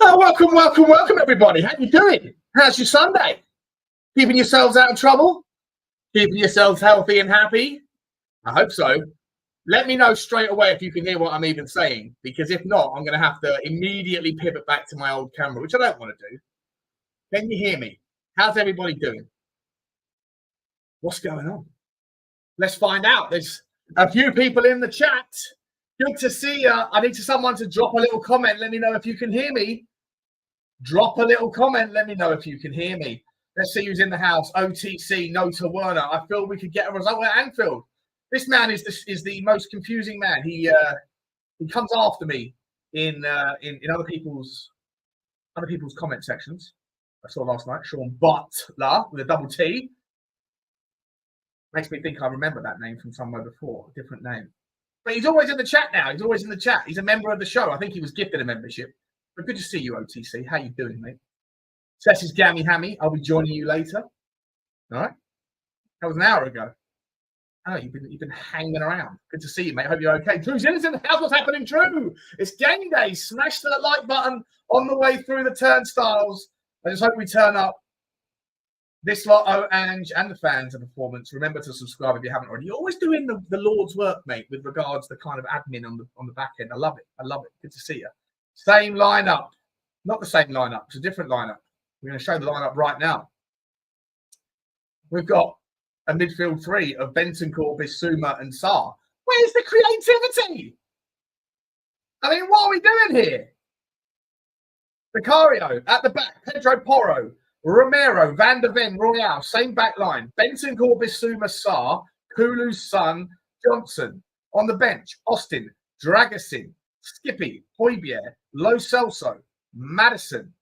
Oh, welcome, everybody. How you doing? How's your Sunday? Keeping yourselves out of trouble? Keeping yourselves healthy and happy? I hope so. Let me know straight away if you can hear what I'm even saying, because if not, I'm going to have to immediately pivot back to my old camera, which I don't want to do. Can you hear me? How's everybody doing? What's going on? Let's find out. There's a few people in the chat. Good to see you. I need someone to drop a little comment. Let me know if you can hear me. Drop a little comment. Let me know if you can hear me. Let's see who's in the house. OTC, no to Werner. I feel we could get a result at Anfield. This man is the most confusing man. He comes after me in other people's comment sections. I saw last night. Sean Butler with a double T. Makes me think I remember that name from somewhere before. A different name. But he's always in the chat now. He's always in the chat. He's a member of the show. I think he was gifted a membership. But good to see you, OTC. How you doing, mate? Sess is Gammy Hammy. I'll be joining you later. All right. That was an hour ago. Oh, you've been hanging around. Good to see you, mate. Hope you're okay. Drew's in the house. What's happening, Drew? It's game day. Smash the like button on the way through the turnstiles. I just hope we turn up. This lot, Ange, and the fans of performance. Remember to subscribe if you haven't already. You're always doing the Lord's work, mate, with regards to kind of admin on the back end. I love it. I love it. Good to see you. Same lineup. Not the same lineup. It's a different lineup. We're going to show the lineup right now. We've got a midfield three of Bentancur, Bissouma, and Sarr. Where's the creativity? I mean, what are we doing here? Vicario at the back. Pedro Porro. Romero, Van De Ven, Royal, same back line. Bentancur, Bissouma, Sarr, Kulu's son, Johnson. On the bench, Austin, Dragusin, Skippy, Hojbjerg, Lo Celso, Madison,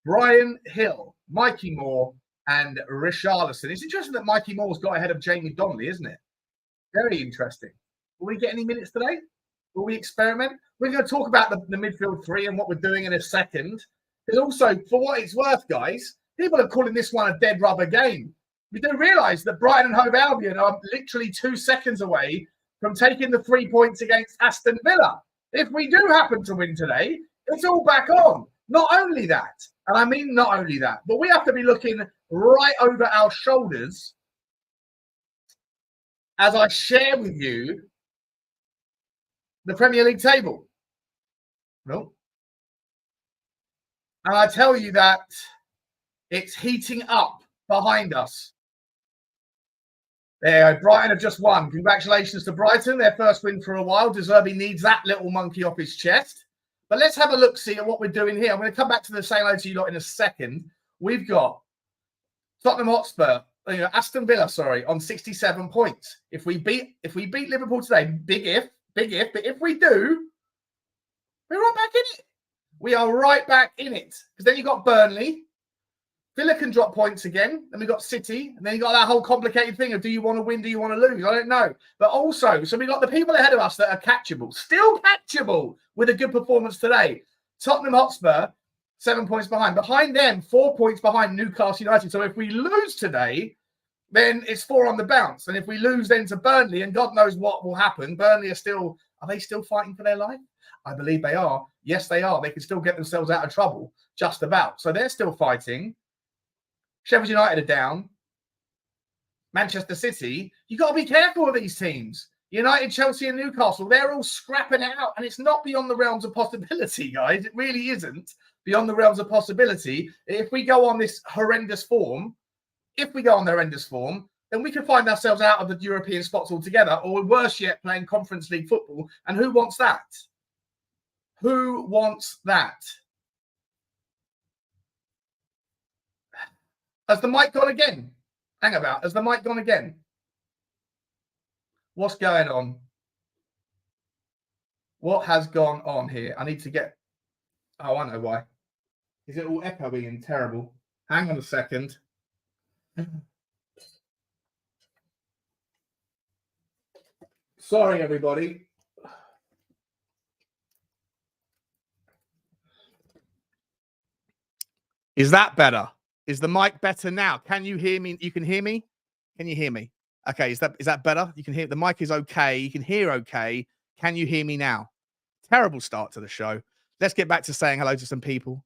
Brian Hill, Mikey Moore, and Richalison. It's interesting that Mikey Moore's got ahead of Jamie Donnelly, isn't it? Very interesting. Will we get any minutes today? Will we experiment? We're going to talk about the midfield three and what we're doing in a second. Because also, for what it's worth, guys, people are calling this one a dead rubber game. We do realise that Brighton and Hove Albion are literally 2 seconds away from taking the 3 points against Aston Villa. If we do happen to win today, it's all back on. Not only that, and I mean not only that, but we have to be looking right over our shoulders as I share with you the Premier League table. No. And I tell you that it's heating up behind us. There, Brighton have just won. Congratulations to Brighton. Their first win for a while. De Zerbi needs that little monkey off his chest. But let's have a look-see at what we're doing here. I'm going to come back to the say hello to you lot in a second. We've got Tottenham Hotspur, Aston Villa, on 67 points. If we beat Liverpool today, big if, but if we do, we're right back in it. We are right back in it. Because then you've got Burnley. Villa can drop points again. Then we've got City. And then you've got that whole complicated thing of do you want to win, do you want to lose? I don't know. But also, so we've got the people ahead of us that are catchable. Still catchable with a good performance today. Tottenham Hotspur, 7 points behind. Behind them, 4 points behind Newcastle United. So if we lose today, then it's 4 on the bounce. And if we lose then to Burnley, and God knows what will happen, Burnley are they still fighting for their life? I believe they are. Yes, they are. They can still get themselves out of trouble, just about. So they're still fighting. Sheffield United are down. Manchester City, you got to be careful with these teams. United, Chelsea, and Newcastle, they're all scrapping it out. And it's not beyond the realms of possibility, guys. It really isn't beyond the realms of possibility. If we go on this horrendous form, then we can find ourselves out of the European spots altogether, or worse yet, playing Conference League football. And who wants that? Who wants that? Has the mic gone again? Hang about. Has the mic gone again? What's going on? What has gone on here? I need to get... Oh, I know why. Is it all echoey and terrible? Hang on a second. Sorry, everybody. Is that better? Is the mic better now? Can you hear me? You can hear me? Can you hear me? Okay, is that better? You can hear the mic is okay. You can hear okay. Can you hear me now? Terrible start to the show. Let's get back to saying hello to some people.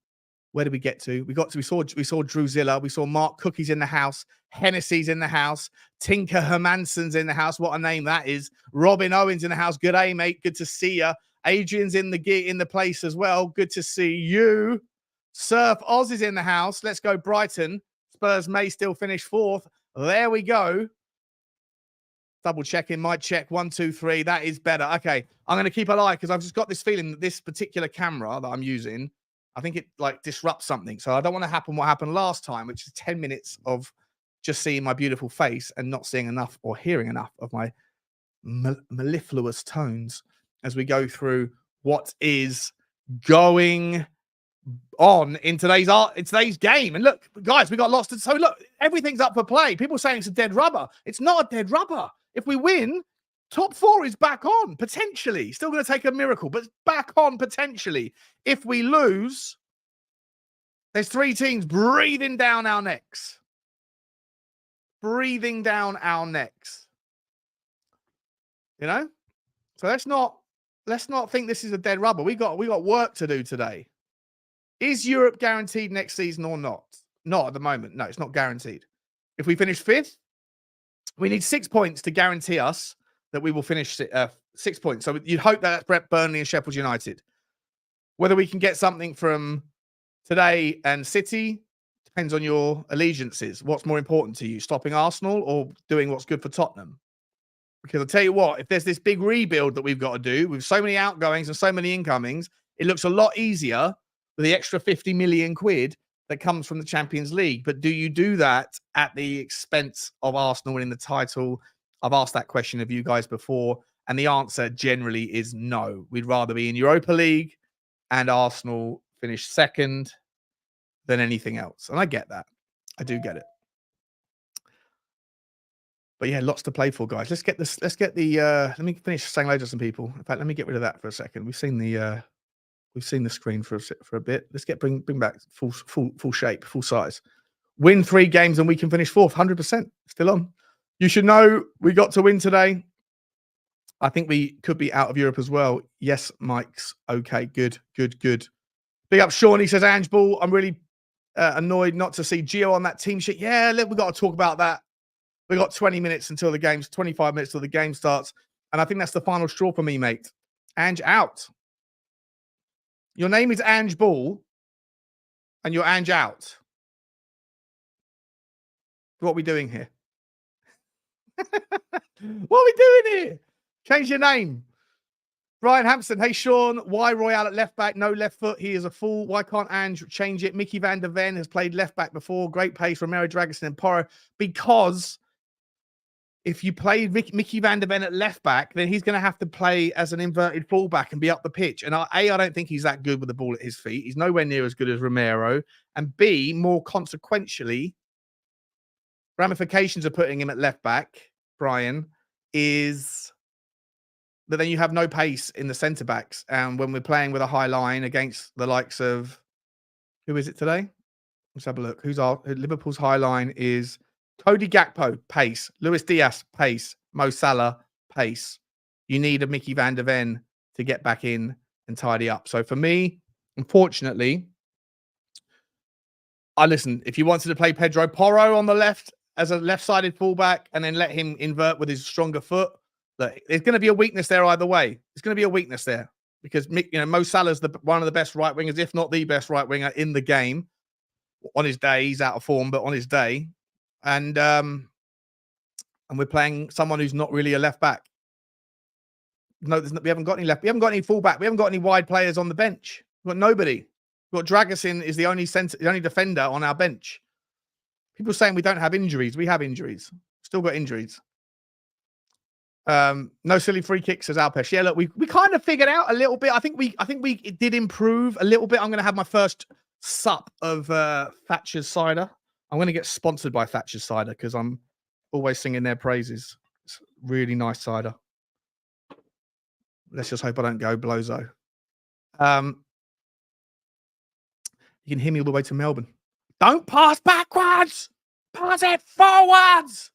Where did we get to? We saw Druzilla. We saw Mark Cookie's in the house. Hennessy's in the house. Tinker Hermanson's in the house. What a name that is. Robin Owens in the house. Good day, mate. Good to see you. Adrian's in the place as well. Good to see you. Surf Oz is in the house. Let's go Brighton. Spurs may still finish 4th. There we go. Double checking. Might check. 1, 2, 3. That is better. Okay. I'm going to keep an eye because I've just got this feeling that this particular camera that I'm using, I think it like disrupts something. So I don't want to happen what happened last time, which is 10 minutes of just seeing my beautiful face and not seeing enough or hearing enough of my mellifluous tones as we go through what is going on in today's game. And look, guys, we got lots to. So look, everything's up for play. People saying it's a dead rubber. It's not a dead rubber. If we win, top 4 is back on potentially. Still going to take a miracle, but back on potentially. If we lose, there's 3 teams breathing down our necks. Breathing down our necks. You know? So let's not think this is a dead rubber. We got work to do today. Is Europe guaranteed next season or not? Not at the moment. No, it's not guaranteed. If we finish 5th, we need 6 points to guarantee us that we will finish 6 points. So you'd hope that that's Brett Burnley and Sheffield United. Whether we can get something from today and City depends on your allegiances. What's more important to you, stopping Arsenal or doing what's good for Tottenham? Because I'll tell you what, if there's this big rebuild that we've got to do with so many outgoings and so many incomings, it looks a lot easier with the extra 50 million quid that comes from the Champions League. But do you do that at the expense of Arsenal winning the title? I've asked that question of you guys before, and the answer generally is no. We'd rather be in Europa League and Arsenal finish 2nd than anything else. And I get that. I do get it. But yeah, lots to play for, guys. Let's get this. Let's get the. Let me finish saying hello to some people. In fact, let me get rid of that for a second. We've seen the screen for a bit. Let's bring back full shape, full size. Win 3 games and we can finish 4th. 100% still on. You should know we got to win today. I think we could be out of Europe as well. Yes, Mike's okay. Good. Big up Sean. He says, Ange Ball, I'm really annoyed not to see Gio on that team sheet. Yeah, we've got to talk about that. We got 20 minutes until the game's 25 minutes till the game starts. And I think that's the final straw for me, mate. Ange out. Your name is Ange Ball and you're Ange out. What are we doing here? What are we doing here? Change your name. Brian Hampson. Hey, Sean. Why Royal at left back? No left foot. He is a fool. Why can't Ange change it? Micky Van De Ven has played left back before. Great pace. Romero, Dragosin, and Porro. Because if you play Micky Van De Ven at left back, then he's going to have to play as an inverted fullback and be up the pitch. And I don't think he's that good with the ball at his feet. He's nowhere near as good as Romero. And B, more consequentially, ramifications of putting him at left back, Brian, is that then you have no pace in the centre backs. And when we're playing with a high line against the likes of, who is it today? Let's have a look. Liverpool's high line is Cody Gakpo, pace. Luis Diaz, pace. Mo Salah, pace. You need a Micky Van De Ven to get back in and tidy up. So for me, unfortunately, listen, if you wanted to play Pedro Porro on the left as a left-sided fullback and then let him invert with his stronger foot, look, there's going to be a weakness there either way. There's going to be a weakness there because Mo Salah's one of the best right wingers, if not the best right winger in the game. On his day, he's out of form, but on his day. And we're playing someone who's not really a left back. No, we haven't got any left. We haven't got any fullback. We haven't got any wide players on the bench. We've got nobody. We've got Dragosin is the only defender on our bench. People saying we don't have injuries. We have injuries. Still got injuries. No silly free kicks, says Alpesh. Yeah, look, we kind of figured out a little bit. I think we did improve a little bit. I'm going to have my first sup of Thatcher's cider. I'm going to get sponsored by Thatcher's cider because I'm always singing their praises. It's really nice cider. Let's just hope I don't go blozo. You can hear me all the way to Melbourne. Don't pass backwards. Pass it forwards.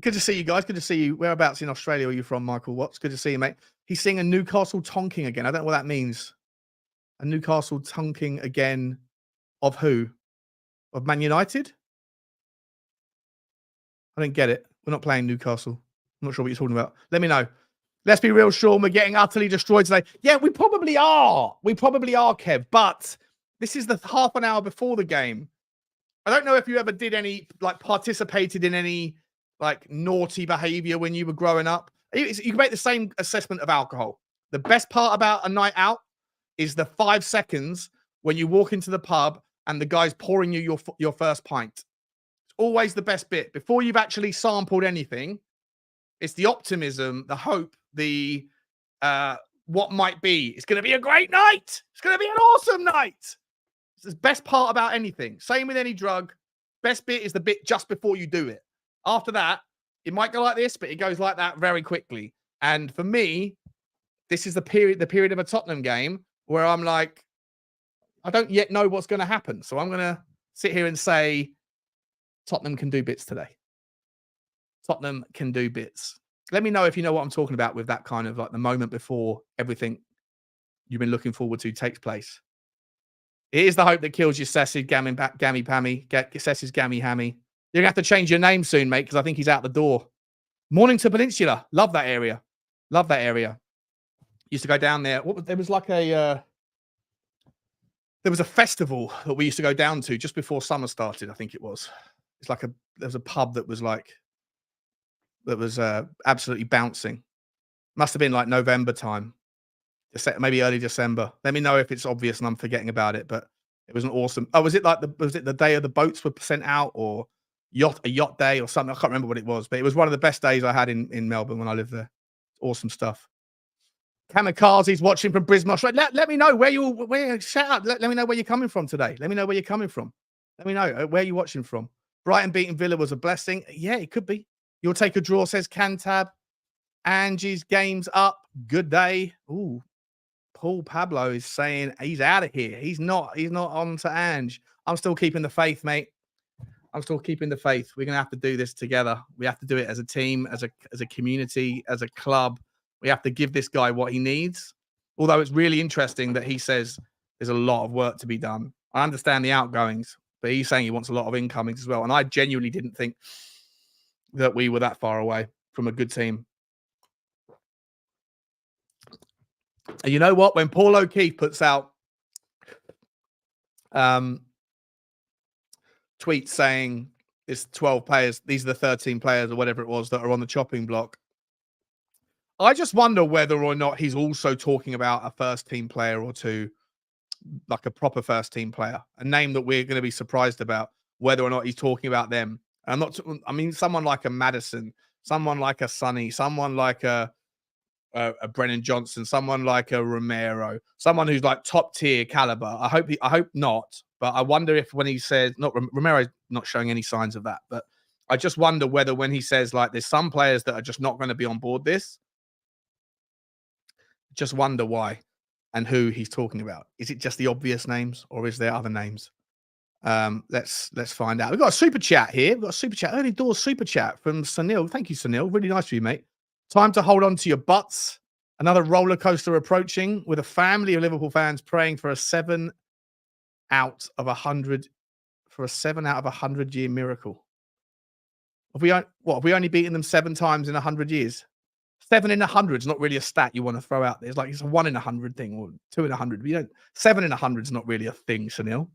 Good to see you guys. Good to see you. Whereabouts in Australia are you from, Michael Watts? Good to see you, mate. He's seeing a Newcastle tonking again. I don't know what that means. A Newcastle tonking again of who? Of Man United? I don't get it. We're not playing Newcastle. I'm not sure what you're talking about. Let me know. Let's be real, Sean. We're getting utterly destroyed today. Yeah, we probably are. We probably are, Kev. But this is the half an hour before the game. I don't know if you ever did any, participated in any, naughty behavior when you were growing up. You can make the same assessment of alcohol. The best part about a night out is the 5 seconds when you walk into the pub and the guy's pouring you your first pint. It's always the best bit. Before you've actually sampled anything, it's the optimism, the hope, the what might be. It's going to be a great night. It's going to be an awesome night. It's the best part about anything. Same with any drug. Best bit is the bit just before you do it. After that, it might go like this, but it goes like that very quickly. And for me, this is the period of a Tottenham game where I'm like, I don't yet know what's going to happen. So I'm going to sit here and say, Tottenham can do bits today. Tottenham can do bits. Let me know if you know what I'm talking about with that kind of the moment before everything you've been looking forward to takes place. It is the hope that kills you, Sessid, Gammy Pammy, Sessid, Gammy Hammy. You're going to have to change your name soon, mate, because I think he's out the door. Mornington Peninsula. Love that area. Love that area. Used to go down there. There was a festival that we used to go down to just before summer started, I think it was. There was a pub that was absolutely bouncing. Must have been November time. Maybe early December. Let me know if it's obvious and I'm forgetting about it, but it was an awesome. Oh, was it the day of the boats were sent out or a yacht day or something? I can't remember what it was, but it was one of the best days I had in Melbourne when I lived there. Awesome stuff. Kamikaze's watching from Brisbane, Australia. Let me know shout out. Let me know where you're coming from today. Let me know where you're coming from. Let me know where you're watching from. Brighton beating Villa was a blessing. Yeah, it could be. You'll take a draw, says Cantab. Angie's game's up. Good day. Ooh. Paul Pablo is saying he's out of here. He's not on to Ange. I'm still keeping the faith, mate. I'm still keeping the faith. We're going to have to do this together. We have to do it as a team, as a community, as a club. We have to give this guy what he needs. Although it's really interesting that he says there's a lot of work to be done. I understand the outgoings, but he's saying he wants a lot of incomings as well. And I genuinely didn't think that we were that far away from a good team. And you know what? When Paul O'Keefe puts out tweets saying it's 12 players, these are the 13 players or whatever it was that are on the chopping block, I just wonder whether or not he's also talking about a first team player or two, like a proper first team player, a name that we're going to be surprised about, whether or not he's talking about them. And I mean, someone like a Maddison, someone like a Sonny, someone like a Brennan Johnson, someone like a Romero, someone who's top tier caliber. I hope not, but I wonder if when he says Romero's not showing any signs of that, but I just wonder whether when he says there's some players that are just not going to be on board this, just wonder why and who he's talking about. Is it just the obvious names or is there other names? Let's find out. We've got a super chat here. We've got a super chat, early doors super chat from Sunil. Thank you, Sunil. Really nice of you, mate. Time to hold on to your butts. Another roller coaster approaching with a family of Liverpool fans praying for a 7 out of 100 year miracle. Have we only beaten them 7 times in 100 years? 7 in 100 is not really a stat you want to throw out there. It's a 1 in 100 thing or 2 in 100. 7 in 100 is not really a thing, Sunil.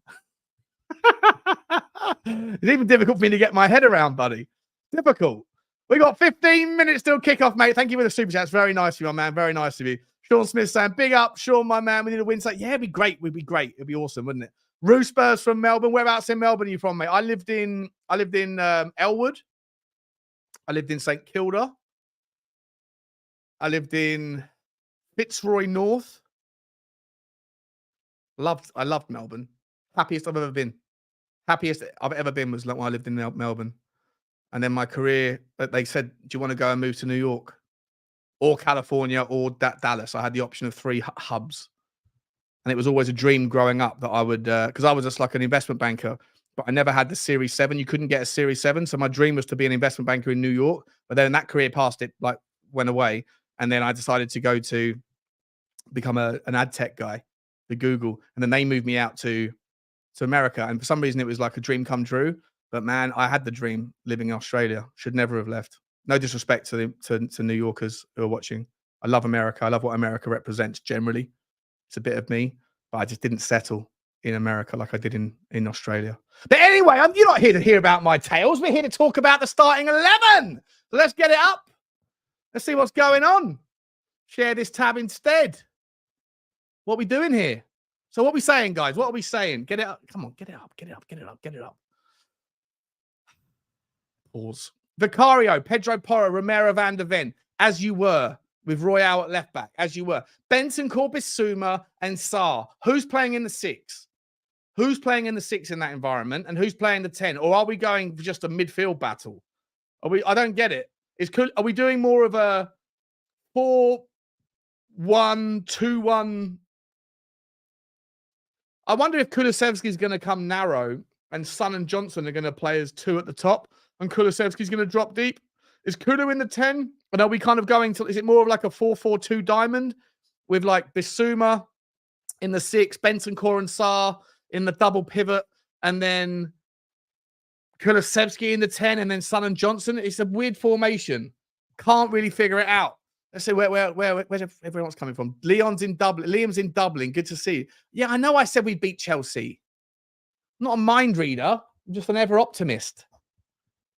It's even difficult for me to get my head around, buddy. Difficult. We got 15 minutes till kickoff, mate. Thank you for the super chat. It's very nice of you, my man. Very nice of you. Sean Smith saying, big up, Sean, my man. We need a win. Yeah, it'd be great. It'd be great. It'd be awesome, wouldn't it? Roo Spurs from Melbourne. Whereabouts in Melbourne are you from, mate? I lived in Elwood. I lived in St Kilda. I lived in Fitzroy North. I loved Melbourne. Happiest I've ever been. Happiest I've ever been was when I lived in Melbourne. And then my career, they said, do you want to go and move to New York or California or Dallas? I had the option of 3 hubs. And it was always a dream growing up that I would, because I was just like an investment banker, but I never had the Series 7. You couldn't get a Series 7. So my dream was to be an investment banker in New York. But then that career past it, like, went away. And then I decided to go to become an ad tech guy, the Google. And then they moved me out to America. And for some reason, it was like a dream come true. But man, I had the dream living in Australia. Should never have left. No disrespect to New Yorkers who are watching. I love America. I love what America represents generally. It's a bit of me, but I just didn't settle in America like I did in Australia. But anyway, you're not here to hear about my tales. We're here to talk about the starting 11. So let's get it up. Let's see what's going on. Share this tab instead. What are we doing here? So what are we saying, guys? What are we saying? Get it up. Come on, get it up, get it up, get it up, get it up. Pause. Vicario, Pedro Porro, Romero, Van De Ven, as you were, with Royal at left back, as you were. Benson, Bissouma, and Sarr. Who's playing in the 6? Who's playing in the 6 in that environment, and who's playing the 10? Or are we going for just a midfield battle? I don't get it. Are we doing more of a 4-1-2-1? I wonder if Kulusevski's going to come narrow and Son and Johnson are going to play as 2 at the top and Kulusevski's going to drop deep. Is Kulu in the 10? And are we kind of going to, is it more of like a 4-4-2 diamond with like Bissouma in the 6, Benson, Core and Sarr in the double pivot, and then Kulusevski in the 10, and then Son and Johnson? It's a weird formation. Can't really figure it out. Let's see where's everyone's coming from. Liam's in Dublin. Good to see you. Yeah, I know I said we'd beat Chelsea. I'm not a mind reader. I'm just an ever optimist.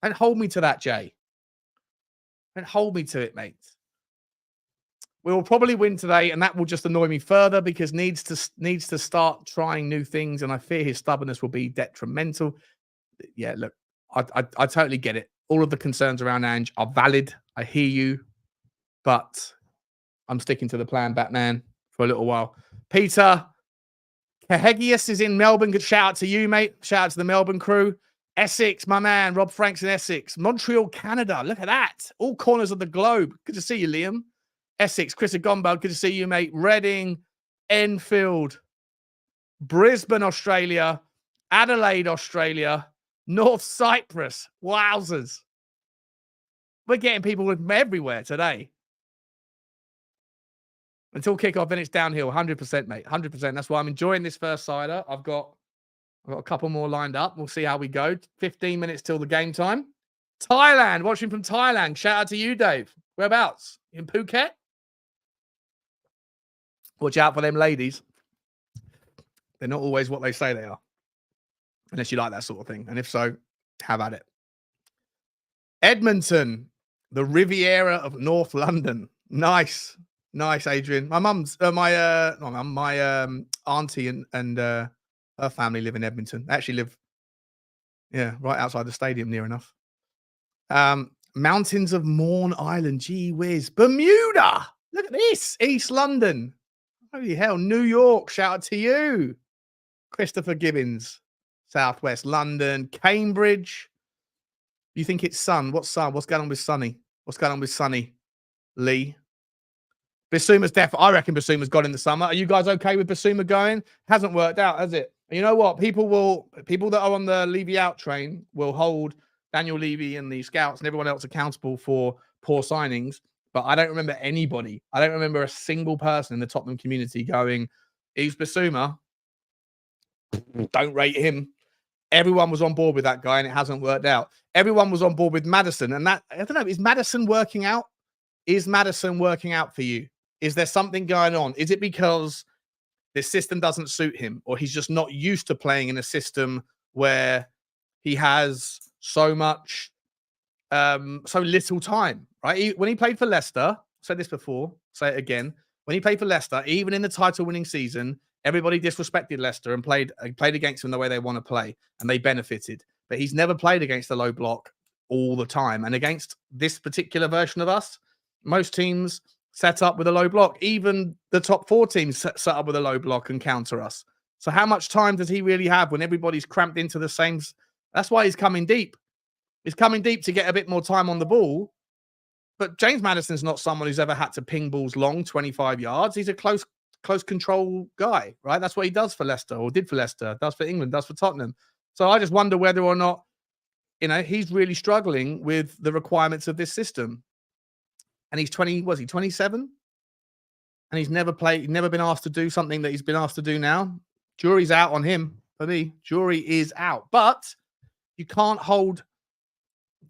Don't hold me to that, Jay. Don't hold me to it, mate. We will probably win today, and that will just annoy me further because needs to start trying new things, and I fear his stubbornness will be detrimental. Yeah, look, I totally get it. All of the concerns around Ange are valid. I hear you. But I'm sticking to the plan, Batman, for a little while. Peter Cahegius is in Melbourne. Good shout out to you, mate. Shout out to the Melbourne crew. Essex, my man. Rob Franks in Essex. Montreal, Canada. Look at that. All corners of the globe. Good to see you, Liam. Essex, Chris Agomba. Good to see you, mate. Reading, Enfield, Brisbane, Australia, Adelaide, Australia, North Cyprus. Wowzers. We're getting people from everywhere today. Until kickoff, then it's downhill. 100%, mate. 100%. That's why I'm enjoying this first sider. I've got a couple more lined up. We'll see how we go. 15 minutes till the game time. Thailand, watching from Thailand. Shout out to you, Dave. Whereabouts? In Phuket? Watch out for them ladies. They're not always what they say they are. Unless you like that sort of thing. And if so, have at it. Edmonton, the Riviera of North London. Nice. Nice, Adrian. My mum's, my auntie and her family live in Edmonton. They actually live, right outside the stadium, near enough. Mountains of Morn Island. Gee whiz. Bermuda. Look at this. East London. Holy hell. New York. Shout out to you. Christopher Gibbons. Southwest London. Cambridge. You think it's Sun? What's Sun? What's going on with Sunny? What's going on with Sunny? Lee. Bissouma's I reckon Bissouma's gone in the summer. Are you guys okay with Bissouma going? Hasn't worked out, has it? And you know what? People that are on the Levy out train will hold Daniel Levy and the scouts and everyone else accountable for poor signings. But I don't remember anybody. I don't remember a single person in the Tottenham community going, Yves Bissouma, don't rate him. Everyone was on board with that guy and it hasn't worked out. Everyone was on board with Maddison. And that, I don't know, is Maddison working out? Is Maddison working out for you? Is there something going on? Is it because this system doesn't suit him, or he's just not used to playing in a system where he has so little time, right? When he played for Leicester, I said this before, say it again. When he played for Leicester, even in the title-winning season, everybody disrespected Leicester and played against him the way they want to play, and they benefited. But he's never played against the low block all the time. And against this particular version of us, most teams set up with a low block. Even the top 4 teams set up with a low block and counter us. So how much time does he really have when everybody's cramped into the same? That's why he's coming deep. He's coming deep to get a bit more time on the ball. But James Maddison's not someone who's ever had to ping balls long, 25 yards. He's a close control guy, right? That's what he does for Leicester, or did for Leicester, does for England, does for Tottenham. So I just wonder whether or not, he's really struggling with the requirements of this system. And he's 27? And he's never been asked to do something that he's been asked to do now. Jury's out on him for me. Jury is out. But you can't hold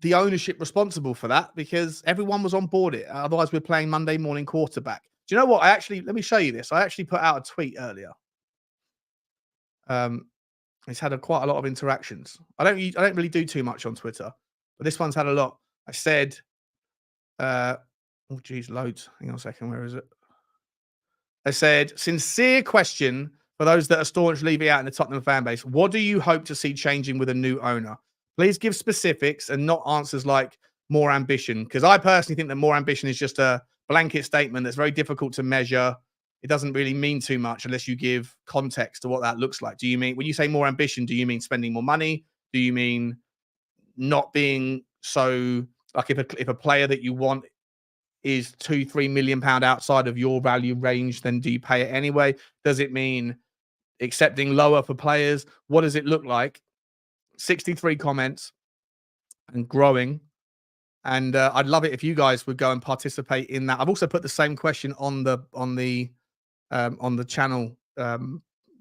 the ownership responsible for that because everyone was on board it. Otherwise, we're playing Monday morning quarterback. Do you know what? Let me show you this. I actually put out a tweet earlier. It's had quite a lot of interactions. I don't really do too much on Twitter, but this one's had a lot. I said, loads. Hang on a second. Where is it? I said, sincere question for those that are staunch leaving out in the Tottenham fan base. What do you hope to see changing with a new owner? Please give specifics and not answers like more ambition. Because I personally think that more ambition is just a blanket statement that's very difficult to measure. It doesn't really mean too much unless you give context to what that looks like. Do you mean, when you say more ambition, do you mean spending more money? Do you mean not being so, like if a player that you want is £2-3 million outside of your value range, then do you pay it anyway? Does it mean accepting lower for players? What does it look like? 63 comments and growing. And I'd love it if you guys would go and participate in that. I've also put the same question on the channel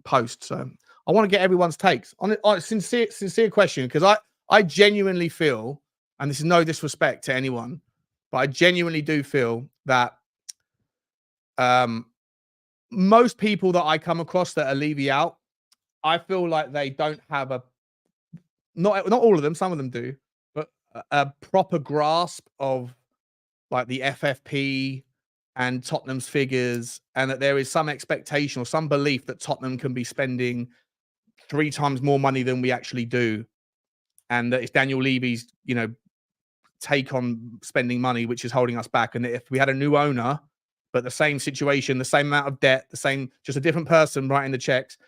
post. So I want to get everyone's takes on it. Sincere question, because I genuinely feel, and this is no disrespect to anyone, but I genuinely do feel that most people that I come across that are Levy out, I feel like they don't have not all of them, some of them do, but a proper grasp of like the FFP and Tottenham's figures, and that there is some expectation or some belief that Tottenham can be spending 3 times more money than we actually do. And that it's Daniel Levy's, take on spending money, which is holding us back. And if we had a new owner, but the same situation, the same amount of debt, just a different person writing the checks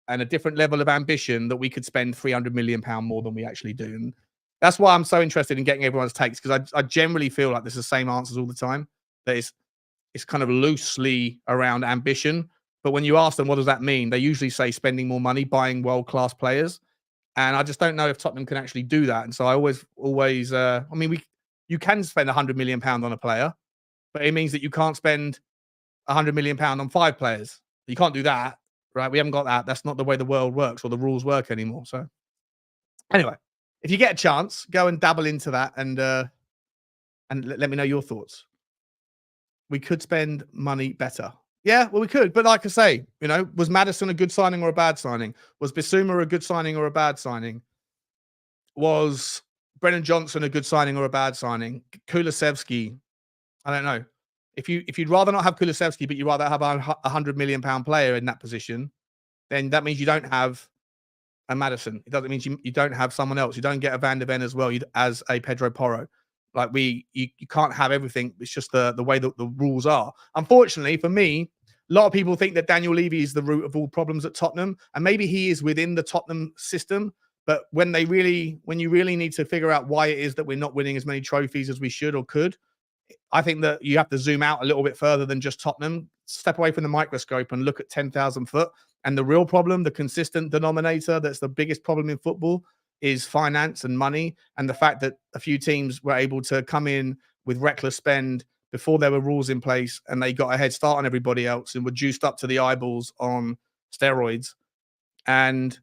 and a different level of ambition, that we could spend £300 million more than we actually do. And that's why I'm so interested in getting everyone's takes, because I generally feel like there's the same answers all the time. That it's kind of loosely around ambition. But when you ask them, what does that mean? They usually say spending more money, buying world-class players. And I just don't know if Tottenham can actually do that. And so I always, you can spend £100 million on a player, but it means that you can't spend £100 million on 5 players. You can't do that, right? We haven't got that. That's not the way the world works or the rules work anymore. So anyway, if you get a chance, go and dabble into that and let me know your thoughts. We could spend money better. Yeah, well, we could. But like I say, was Maddison a good signing or a bad signing? Was Bissouma a good signing or a bad signing? Was Brennan Johnson a good signing or a bad signing? Kulusevski, I don't know. If you'd rather not have Kulusevski, but you'd rather have a £100 million player in that position, then that means you don't have a Maddison. It doesn't mean you don't have someone else. You don't get a Van De Ven as well as a Pedro Porro. Like you can't have everything. It's just the way that the rules are. Unfortunately for me, a lot of people think that Daniel Levy is the root of all problems at Tottenham, and maybe he is within the Tottenham system. But when you really need to figure out why it is that we're not winning as many trophies as we should or could, I think that you have to zoom out a little bit further than just Tottenham, step away from the microscope and look at 10,000 foot. And the real problem, the consistent denominator that's the biggest problem in football, is finance and money, and the fact that a few teams were able to come in with reckless spend before there were rules in place, and they got a head start on everybody else and were juiced up to the eyeballs on steroids. And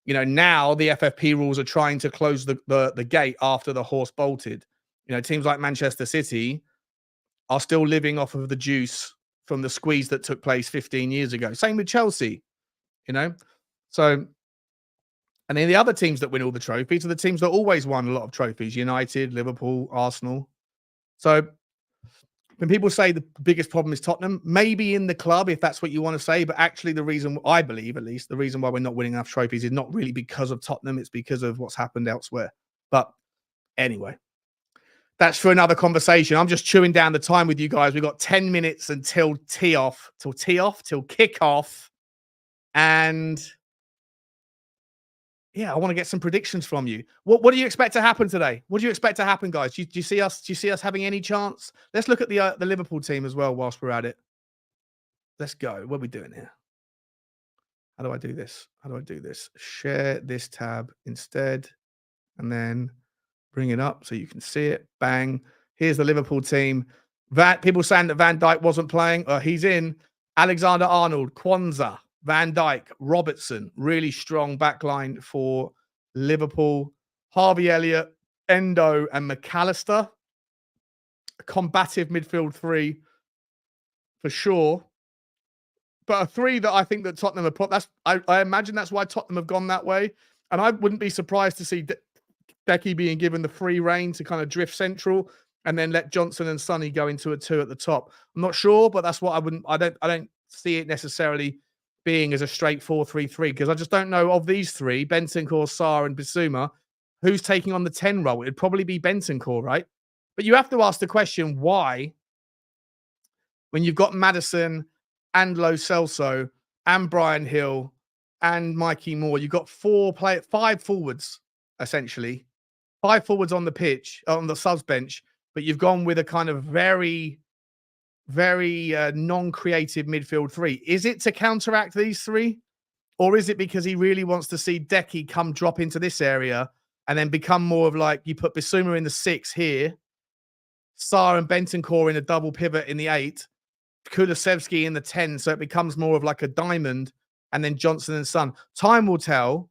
now the FFP rules are trying to close the gate after the horse bolted. Teams like Manchester City are still living off of the juice from the squeeze that took place 15 years ago. Same with Chelsea, So, and then the other teams that win all the trophies are the teams that always won a lot of trophies: United, Liverpool, Arsenal. So when people say the biggest problem is Tottenham, maybe in the club, if that's what you want to say, but actually the reason, I believe at least, the reason why we're not winning enough trophies is not really because of Tottenham. It's because of what's happened elsewhere. But anyway, that's for another conversation. I'm just chewing down the time with you guys. We've got 10 minutes until kickoff. And yeah, I want to get some predictions from you. What do you expect to happen today? What do you expect to happen, guys? Do you see us having any chance? Let's look at the Liverpool team as well whilst we're at it. Let's go. What are we doing here? How do I do this? How do I do this? Share this tab instead, and then bring it up so you can see it. Bang. Here's the Liverpool team. People saying that Van Dijk wasn't playing. He's in. Alexander-Arnold, Kwanzaa, Van Dijk, Robertson. Really strong backline for Liverpool. Harvey Elliott, Endo, and McAllister. A combative midfield three for sure. But a three that I think that Tottenham have put. I imagine that's why Tottenham have gone that way. And I wouldn't be surprised to see Decky being given the free rein to kind of drift central and then let Johnson and Sonny go into a 2 at the top. I'm not sure, but that's what I don't see it necessarily being as a straight 4-3-3 because I just don't know of these three, Bentancur, Sarr, and Bissouma, who's taking on the 10 role. It'd probably be Bentancur, right? But you have to ask the question, why, when you've got Maddison and Lo Celso and Brian Hill and Mikey Moore, you've got 5 forwards, essentially. 5 forwards on the pitch, on the subs bench, but you've gone with a kind of very, very non-creative midfield three. Is it to counteract these three? Or is it because he really wants to see Decky come drop into this area and then become more of like, you put Bissouma in the 6 here, Sarr and Bentancur in a double pivot in the 8, Kulusevski in the 10, so it becomes more of like a diamond, and then Johnson and Son. Time will tell.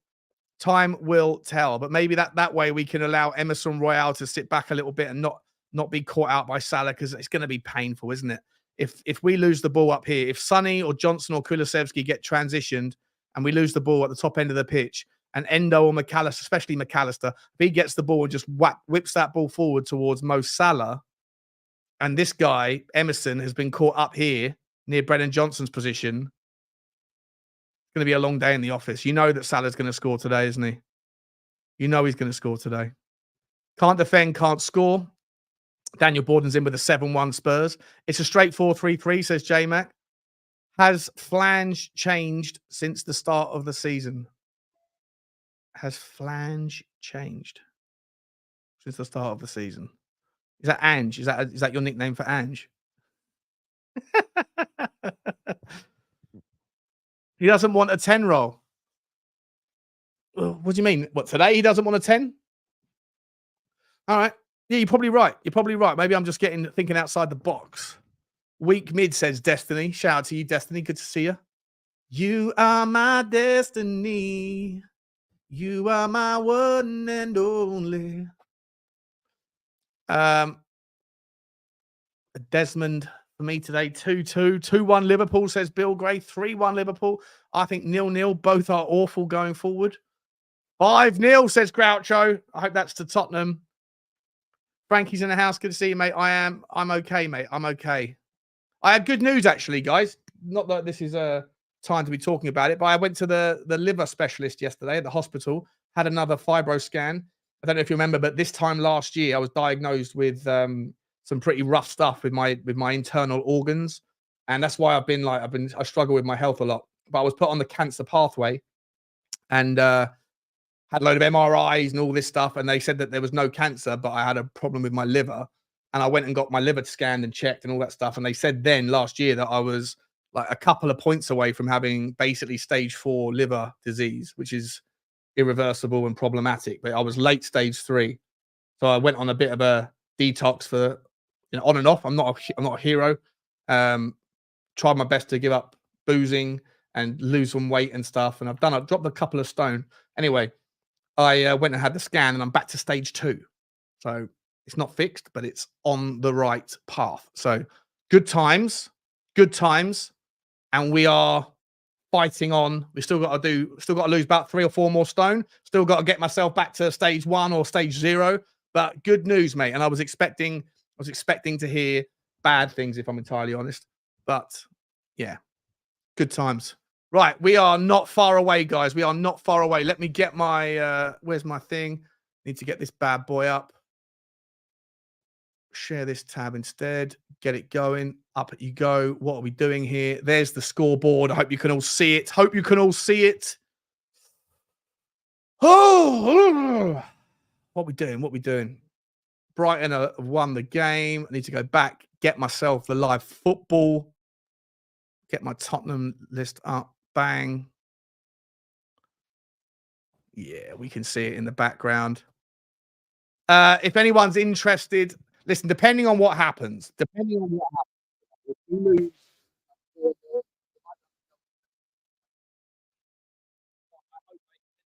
Time will tell. But maybe that way we can allow Emerson Royal to sit back a little bit and not be caught out by Salah, because it's going to be painful, isn't it? If we lose the ball up here, if Sonny or Johnson or Kulusevski get transitioned and we lose the ball at the top end of the pitch, and Endo or McAllister, especially McAllister, if he gets the ball and just whips that ball forward towards Mo Salah, and this guy, Emerson, has been caught up here near Brennan Johnson's position, it's going to be a long day in the office. You know that Salah's going to score today, isn't he? You know he's going to score today. Can't defend, can't score. Daniel Borden's in with a 7-1 Spurs. It's a straight 4-3-3, says J-Mac. Has flange changed since the start of the season? Has flange changed since the start of the season? Is that Ange? Is that your nickname for Ange? He doesn't want a 10 role. What do you mean? What, today he doesn't want a 10? All right. Yeah, you're probably right. You're probably right. Maybe I'm just thinking outside the box. Weak mid, says Destiny. Shout out to you, Destiny. Good to see you. You are my destiny. You are my one and only. Desmond for me today, 2-2. 2-1 Liverpool, says Bill Gray. 3-1 Liverpool. I think 0-0. Both are awful going forward. 5-0, says Groucho. I hope that's to Tottenham. Frankie's in the house. Good to see you, mate. I'm okay, mate. I'm okay. I had good news, actually, guys. Not that this is a time to be talking about it, but I went to the liver specialist yesterday at the hospital, had another fibro scan. I don't know if you remember, but this time last year, I was diagnosed with some pretty rough stuff with my internal organs. And that's why I struggle with my health a lot. But I was put on the cancer pathway and had a load of MRIs and all this stuff. And they said that there was no cancer, but I had a problem with my liver. And I went and got my liver scanned and checked and all that stuff. And they said then last year that I was like a couple of points away from having basically stage 4 liver disease, which is irreversible and problematic. But I was late stage 3. So I went on a bit of a detox for, on and off. I'm not a hero. Tried my best to give up boozing and lose some weight and stuff. And I've dropped a couple of stone. Anyway, I went and had the scan and I'm back to stage 2. So it's not fixed, but it's on the right path. So good times. And we are fighting on. We still got to lose about 3 or 4 more stone. Still got to get myself back to stage 1 or stage 0. But good news, mate. And I was expecting to hear bad things, if I'm entirely honest. But yeah, good times. Right, we are not far away, guys. We are not far away. Let me get my where's my thing? Need to get this bad boy up. Share this tab instead. Get it going. Up you go. What are we doing here? There's the scoreboard. I hope you can all see it. Oh, what we doing? Brighton have won the game. I need to go back, get myself the live football, get my Tottenham list up. Bang. Yeah, we can see it in the background. If anyone's interested, listen, depending on what happens, if we lose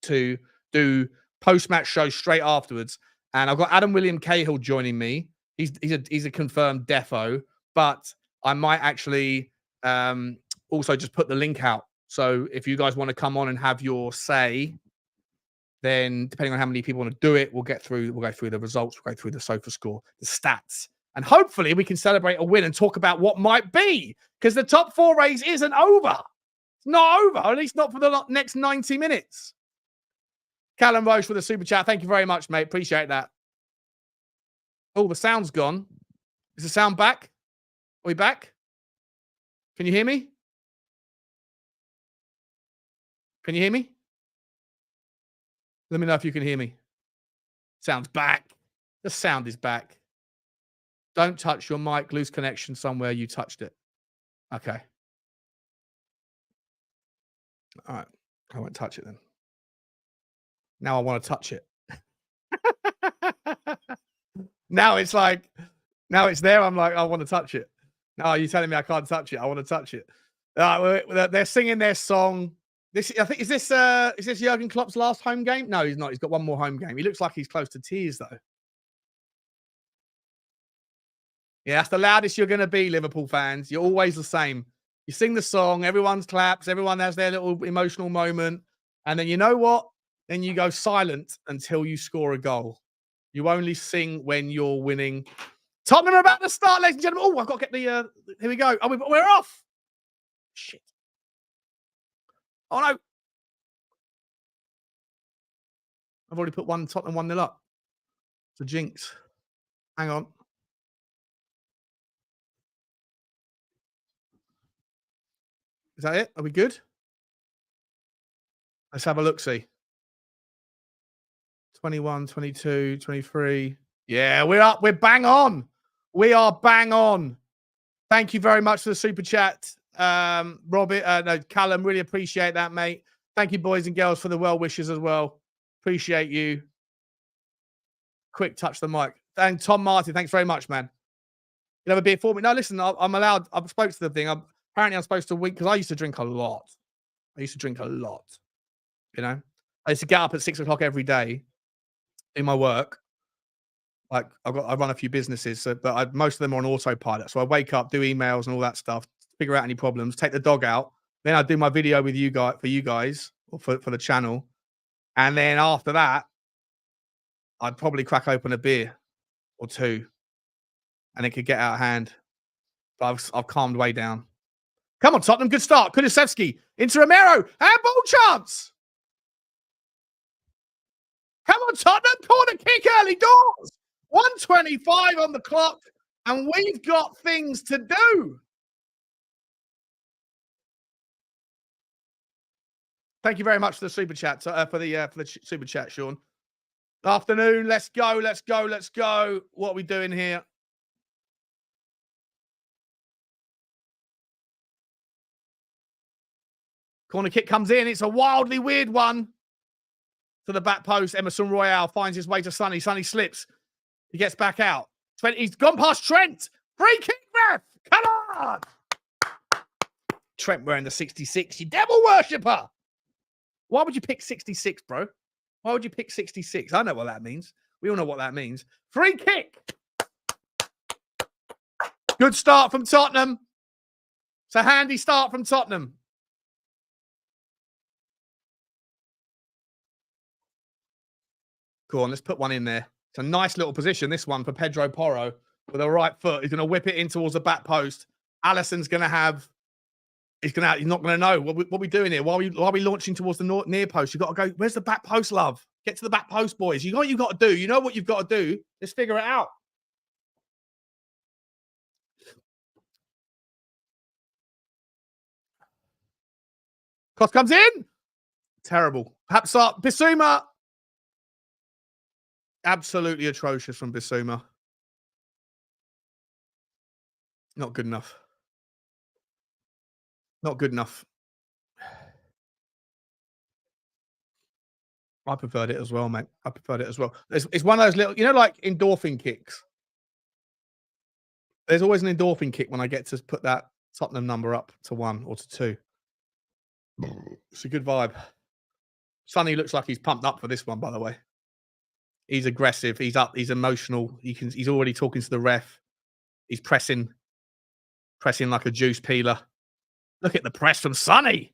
to do post-match shows straight afterwards. And I've got Adam William Cahill joining me. He's a confirmed defo, but I might actually also just put the link out. So if you guys want to come on and have your say, then depending on how many people want to do it, we'll go through the results, we'll go through the sofa score, the stats, and hopefully we can celebrate a win and talk about what might be, because the top four race isn't over. It's not over, at least not for the next 90 minutes. Callum Roche for the super chat. Thank you very much, mate. Appreciate that. Oh, the sound's gone. Is the sound back? Are we back? Can you hear me? Can you hear me? Let me know if you can hear me. Sound's back. The sound is back. Don't touch your mic. Lose connection somewhere. You touched it. Okay. All right. I won't touch it then. Now I want to touch it. Now it's like, now it's there. I'm like, I want to touch it. No, you're telling me I can't touch it. I want to touch it. They're singing their song. I think is this Jurgen Klopp's last home game? No, he's not. He's got one more home game. He looks like he's close to tears though. Yeah, that's the loudest you're going to be, Liverpool fans. You're always the same. You sing the song, everyone's claps, everyone has their little emotional moment, and then you know what? Then you go silent until you score a goal. You only sing when you're winning. Tottenham are about to start, ladies and gentlemen. Oh, I've got to get the. Here we go. Oh, we're off. Shit. Oh no. I've already put Tottenham 1-0 up. It's a jinx. Hang on. Is that it? Are we good? Let's have a look-see. 21, 22, 23. Yeah, we're up. We're bang on. We are bang on. Thank you very much for the super chat, Callum. Really appreciate that, mate. Thank you, boys and girls, for the well wishes as well. Appreciate you. Quick touch the mic. And Tom Martin, thanks very much, man. You have a beer for me? No, listen, I'm allowed. I've spoke to the thing. Apparently, I'm supposed to wink because I used to drink a lot. You know, I used to get up at 6 o'clock every day in my work. Like I run a few businesses, but most of them are on autopilot. So I wake up, do emails and all that stuff, figure out any problems, take the dog out. Then I do my video with you guys or for the channel. And then after that, I'd probably crack open a beer or two and it could get out of hand. But I've calmed way down. Come on, Tottenham. Good start. Kulusevski into Romero. And ball chance. Come on, Tottenham. Corner kick early doors. 1:25 on the clock. And we've got things to do. Thank you very much for the super chat. For the super chat, Sean. Afternoon. Let's go. Let's go. Let's go. What are we doing here? Corner kick comes in. It's a wildly weird one. To the back post. Emerson Royal finds his way to Sonny. Sonny slips. He gets back out. He's gone past Trent. Free kick, ref. Come on. Trent wearing the 66. You devil worshipper. Why would you pick 66, bro? Why would you pick 66? I know what that means. We all know what that means. Free kick. Good start from Tottenham. It's a handy start from Tottenham. Go on, let's put one in there. It's a nice little position, this one, for Pedro Porro. With a right foot, he's going to whip it in towards the back post. Alisson's going to have... He's not going to know. What are we doing here? Why are we launching towards the near post? You've got to go... Where's the back post, love? Get to the back post, boys. You know what you've got to do. You know what you've got to do. Let's figure it out. Cross comes in. Terrible. Perhaps Bissouma. Absolutely atrocious from Bissouma. Not good enough. Not good enough. I preferred it as well, mate. I preferred it as well. It's one of those little, like endorphin kicks. There's always an endorphin kick when I get to put that Tottenham number up to 1 or to 2. It's a good vibe. Sonny looks like he's pumped up for this one, by the way. He's aggressive. He's up. He's emotional. He's already talking to the ref. He's pressing like a juice peeler. Look at the press from Sonny.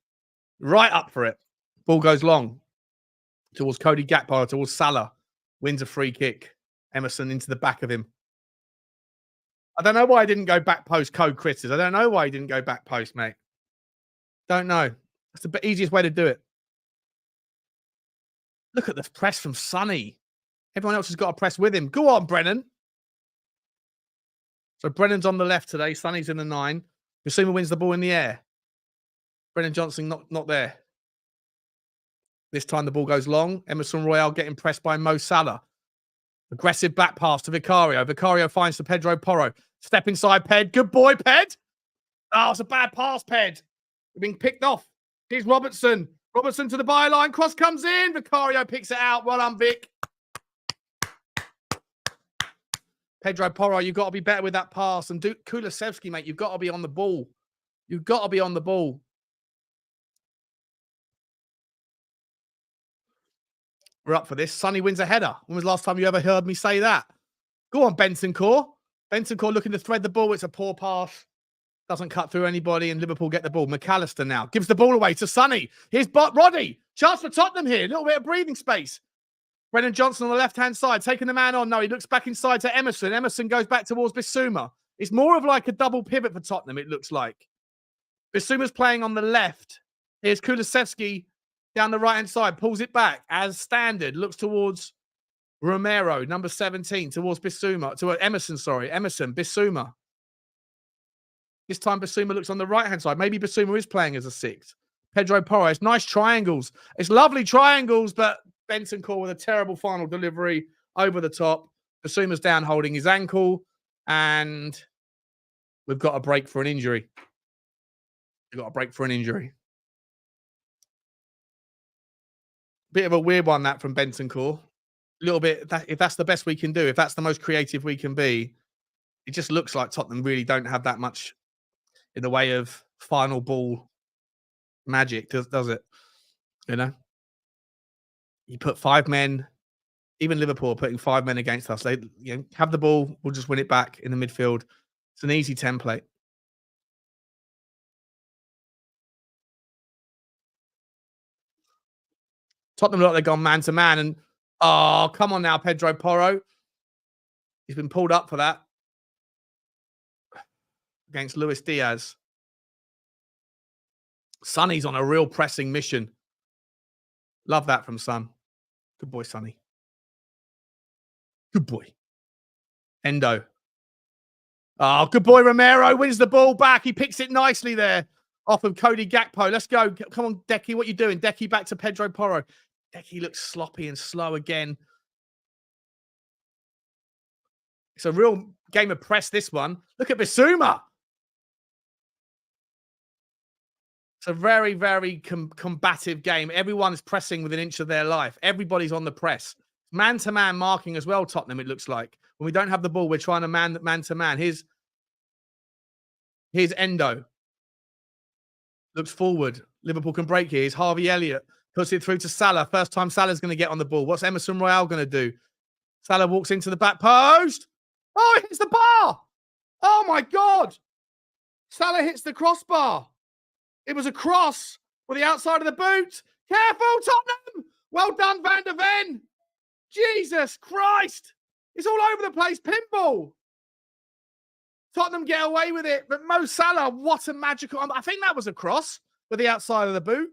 Right up for it. Ball goes long towards Cody Gakpo, towards Salah. Wins a free kick. Emerson into the back of him. I don't know why I didn't go back post, Code Critters. I don't know why he didn't go back post, mate. Don't know. That's the easiest way to do it. Look at the press from Sonny. Everyone else has got to press with him. Go on, Brennan. So Brennan's on the left today. Sonny's in the 9. Bissouma wins the ball in the air. Brennan Johnson not there. This time the ball goes long. Emerson Royal getting pressed by Mo Salah. Aggressive back pass to Vicario. Vicario finds to Pedro Porro. Step inside, Ped. Good boy, Ped. Oh, it's a bad pass, Ped. We're being picked off. Here's Robertson. Robertson to the byline. Cross comes in. Vicario picks it out. Well done, Vic. Pedro Porro, you've got to be better with that pass. And Kulusevski, mate, you've got to be on the ball. You've got to be on the ball. We're up for this. Sonny wins a header. When was the last time you ever heard me say that? Go on, Bentancur. Bentancur looking to thread the ball. It's a poor pass. Doesn't cut through anybody, and Liverpool get the ball. McAllister now gives the ball away to Sonny. Here's Roddy. Chance for Tottenham here. A little bit of breathing space. Brennan Johnson on the left-hand side, taking the man on. No, he looks back inside to Emerson. Emerson goes back towards Bissouma. It's more of like a double pivot for Tottenham, it looks like. Bissouma's playing on the left. Here's Kulusevski down the right-hand side, pulls it back as standard, looks towards Romero, number 17, towards Bissouma, to Emerson, Bissouma. This time Bissouma looks on the right-hand side. Maybe Bissouma is playing as a 6. Pedro Porro, it's nice triangles. It's lovely triangles, but Bentancur with a terrible final delivery over the top. Bissouma's down holding his ankle, and we've got a break for an injury. We've got a break for an injury. Bit of a weird one, that from Bentancur. A little bit, if that's the best we can do, if that's the most creative we can be, it just looks like Tottenham really don't have that much in the way of final ball magic, does it? You know? You put 5 men, even Liverpool are putting 5 men against us. They have the ball, we'll just win it back in the midfield. It's an easy template. Tottenham look like they've gone man-to-man, and oh, come on now, Pedro Porro. He's been pulled up for that against Luis Diaz. Sonny's on a real pressing mission. Love that from Son. Good boy, Sonny. Good boy. Endo. Oh, good boy, Romero wins the ball back. He picks it nicely there off of Cody Gakpo. Let's go. Come on, Decky. What are you doing? Decky back to Pedro Porro. Decky looks sloppy and slow again. It's a real game of press, this one. Look at Bissouma. It's a very, very combative game. Everyone's pressing with an inch of their life. Everybody's on the press. Man-to-man marking as well, Tottenham, it looks like. When we don't have the ball, we're trying to man-to-man. Here's Endo. Looks forward. Liverpool can break here. Here's Harvey Elliott. Puts it through to Salah. First time Salah's going to get on the ball. What's Emerson Royal going to do? Salah walks into the back post. Oh, it hits the bar. Oh, my God. Salah hits the crossbar. It was a cross with the outside of the boot. Careful, Tottenham. Well done, Van De Ven. Jesus Christ. It's all over the place. Pinball. Tottenham get away with it. But Mo Salah, what a magical... I think that was a cross with the outside of the boot.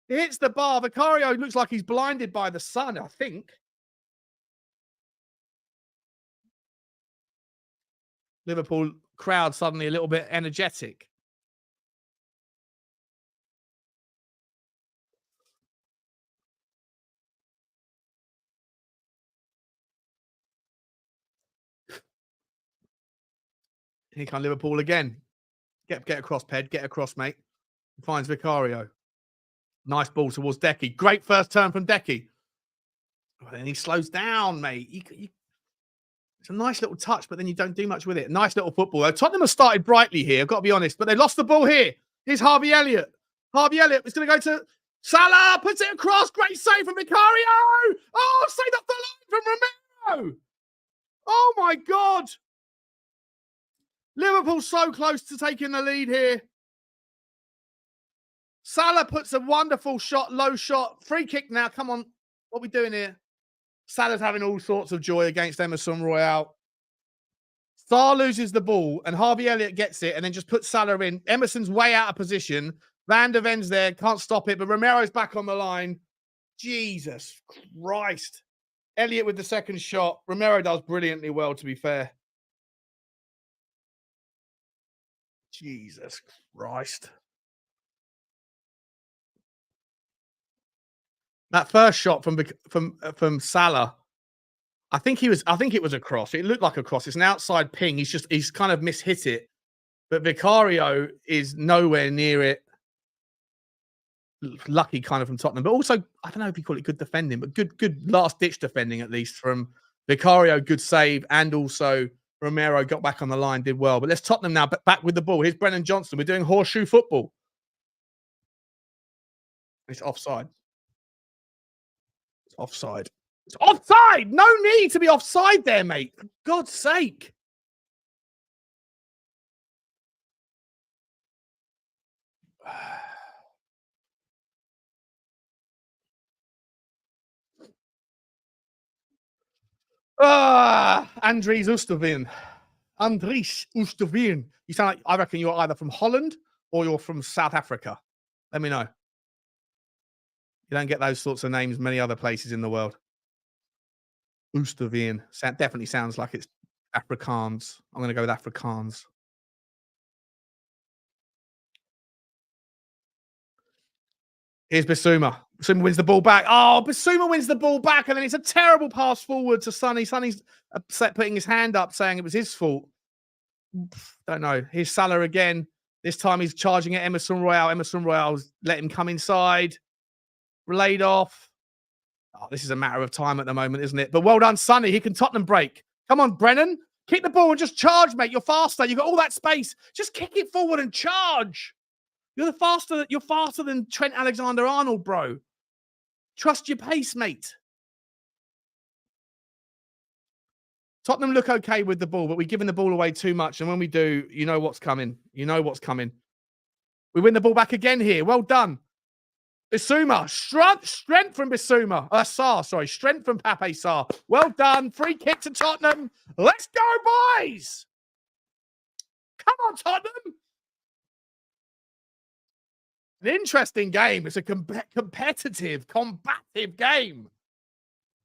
It hits the bar. Vicario looks like he's blinded by the sun, I think. Liverpool crowd suddenly a little bit energetic. Here come Liverpool again. Get across, Ped. Get across, mate. Finds Vicario. Nice ball towards Decky. Great first turn from Decky. And he slows down, mate. It's a nice little touch, but then you don't do much with it. Nice little football. Tottenham have started brightly here, I've got to be honest, but they lost the ball here. Here's Harvey Elliott. Harvey Elliott is going to go to Salah, puts it across. Great save from Vicario. Oh, saved up the line from Romero. Oh, my God. Liverpool so close to taking the lead here. Salah puts a wonderful shot, low shot. Free kick now. Come on. What are we doing here? Salah's having all sorts of joy against Emerson Royal. Sarr loses the ball and Harvey Elliott gets it and then just puts Salah in. Emerson's way out of position. Van De Ven's there. Can't stop it. But Romero's back on the line. Jesus Christ. Elliott with the second shot. Romero does brilliantly well, to be fair. Jesus Christ. That first shot from Salah, I think it was a cross. It looked like a cross. It's an outside ping. He's kind of mishit it. But Vicario is nowhere near it. Lucky kind of from Tottenham. But also, I don't know if you call it good defending, but good last ditch defending at least from Vicario. Good save. And also Romero got back on the line, did well. But let's Tottenham now back with the ball. Here's Brennan Johnson. We're doing horseshoe football. It's offside. It's offside. It's offside! No need to be offside there, mate. For God's sake. Andries Oesterween. Andries Oesterween. You sound like, I reckon you're either from Holland or you're from South Africa. Let me know. You don't get those sorts of names many other places in the world. Oesterween. Definitely sounds like it's Afrikaans. I'm going to go with Afrikaans. Here's Bissouma. Bissouma wins the ball back. Oh, Bissouma wins the ball back, and then it's a terrible pass forward to Sonny. Sonny's upset, putting his hand up, saying it was his fault. Don't know. Here's Salah again. This time he's charging at Emerson Royal. Emerson Royal's let him come inside. Relayed off. Oh, this is a matter of time at the moment, isn't it? But well done, Sonny. He can Tottenham break. Come on, Brennan. Kick the ball and just charge, mate. You're faster. You've got all that space. Just kick it forward and charge. You're faster than Trent Alexander-Arnold, bro. Trust your pace, mate. Tottenham look okay with the ball, but we're giving the ball away too much. And when we do, you know what's coming. You know what's coming. We win the ball back again here. Well done. Bissouma. Strength from Bissouma. Sarr, sorry. Strength from Pape Sarr. Well done. Free kick to Tottenham. Let's go, boys. Come on, Tottenham. An interesting game. It's a competitive, combative game.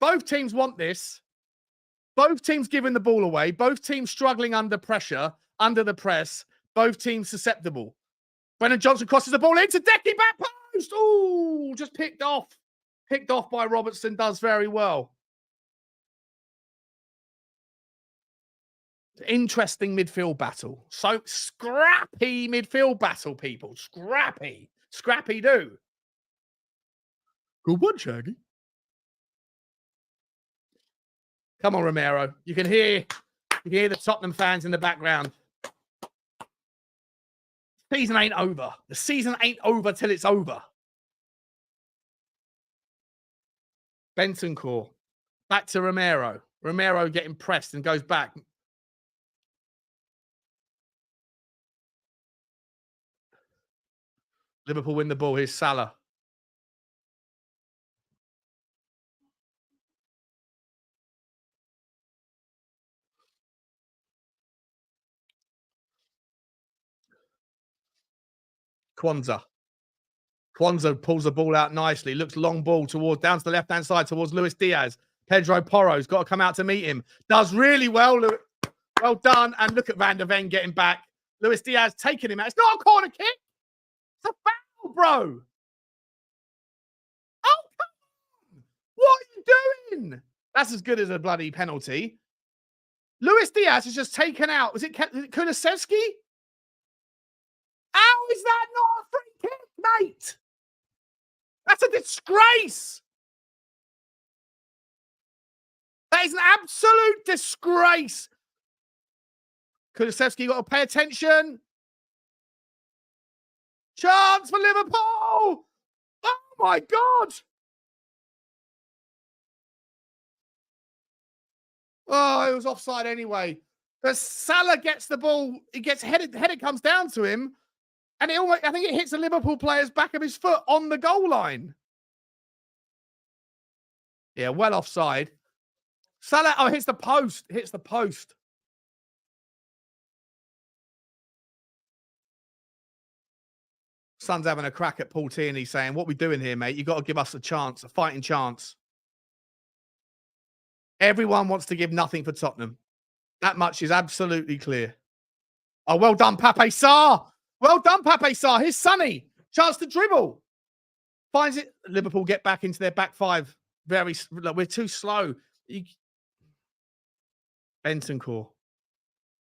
Both teams want this. Both teams giving the ball away. Both teams struggling under pressure, under the press. Both teams susceptible. Brennan Johnson crosses the ball into Decky, back post. Ooh, just picked off. Picked off by Robertson. Does very well. Interesting midfield battle. So scrappy midfield battle, people. Scrappy. Scrappy do. Good one, Shaggy. Come on, Romero. You can hear the Tottenham fans in the background. Season ain't over. The season ain't over till it's over. Bentancur. Back to Romero. Romero getting pressed and goes back. Liverpool win the ball. Here's Salah. Kwanzaa pulls the ball out nicely. Looks long ball down to the left-hand side towards Luis Diaz. Pedro Porro's got to come out to meet him. Does really well. Well done. And look at Van De Ven getting back. Luis Diaz taking him out. It's not a corner kick. It's a foul, bro. Oh, come on. What are you doing? That's as good as a bloody penalty. Luis Diaz is just taken out. Was it Kulusevski? How is that not a free kick, mate? That's a disgrace. That is an absolute disgrace. Kulusevski got to pay attention. Chance for Liverpool. Oh my God. Oh, it was offside anyway. But Salah gets the ball. He gets headed. The header comes down to him. And I think it hits the Liverpool player's back of his foot on the goal line. Yeah, well offside. Salah, hits the post. Hits the post. Son's having a crack at Paul Tierney saying, what we doing here, mate? You've got to give us a chance, a fighting chance. Everyone wants to give nothing for Tottenham. That much is absolutely clear. Oh, well done, Pape Sarr. Well done, Pape Sarr. Here's Sonny. Chance to dribble. Finds it. Liverpool get back into their back five. We're too slow. Bentancur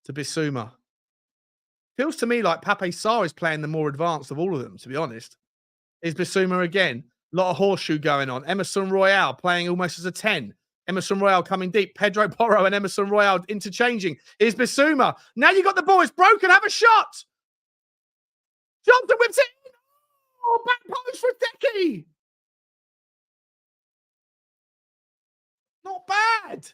to Bissouma. Feels to me like Pape Sarr is playing the more advanced of all of them, to be honest. Is Bissouma again. A lot of horseshoe going on. Emerson Royal playing almost as a 10. Emerson Royal coming deep. Pedro Porro and Emerson Royal interchanging. Here's Bissouma. Now you got the ball. It's broken. Have a shot. Johnson whips it in. Oh, back post for Decky. Not bad.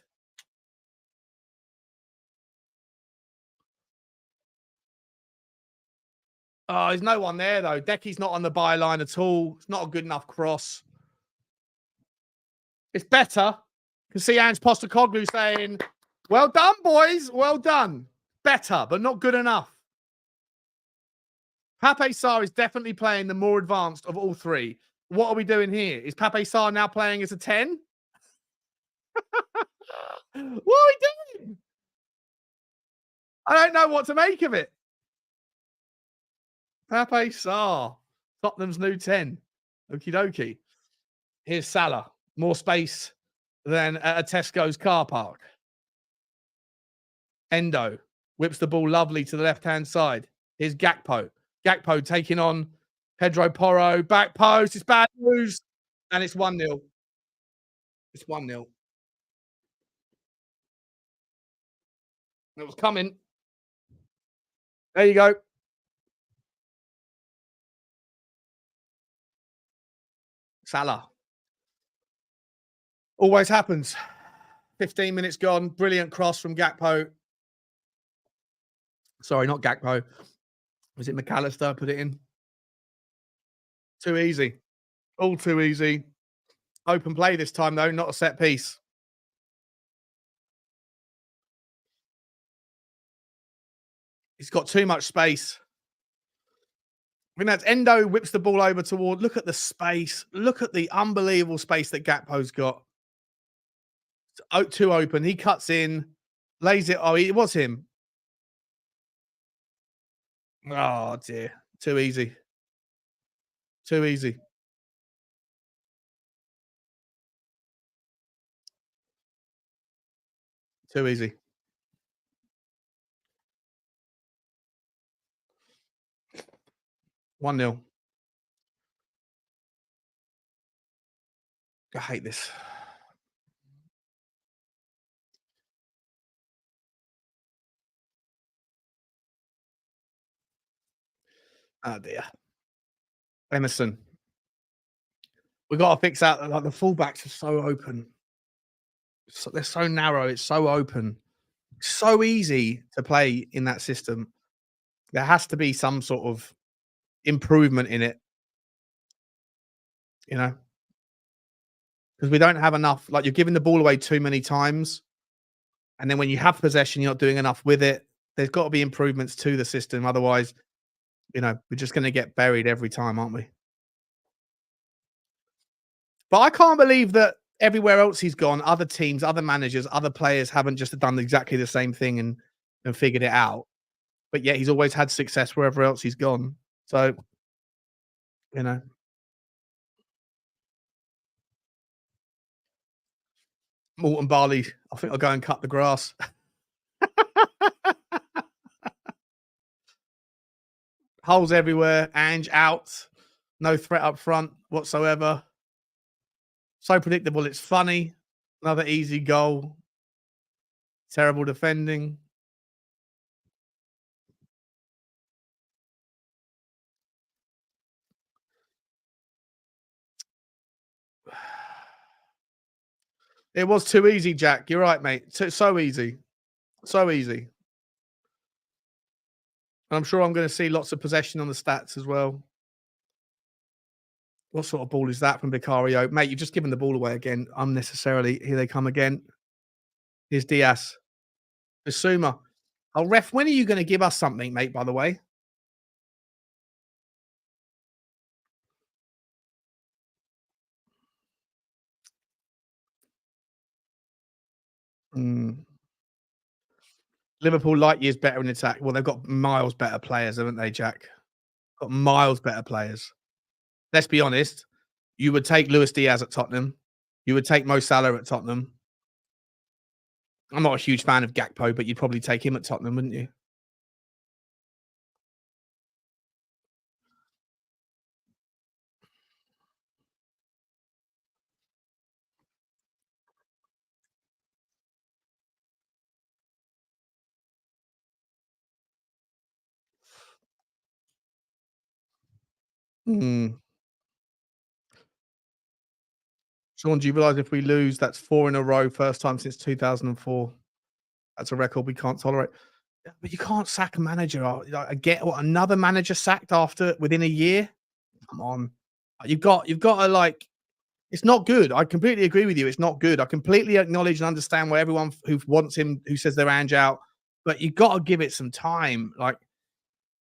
Oh, there's no one there, though. Decky's not on the byline at all. It's not a good enough cross. It's better. You can see Ange Postecoglou saying, well done, boys. Well done. Better, but not good enough. Pape Sarr is definitely playing the more advanced of all three. What are we doing here? Is Pape Sarr now playing as a 10? What are we doing? I don't know what to make of it. Pape Sarr, Tottenham's new 10. Okie dokie. Here's Salah. More space than at a Tesco's car park. Endo whips the ball lovely to the left-hand side. Here's Gakpo. Gakpo taking on Pedro Porro. Back post. It's bad news. And it's 1-0. It's 1-0. It was coming. There you go. Salah. Always happens. 15 minutes gone. Brilliant cross from Gakpo. Sorry, not Gakpo. Was it McAllister? Put it in. Too easy. All too easy. Open play this time, though, not a set piece. He's got too much space. I mean, that's Endo whips the ball over toward. Look at the space. Look at the unbelievable space that Gakpo's got. It's too open. He cuts in, lays it. Oh, it was him. Oh, dear. Too easy. Too easy. Too easy. One 0. I hate this. Oh dear. Emerson. We've got to fix out, like, the fullbacks are so open. They're so narrow. It's so open. So easy to play in that system. There has to be some sort of improvement in it. You know? Because we don't have enough. Like, you're giving the ball away too many times. And then when you have possession, you're not doing enough with it. There's got to be improvements to the system. Otherwise, you know, we're just going to get buried every time, aren't we? But I can't believe that everywhere else he's gone, other teams, other managers, other players haven't just done exactly the same thing and figured it out. But yet he's always had success wherever else he's gone. So, you know. Morton Barley, I think I'll go and cut the grass. Holes everywhere. Ange out. No threat up front whatsoever. So predictable, it's funny. Another easy goal. Terrible defending. It was too easy, Jack. You're right, mate. So easy. So easy. And I'm sure I'm going to see lots of possession on the stats as well. What sort of ball is that from Vicario? Mate, you've just given the ball away again unnecessarily. Here they come again. Here's Diaz. Bissouma. Oh, ref, when are you going to give us something, mate, by the way? Liverpool light years better in attack. Well, they've got miles better players, haven't they, Jack? Got miles better players. Let's be honest. You would take Luis Diaz at Tottenham. You would take Mo Salah at Tottenham. I'm not a huge fan of Gakpo, but you'd probably take him at Tottenham, wouldn't you? Hmm. Sean, do you realise if we lose, that's 4 in a row, first time since 2004? That's a record we can't tolerate. Yeah, but you can't sack a manager. I get what another manager sacked after within a year. Come on, you've got to like. It's not good. I completely agree with you. It's not good. I completely acknowledge and understand why everyone who wants him, who says they're Ange out, but you've got to give it some time. Like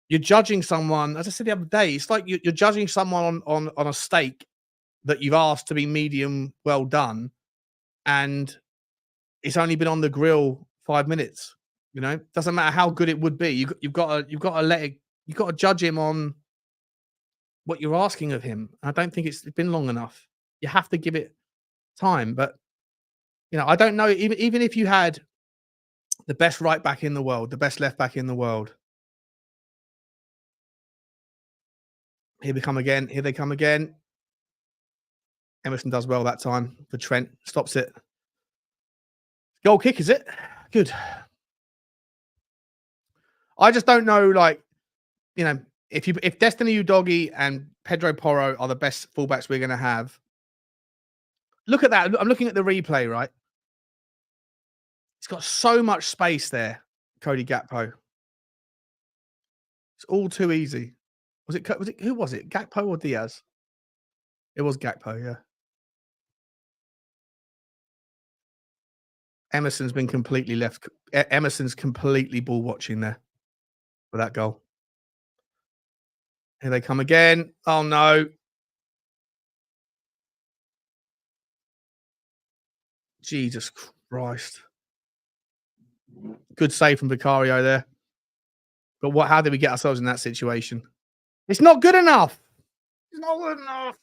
you're judging someone, as I said the other day, it's like you're judging someone on a steak that you've asked to be medium well done, and it's only been on the grill 5 minutes. You know, doesn't matter how good it would be. You've got to let it. You've got to judge him on what you're asking of him. I don't think it's been long enough. You have to give it time. But you know, I don't know. Even if you had the best right back in the world, the best left back in the world, here they come again. Here they come again. Emerson does well that time for Trent. Stops it. Goal kick, is it? Good. I just don't know, like, you know, if Destiny Udogie and Pedro Porro are the best fullbacks we're going to have, look at that. I'm looking at the replay, right? It's got so much space there, Cody Gakpo. It's all too easy. Was it who was it? Gakpo or Diaz? It was Gakpo, yeah. Emerson's been completely left. Emerson's completely ball watching there for that goal. Here they come again. Oh no. Jesus Christ. Good save from Vicario there. But how did we get ourselves in that situation? It's not good enough. It's not good enough.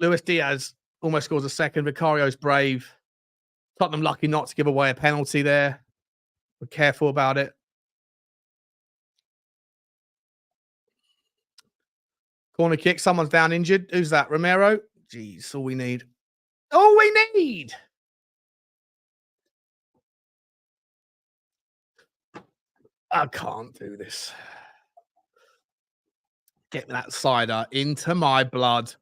Luis Diaz almost scores a second. Vicario's brave. Tottenham lucky not to give away a penalty there. We're careful about it. Corner kick. Someone's down injured. Who's that? Romero? Jeez, all we need. All we need. I can't do this. Get that cider into my blood.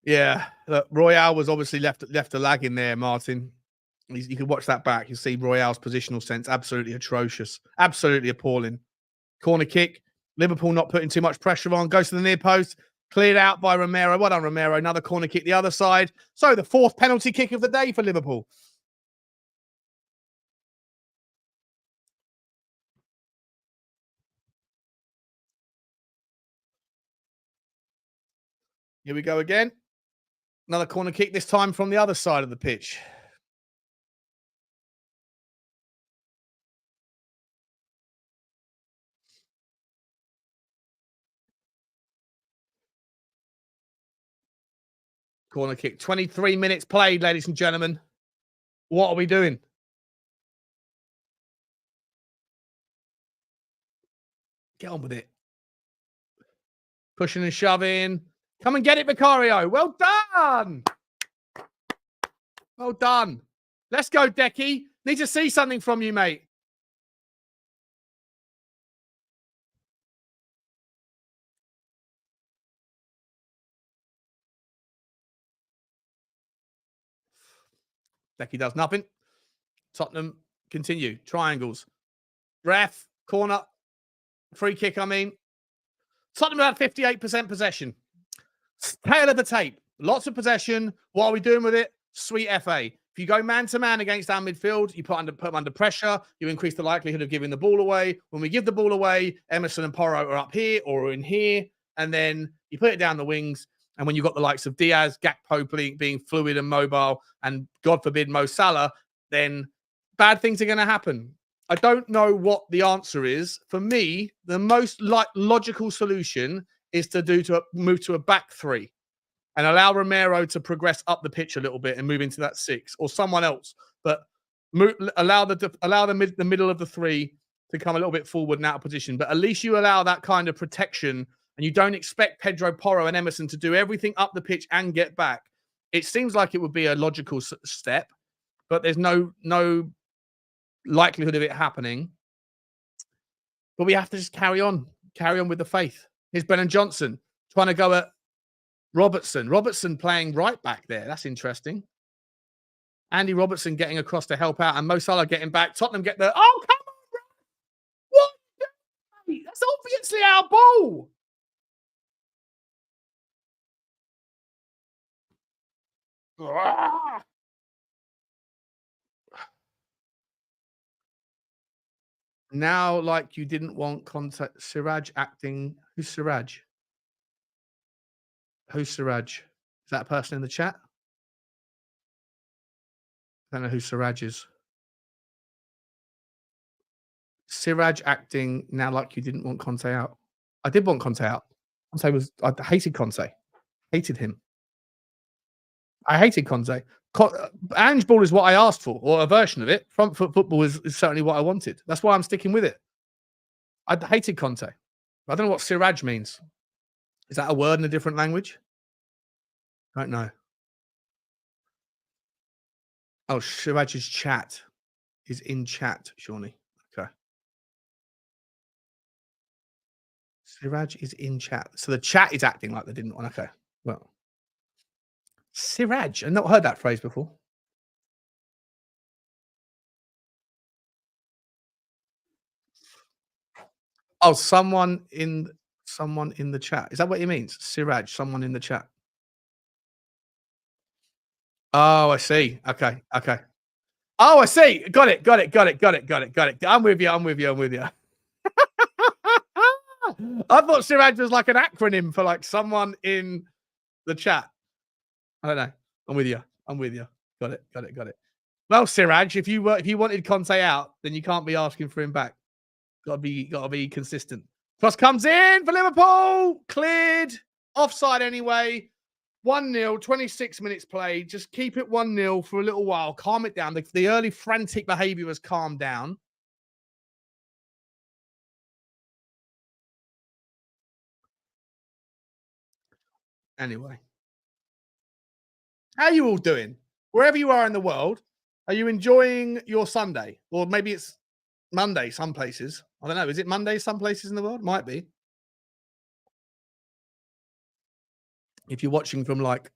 Yeah, look, Royal was obviously left a lag in there, Martin. You can watch that back. You see Royale's positional sense absolutely atrocious, absolutely appalling. Corner kick. Liverpool not putting too much pressure on. Goes to the near post. Cleared out by Romero. Well done, Romero. Another corner kick the other side. So the fourth penalty kick of the day for Liverpool. Here we go again. Another corner kick, this time from the other side of the pitch. Corner kick. 23 minutes played, ladies and gentlemen. What are we doing? Get on with it. Pushing and shoving. Come and get it, Vicario. Well done. Well done. Let's go, Decky. Need to see something from you, mate. Decky does nothing. Tottenham continue. Triangles. Ref. Corner. Free kick, I mean. Tottenham had 58% possession. Tail of the tape. Lots of possession. What are we doing with it? Sweet FA. If you go man-to-man against our midfield, you put them under pressure. You increase the likelihood of giving the ball away. When we give the ball away, Emerson and Porro are up here or in here. And then you put it down the wings. And when you've got the likes of Diaz, Gakpo being fluid and mobile, and God forbid Mo Salah, then bad things are going to happen. I don't know what the answer is. For me, the most logical solution is to move to a back three and allow Romero to progress up the pitch a little bit and move into that 6, or someone else. But allow the middle of the 3 to come a little bit forward and out of position. But at least you allow that kind of protection, and you don't expect Pedro Porro and Emerson to do everything up the pitch and get back. It seems like it would be a logical step, but there's no likelihood of it happening. But we have to just carry on with the faith. Here's Brennan Johnson trying to go at Robertson playing right back there. That's interesting. Andy Robertson getting across to help out, and Mo Salah getting back. Tottenham get the... Oh, come on, bro. What? That's obviously our ball. Now, like you didn't want contact. Siraj acting. Who's Siraj? Who's Siraj? Is that a person in the chat? I don't know who Siraj is. Siraj acting now like you didn't want Conte out. I did want Conte out. I hated Conte. Hated him. I hated Conte. Ange ball is what I asked for, or a version of it. Front foot football is certainly what I wanted. That's why I'm sticking with it. I hated Conte. I don't know what Siraj means. Is that a word in a different language? I don't know. Oh, Siraj's chat is in chat, Shawnee. Okay. Siraj is in chat. So the chat is acting like they didn't want. Okay. Well, Siraj. I've not heard that phrase before. Oh, someone in the chat. Is that what he means? Siraj, someone in the chat. Oh, I see. Okay. Oh, I see. Got it. I'm with you. I thought Siraj was like an acronym for like someone in the chat. I don't know. I'm with you. Got it. Well, Siraj, if you wanted Conte out, then you can't be asking for him back. Gotta be consistent. Cross comes in for Liverpool. Cleared. Offside anyway. 1-0, 26 minutes played. Just keep it 1-0 for a little while. Calm it down. The early frantic behavior has calmed down. Anyway. How are you all doing? Wherever you are in the world, are you enjoying your Sunday? Or maybe it's Monday some places. I don't know. Is it Monday some places in the world? Might be. If you're watching from like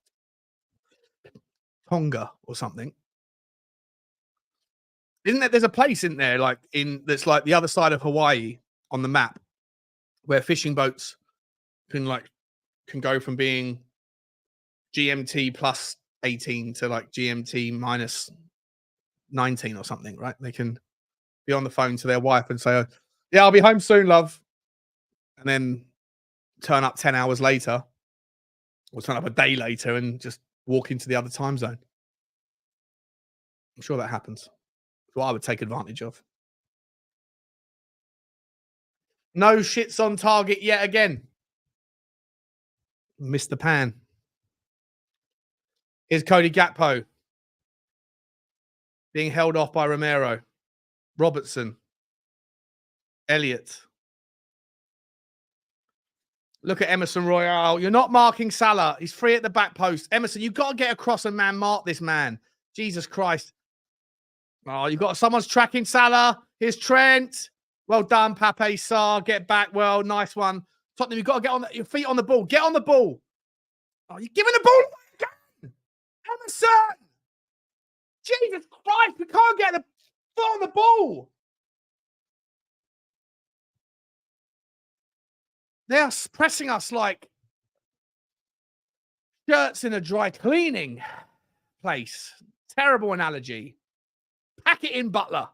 Tonga or something. There's a place in there that's like the other side of Hawaii on the map where fishing boats can go from being GMT plus 18 to like GMT minus 19 or something, right? They can be on the phone to their wife and say, yeah, I'll be home soon, love. And then turn up 10 hours later or turn up a day later and just walk into the other time zone. I'm sure that happens. It's what I would take advantage of. No shits on target yet again. Missed the pan. Here's Cody Gakpo being held off by Romero. Robertson. Elliott. Look at Emerson Royal. You're not marking Salah. He's free at the back post. Emerson, you've got to get across and mark this man. Jesus Christ. Oh, you've got someone's tracking Salah. Here's Trent. Well done, Pape Sarr. Get back well. Nice one. Tottenham, you've got to get on your feet on the ball. Get on the ball. Oh, you're giving the ball away again. Emerson. Jesus Christ. We can't get the foot on the ball. They're pressing us like shirts in a dry cleaning place. Terrible analogy. Pack it in, Butler.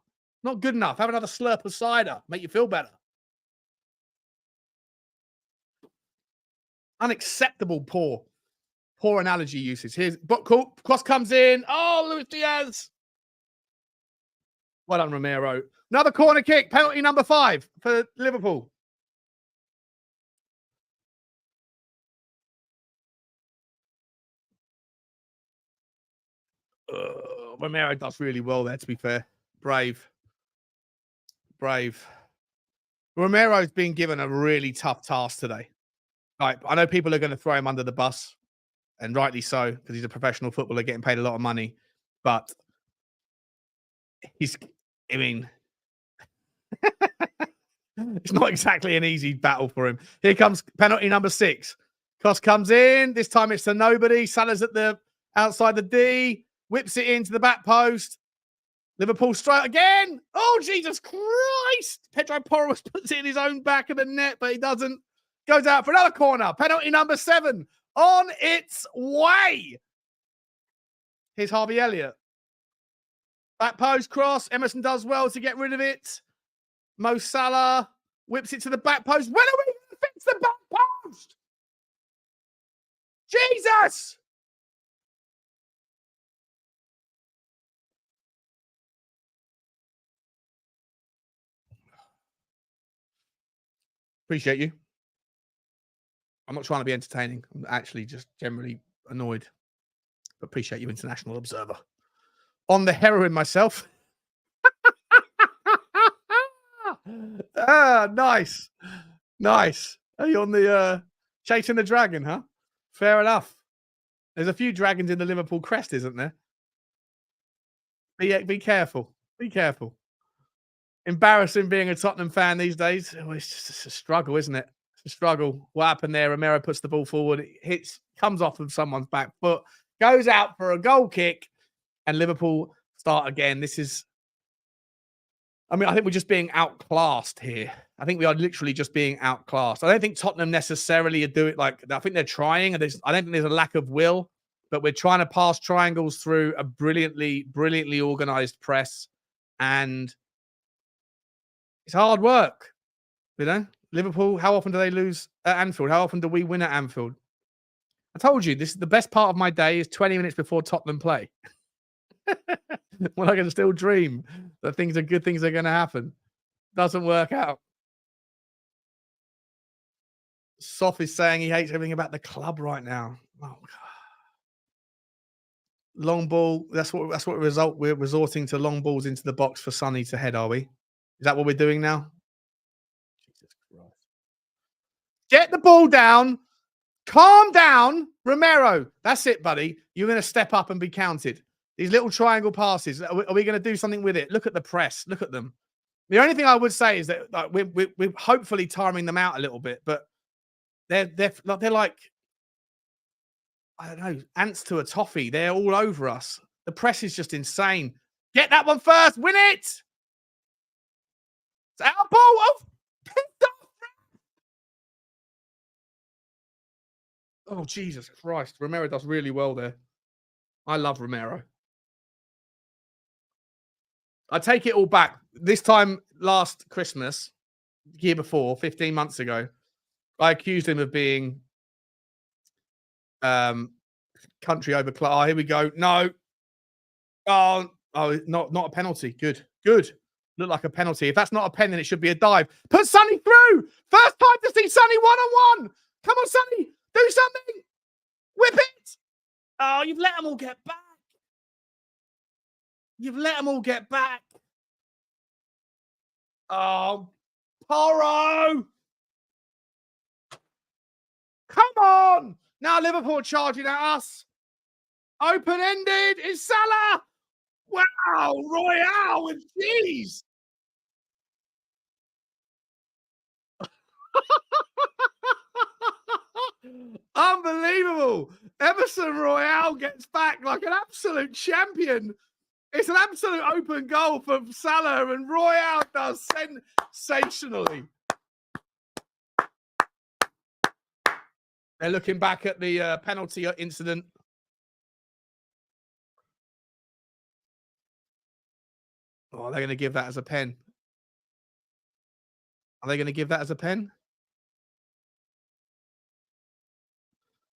Not good enough. Have another slurp of cider. Make you feel better. Unacceptable poor analogy usage. Here's but cool. Cross comes in. Oh, Luis Diaz. Well done, Romero. Another corner kick. Penalty number 5 for Liverpool. Romero does really well there, to be fair. Brave. Romero's been given a really tough task today. Like, I know people are going to throw him under the bus, and rightly so, because he's a professional footballer getting paid a lot of money. But it's not exactly an easy battle for him. Here comes penalty number 6. Cross comes in. This time it's to nobody. Salah's at the outside the D. Whips it into the back post. Liverpool strike again. Oh, Jesus Christ. Pedro Porro puts it in his own back of the net, but he doesn't. Goes out for another corner. Penalty number 7 on its way. Here's Harvey Elliott. Back post cross. Emerson does well to get rid of it. Mo Salah whips it to the back post. When are we going to fix the back post? Jesus! Appreciate you. I'm not trying to be entertaining. I'm actually just generally annoyed. But appreciate you, international observer. On the heroin myself. Nice. Nice. Are you on the chasing the dragon, huh? Fair enough. There's a few dragons in the Liverpool crest, isn't there? Be careful. Be careful. Embarrassing being a Tottenham fan these days. Oh, it's a struggle, isn't it? It's a struggle. What happened there? Romero puts the ball forward. It hits, comes off of someone's back foot, goes out for a goal kick, and Liverpool start again. I think we're just being outclassed here. I think we are literally just being outclassed. I don't think Tottenham necessarily do it like, I think they're trying, and I don't think there's a lack of will, but we're trying to pass triangles through a brilliantly organized press, and it's hard work. You know, Liverpool, how often do they lose at Anfield? How often do we win at Anfield? I told you, this is the best part of my day is 20 minutes before Tottenham play. When I can still dream that good things are going to happen. Doesn't work out. Sof is saying he hates everything about the club right now. Oh, God. Long ball. That's what we're resorting to long balls into the box for Sonny to head, are we? Is that what we're doing now? Jesus Christ. Get the ball down. Calm down. Romero. That's it, buddy. You're going to step up and be counted. These little triangle passes. Are we going to do something with it? Look at the press. Look at them. The only thing I would say is that like, we're hopefully timing them out a little bit, but they're like, I don't know, ants to a toffee. They're all over us. The press is just insane. Get that one first. Win it. It's our ball. Oh, oh, Jesus Christ. Romero does really well there. I love Romero. I take it all back. This time last Christmas, year before, 15 months ago, I accused him of being country over class. Oh, here we go. No. Oh, not a penalty. Good. Look like a penalty. If that's not a pen, then it should be a dive. Put Sonny through. First time to see Sonny one-on-one. Come on, Sonny. Do something. Whip it. Oh, you've let them all get back. Oh, Porro. Come on! Now Liverpool charging at us. Open-ended. It's Salah. Wow, Royal with cheese. Unbelievable. Emerson Royal gets back like an absolute champion. It's an absolute open goal from Salah, and Royal does sensationally. They're looking back at the penalty incident. Oh, they're going to give that as a pen. Are they going to give that as a pen?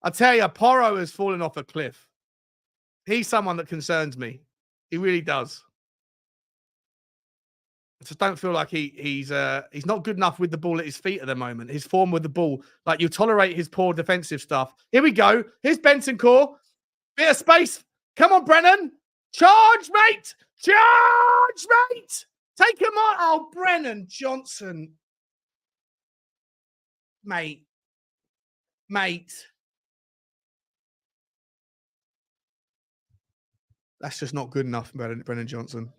I tell you, Porro has fallen off a cliff. He's someone that concerns me. He really does. I just don't feel like he's not good enough with the ball at his feet at the moment. His form with the ball, like you tolerate his poor defensive stuff. Here we go. Here's Bentancur. Bit of space. Come on, Brennan. Charge, mate. Charge, mate. Take him on. Oh, Brennan Johnson. Mate. That's just not good enough, Brennan Johnson.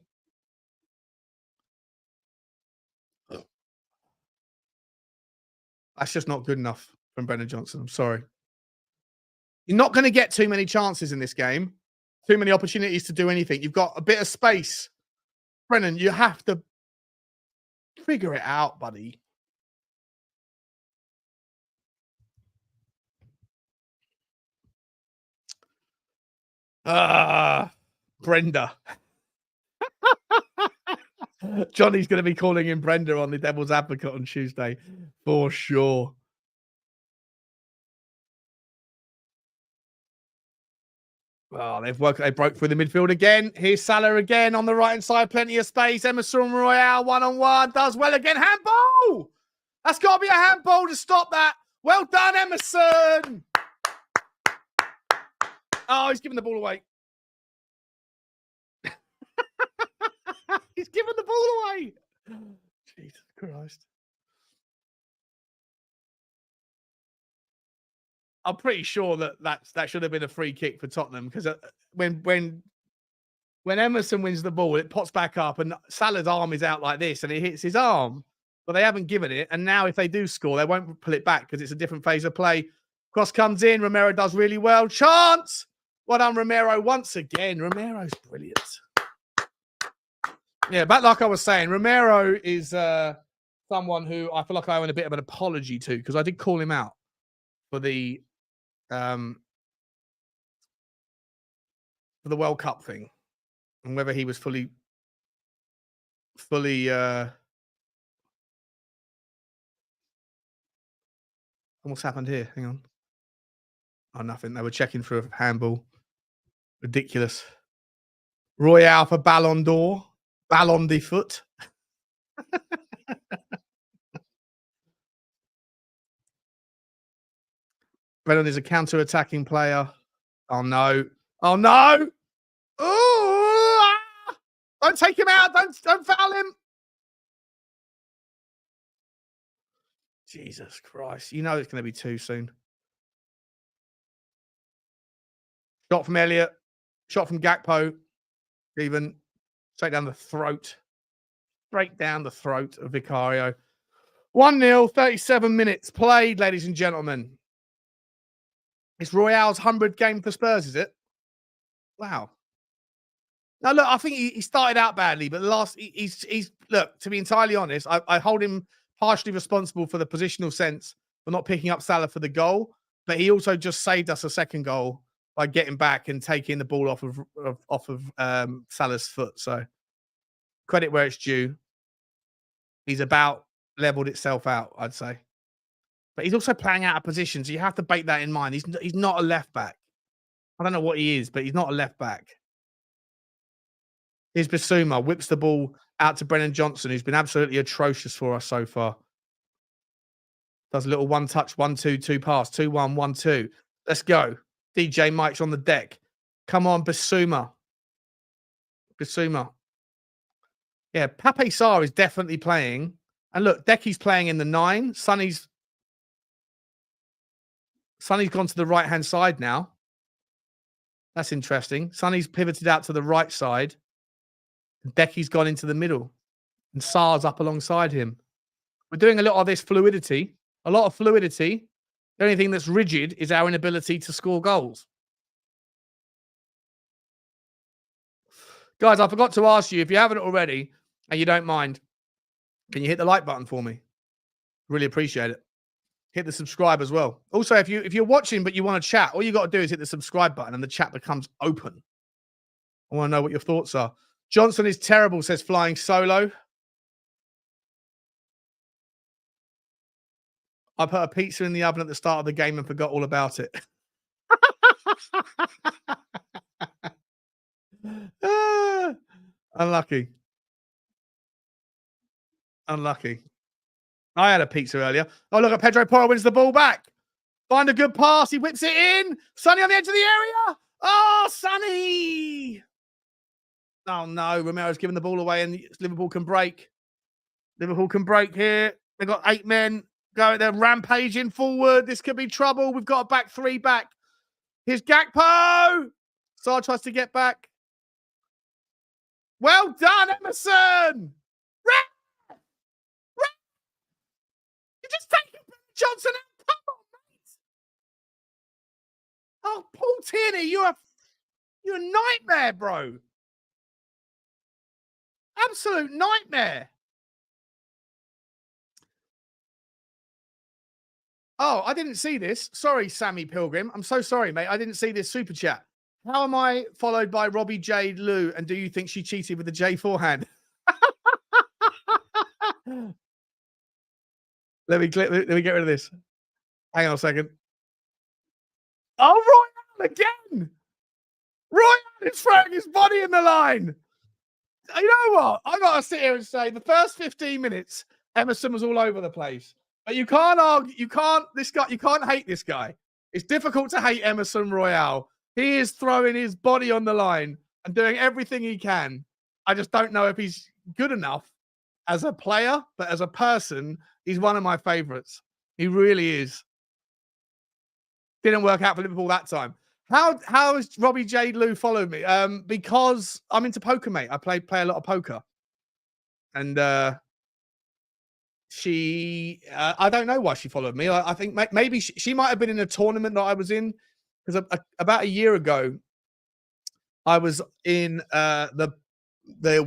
That's just not good enough from Brennan Johnson. I'm sorry. You're not going to get too many chances in this game. Too many opportunities to do anything. You've got a bit of space. Brennan, you have to figure it out, buddy. Brenda. Johnny's going to be calling him Brenda on the Devil's Advocate on Tuesday, for sure. Oh, they broke through the midfield again. Here's Salah again on the right-hand side. Plenty of space. Emerson Royal, one-on-one. Does well again. Handball! That's got to be a handball to stop that. Well done, Emerson! Oh, he's giving the ball away. He's giving the ball away. Jesus Christ. I'm pretty sure that should have been a free kick for Tottenham, because when Emerson wins the ball, it pops back up and Salah's arm is out like this and it hits his arm, but they haven't given it. And now if they do score, they won't pull it back because it's a different phase of play. Cross comes in. Romero does really well. Chance. Well done, Romero, once again. Romero's brilliant. Yeah, but like I was saying, Romero is someone who I feel like I owe a bit of an apology to, because I did call him out for the World Cup thing, and whether he was fully what's happened here? Hang on. Oh, nothing. They were checking for a handball. Ridiculous. Royal for Ballon d'Or. Ballon de foot. Brennan is a counter-attacking player. Oh, no. Oh, no. Ooh, don't take him out. Don't foul him. Jesus Christ. You know it's going to be two soon. Shot from Elliott. Shot from Gakpo. Even straight down the throat. Straight down the throat of Vicario. 1-0, 37 minutes played, ladies and gentlemen. It's Royal's 100th game for Spurs, is it? Wow. Now, look, I think he started out badly, but he's look, to be entirely honest, I hold him partially responsible for the positional sense for not picking up Salah for the goal, but he also just saved us a second goal by getting back and taking the ball off of Salah's foot. So credit where it's due. He's about leveled itself out, I'd say. But he's also playing out of position, so you have to bake that in mind. He's not a left back. I don't know what he is, but he's not a left back. Here's Bissouma, whips the ball out to Brennan Johnson, who's been absolutely atrocious for us so far. Does a little one-touch, 1-2-2 pass, 2-1, 1-2. Let's go. DJ Mike's on the deck. Come on, Bissouma. Bissouma. Yeah, Pape Sarr is definitely playing. And look, Decky's playing in the 9. Sonny's Sonny's gone to the right-hand side now. That's interesting. Sonny's pivoted out to the right side. Decky's gone into the middle. And Sarr's up alongside him. We're doing a lot of this fluidity. A lot of fluidity. The only thing that's rigid is our inability to score goals. Guys, I forgot to ask you, if you haven't already, and you don't mind, can you hit the like button for me? Really appreciate it. Hit the subscribe as well. Also, if you're watching but you want to chat, all you got to do is hit the subscribe button and the chat becomes open. I want to know what your thoughts are. Johnson is terrible, says Flying Solo. I put a pizza in the oven at the start of the game and forgot all about it. Unlucky. Unlucky. I had a pizza earlier. Oh, look at Pedro Porro wins the ball back. Find a good pass. He whips it in. Sonny on the edge of the area. Oh, Sonny. Oh, no. Romero's giving the ball away and Liverpool can break. Liverpool can break here. They've got 8 men. They're rampaging forward. This could be trouble. We've got a back 3 back. Here's Gakpo. Sarr tries to get back. Well done, Emerson. You just taking Johnson out. Come on, mate. Oh, Paul Tierney, you're a nightmare, bro. Absolute nightmare. Oh, I didn't see this. Sorry, Sammy Pilgrim. I'm so sorry, mate. I didn't see this super chat. How am I followed by Robbie J. Lou? And do you think she cheated with the J forehand? Let me get rid of this. Hang on a second. Oh, Royal again. Royal is throwing his body in the line. You know what? I got to sit here and say the first 15 minutes, Emerson was all over the place. But you can't argue. You can't hate this guy. It's difficult to hate Emerson Royal. He is throwing his body on the line and doing everything he can. I just don't know if he's good enough as a player, but as a person, he's one of my favorites. He really is. Didn't work out for Liverpool that time. How has Robbie J. Lou followed me? Because I'm into poker, mate. I play a lot of poker. And I don't know why she followed me. I think maybe she might have been in a tournament that I was in. Because about a year ago, I was in the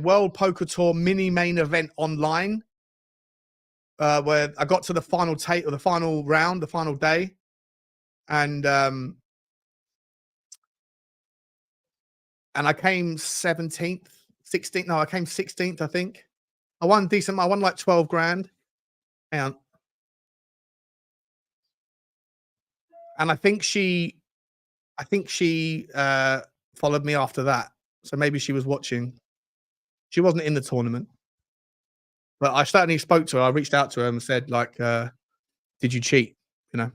World Poker Tour mini main event online, where I got to the final tape or the final round, the final day, and I came 17th, 16th. No, I came 16th, I think. I won decent. I won like 12 grand. Hang on. And I think she followed me after that. So maybe she was watching. She wasn't in the tournament. But I certainly spoke to her. I reached out to her and said, like, did you cheat? You know,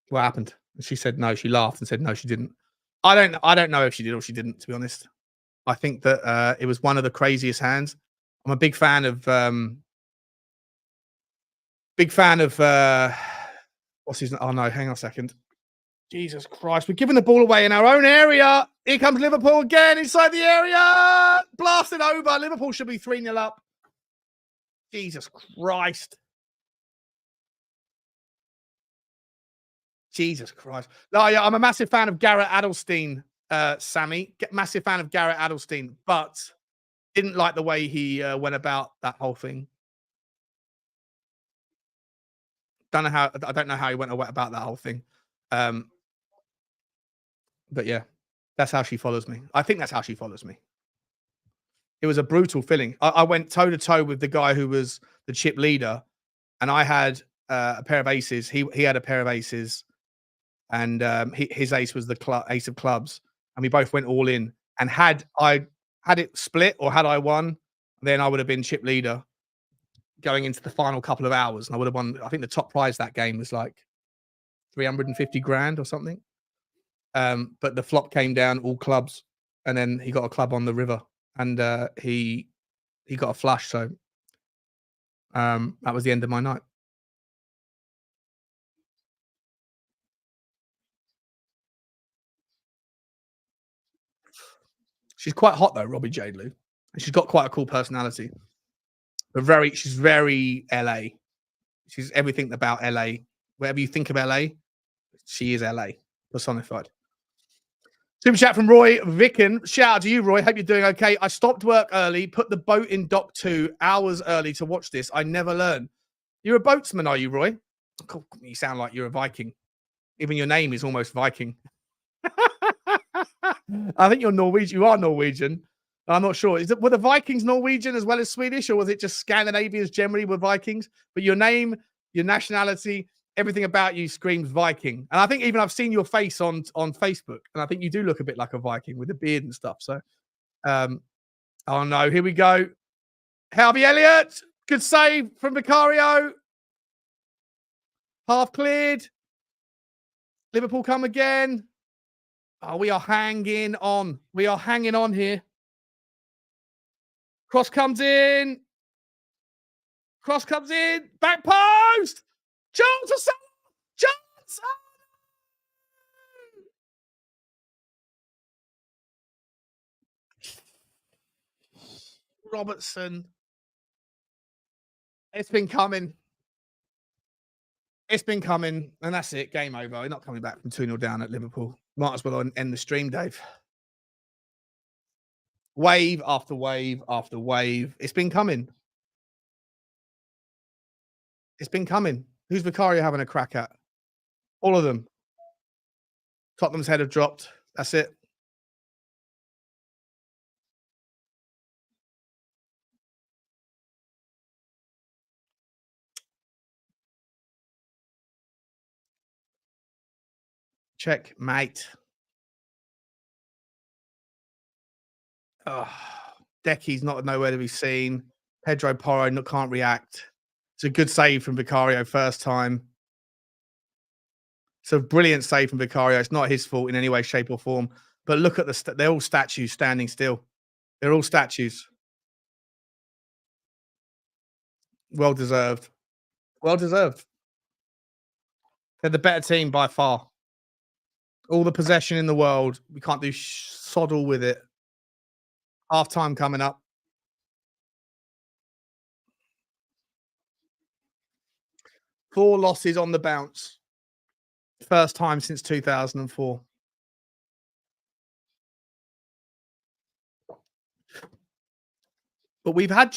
what happened? And she said no. She laughed and said no, she didn't. I don't know if she did or she didn't, to be honest. I think that it was one of the craziest hands. I'm a big fan of what's his name? Oh no, hang on a second. Jesus Christ, we're giving the ball away in our own area. Here comes Liverpool again inside the area. Blasted over. Liverpool should be 3-0 up. Jesus Christ. Jesus Christ. No, yeah, I'm a massive fan of Garrett Adelstein, Sammy. Massive fan of Garrett Adelstein, but didn't like the way he went about that whole thing. I don't know how he went about that whole thing. But yeah, that's how she follows me. I think that's how she follows me. It was a brutal feeling. I went toe to toe with the guy who was the chip leader, and I had a pair of aces. He had a pair of aces, and his ace was the ace of clubs, and we both went all in. And had it split or had I won, then I would have been chip leader going into the final couple of hours, and I would have won. I think the top prize that game was like 350 grand or something. But the flop came down all clubs, and then he got a club on the river, and he got a flush. So that was the end of my night. She's quite hot though, Robbie Jade Lou. And she's got quite a cool personality. But she's very LA. She's everything about LA. Whatever you think of LA, she is LA personified. Super chat from Roy Vicken. Shout out to you, Roy. Hope you're doing okay. I stopped work early, put the boat in dock 2 hours early to watch this. I never learn. You're a boatsman, are you, Roy? Cool. You sound like you're a Viking. Even your name is almost Viking. I think you're Norwegian. You are Norwegian. I'm not sure. Were the Vikings Norwegian as well as Swedish, or was it just Scandinavians generally were Vikings? But your name, your nationality, everything about you screams Viking. And I think even I've seen your face on Facebook, and I think you do look a bit like a Viking with a beard and stuff. So, oh no, here we go. Harvey Elliott, good save from Vicario. Half cleared. Liverpool come again. Oh, we are hanging on. We are hanging on here. Cross comes in. Cross comes in. Back post. Johnson. Johnson. Robertson. It's been coming. It's been coming. And that's it. Game over. We're not coming back from 2-0 down at Liverpool. Might as well end the stream, Dave. Wave after wave after wave. It's been coming. It's been coming. Who's Vicario having a crack at? All of them. Tottenham's head have dropped. That's it. Checkmate. Oh, Decky's not nowhere to be seen. Pedro Porro can't react. It's a good save from Vicario first time. It's a brilliant save from Vicario. It's not his fault in any way, shape, or form. But look at they're all statues standing still. They're all statues. Well deserved. Well deserved. They're the better team by far. All the possession in the world. We can't do soddle with it. Half time coming up. Four losses on the bounce. First time since 2004. But we've had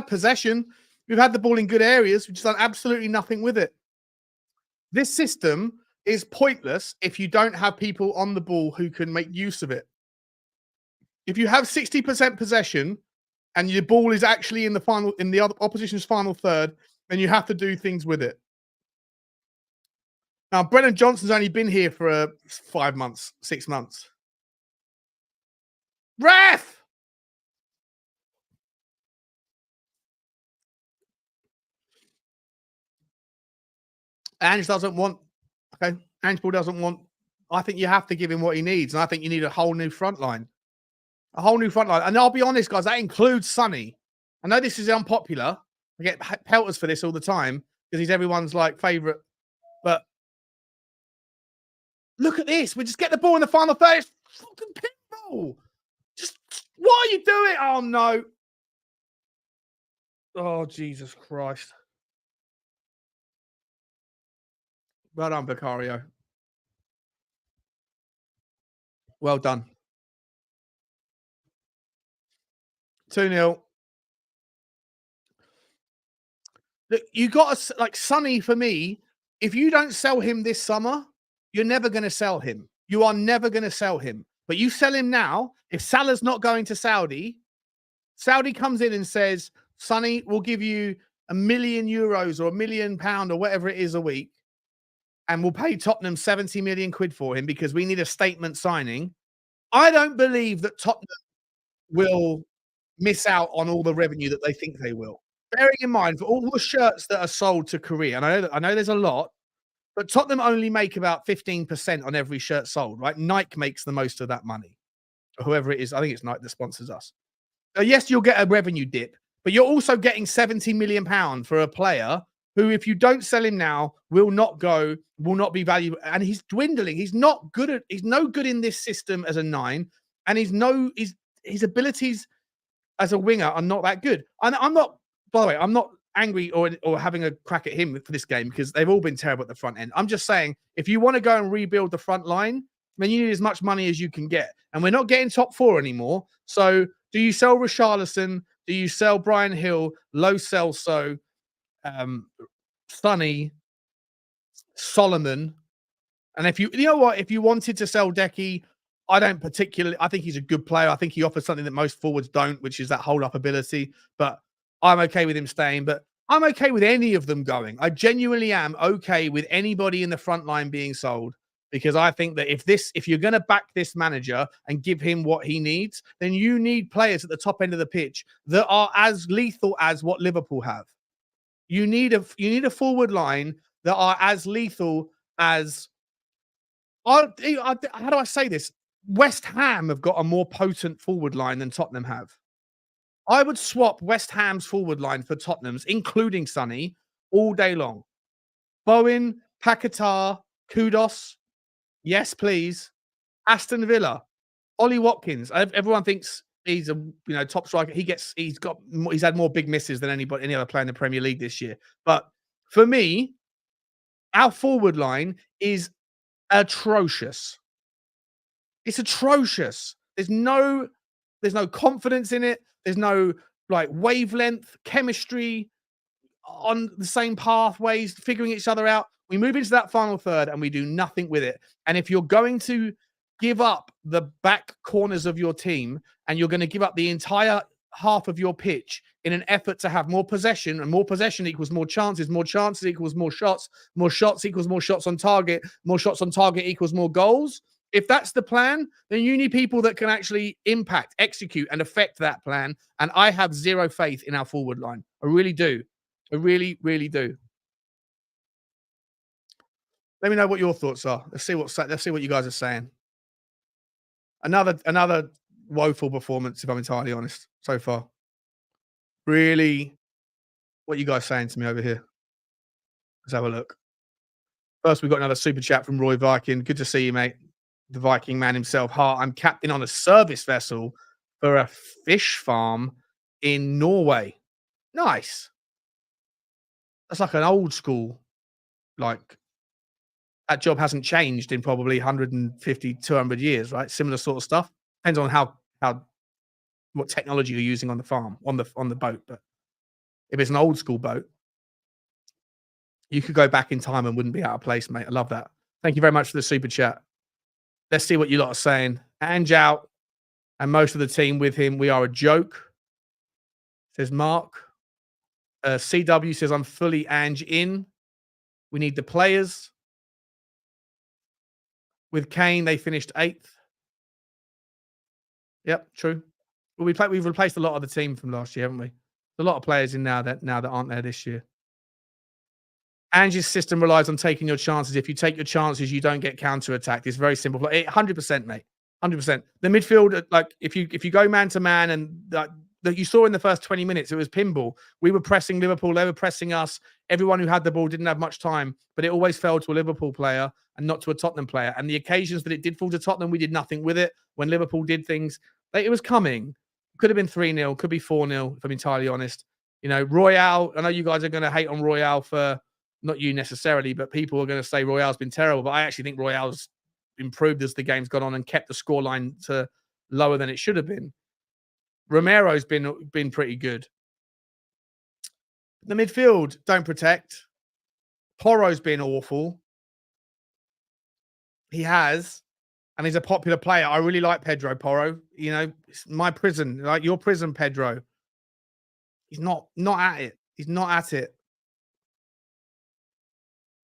possession. We've had the ball in good areas. We've just done absolutely nothing with it. This system is pointless if you don't have people on the ball who can make use of it. If you have 60% possession and your ball is actually in the other opposition's final third, then you have to do things with it. Now, Brennan Johnson's only been here for 5 months, 6 months. Ref! Ange doesn't want. Okay, Ange Ball doesn't want. I think you have to give him what he needs, and I think you need a whole new front line. A whole new front line. And I'll be honest, guys, that includes Sonny. I know this is unpopular. I get pelters for this all the time because he's everyone's like favorite. But look at this. We just get the ball in the final third. It's fucking pinball. Just what are you doing? Oh no. Oh Jesus Christ. Well done, Vicario. Well done. 2-0. Look, you got to, like, Sonny, for me, if you don't sell him this summer, you're never going to sell him. You are never going to sell him. But you sell him now. If Salah's not going to Saudi, Saudi comes in and says, Sonny, we'll give you €1 million or £1 million or whatever it is a week. And we'll pay Tottenham 70 million quid for him because we need a statement signing. I don't believe that Tottenham will miss out on all the revenue that they think they will. Bearing in mind, for all the shirts that are sold to Korea, and I know there's a lot, but Tottenham only make about 15% on every shirt sold, right? Nike makes the most of that money. Or whoever it is, I think it's Nike that sponsors us. So yes, you'll get a revenue dip, but you're also getting £70 million for a player who, if you don't sell him now, will not be valuable. And he's dwindling. He's no good in this system as a 9. and his abilities as a winger are not that good. And I'm not, by the way, I'm not angry or having a crack at him for this game because they've all been terrible at the front end. I'm just saying, if you want to go and rebuild the front line, then you need as much money as you can get. And we're not getting top 4 anymore. So do you sell Richarlison? Do you sell Brian Hill, Lo Celso, Sonny, Solomon? And if you know what, if you wanted to sell Decky, I think he's a good player. I think he offers something that most forwards don't, which is that hold up ability. But I'm okay with him staying. But I'm okay with any of them going. I genuinely am okay with anybody in the front line being sold, because I think that if you're going to back this manager and give him what he needs, then you need players at the top end of the pitch that are as lethal as what Liverpool have. You need a forward line that are as lethal as how do I say this? West Ham have got a more potent forward line than Tottenham have. I would swap West Ham's forward line for Tottenham's, including Sonny, all day long. Bowen, Paquetá, Kudos, yes, please. Aston Villa, Ollie Watkins. Everyone thinks he's a top striker. He's had more big misses than any other player in the Premier League this year. But for me, our forward line is atrocious. It's atrocious. There's no confidence in it. There's no wavelength, chemistry on the same pathways, figuring each other out. We move into that final third and we do nothing with it. And if you're going to give up the back corners of your team and you're going to give up the entire half of your pitch in an effort to have more possession, and more possession equals more chances equals more shots equals more shots on target equals more goals. If that's the plan, then you need people that can actually impact, execute, and affect that plan. And I have zero faith in our forward line. I really do. I really, really do. Let me know what your thoughts are. Let's see what you guys are saying. Another woeful performance, if I'm entirely honest, so far. Really, what you guys saying to me over here? Let's have a look. First, we've got another super chat from Roy Viking. Good to see you, mate. The Viking man himself. I'm captain on a service vessel for a fish farm in Norway. Nice. That's like an old school, that job hasn't changed in probably 150, 200 years, right? Similar sort of stuff. Depends on what technology you're using on the farm, on the boat. But if it's an old school boat, you could go back in time and wouldn't be out of place, mate. I love that. Thank you very much for the super chat. Let's see what you lot are saying. Ange out and most of the team with him. We are a joke, says Mark. CW says, I'm fully Ange in. We need the players. With Kane, they finished 8th. Yep, true. Well, we've replaced a lot of the team from last year, haven't we? There's a lot of players in now that aren't there this year. Ange's system relies on taking your chances. If you take your chances, you don't get counter-attacked. It's very simple. 100%, mate. 100%. The midfield, if you go man to man, and that you saw in the first 20 minutes, it was pinball. We were pressing Liverpool. They were pressing us. Everyone who had the ball didn't have much time, but it always fell to a Liverpool player and not to a Tottenham player. And the occasions that it did fall to Tottenham, we did nothing with it. When Liverpool did things, it was coming. Could have been 3-0, could be 4-0, if I'm entirely honest. Royal, I know you guys are going to hate on Royal for, not you necessarily, but people are going to say Royale's been terrible. But I actually think Royale's improved as the game's gone on and kept the scoreline to lower than it should have been. Romero's been pretty good. The midfield don't protect. Porro's been awful. He has, and he's a popular player. I really like Pedro Porro. It's my prison, like your prison, Pedro. He's not at it. He's not at it.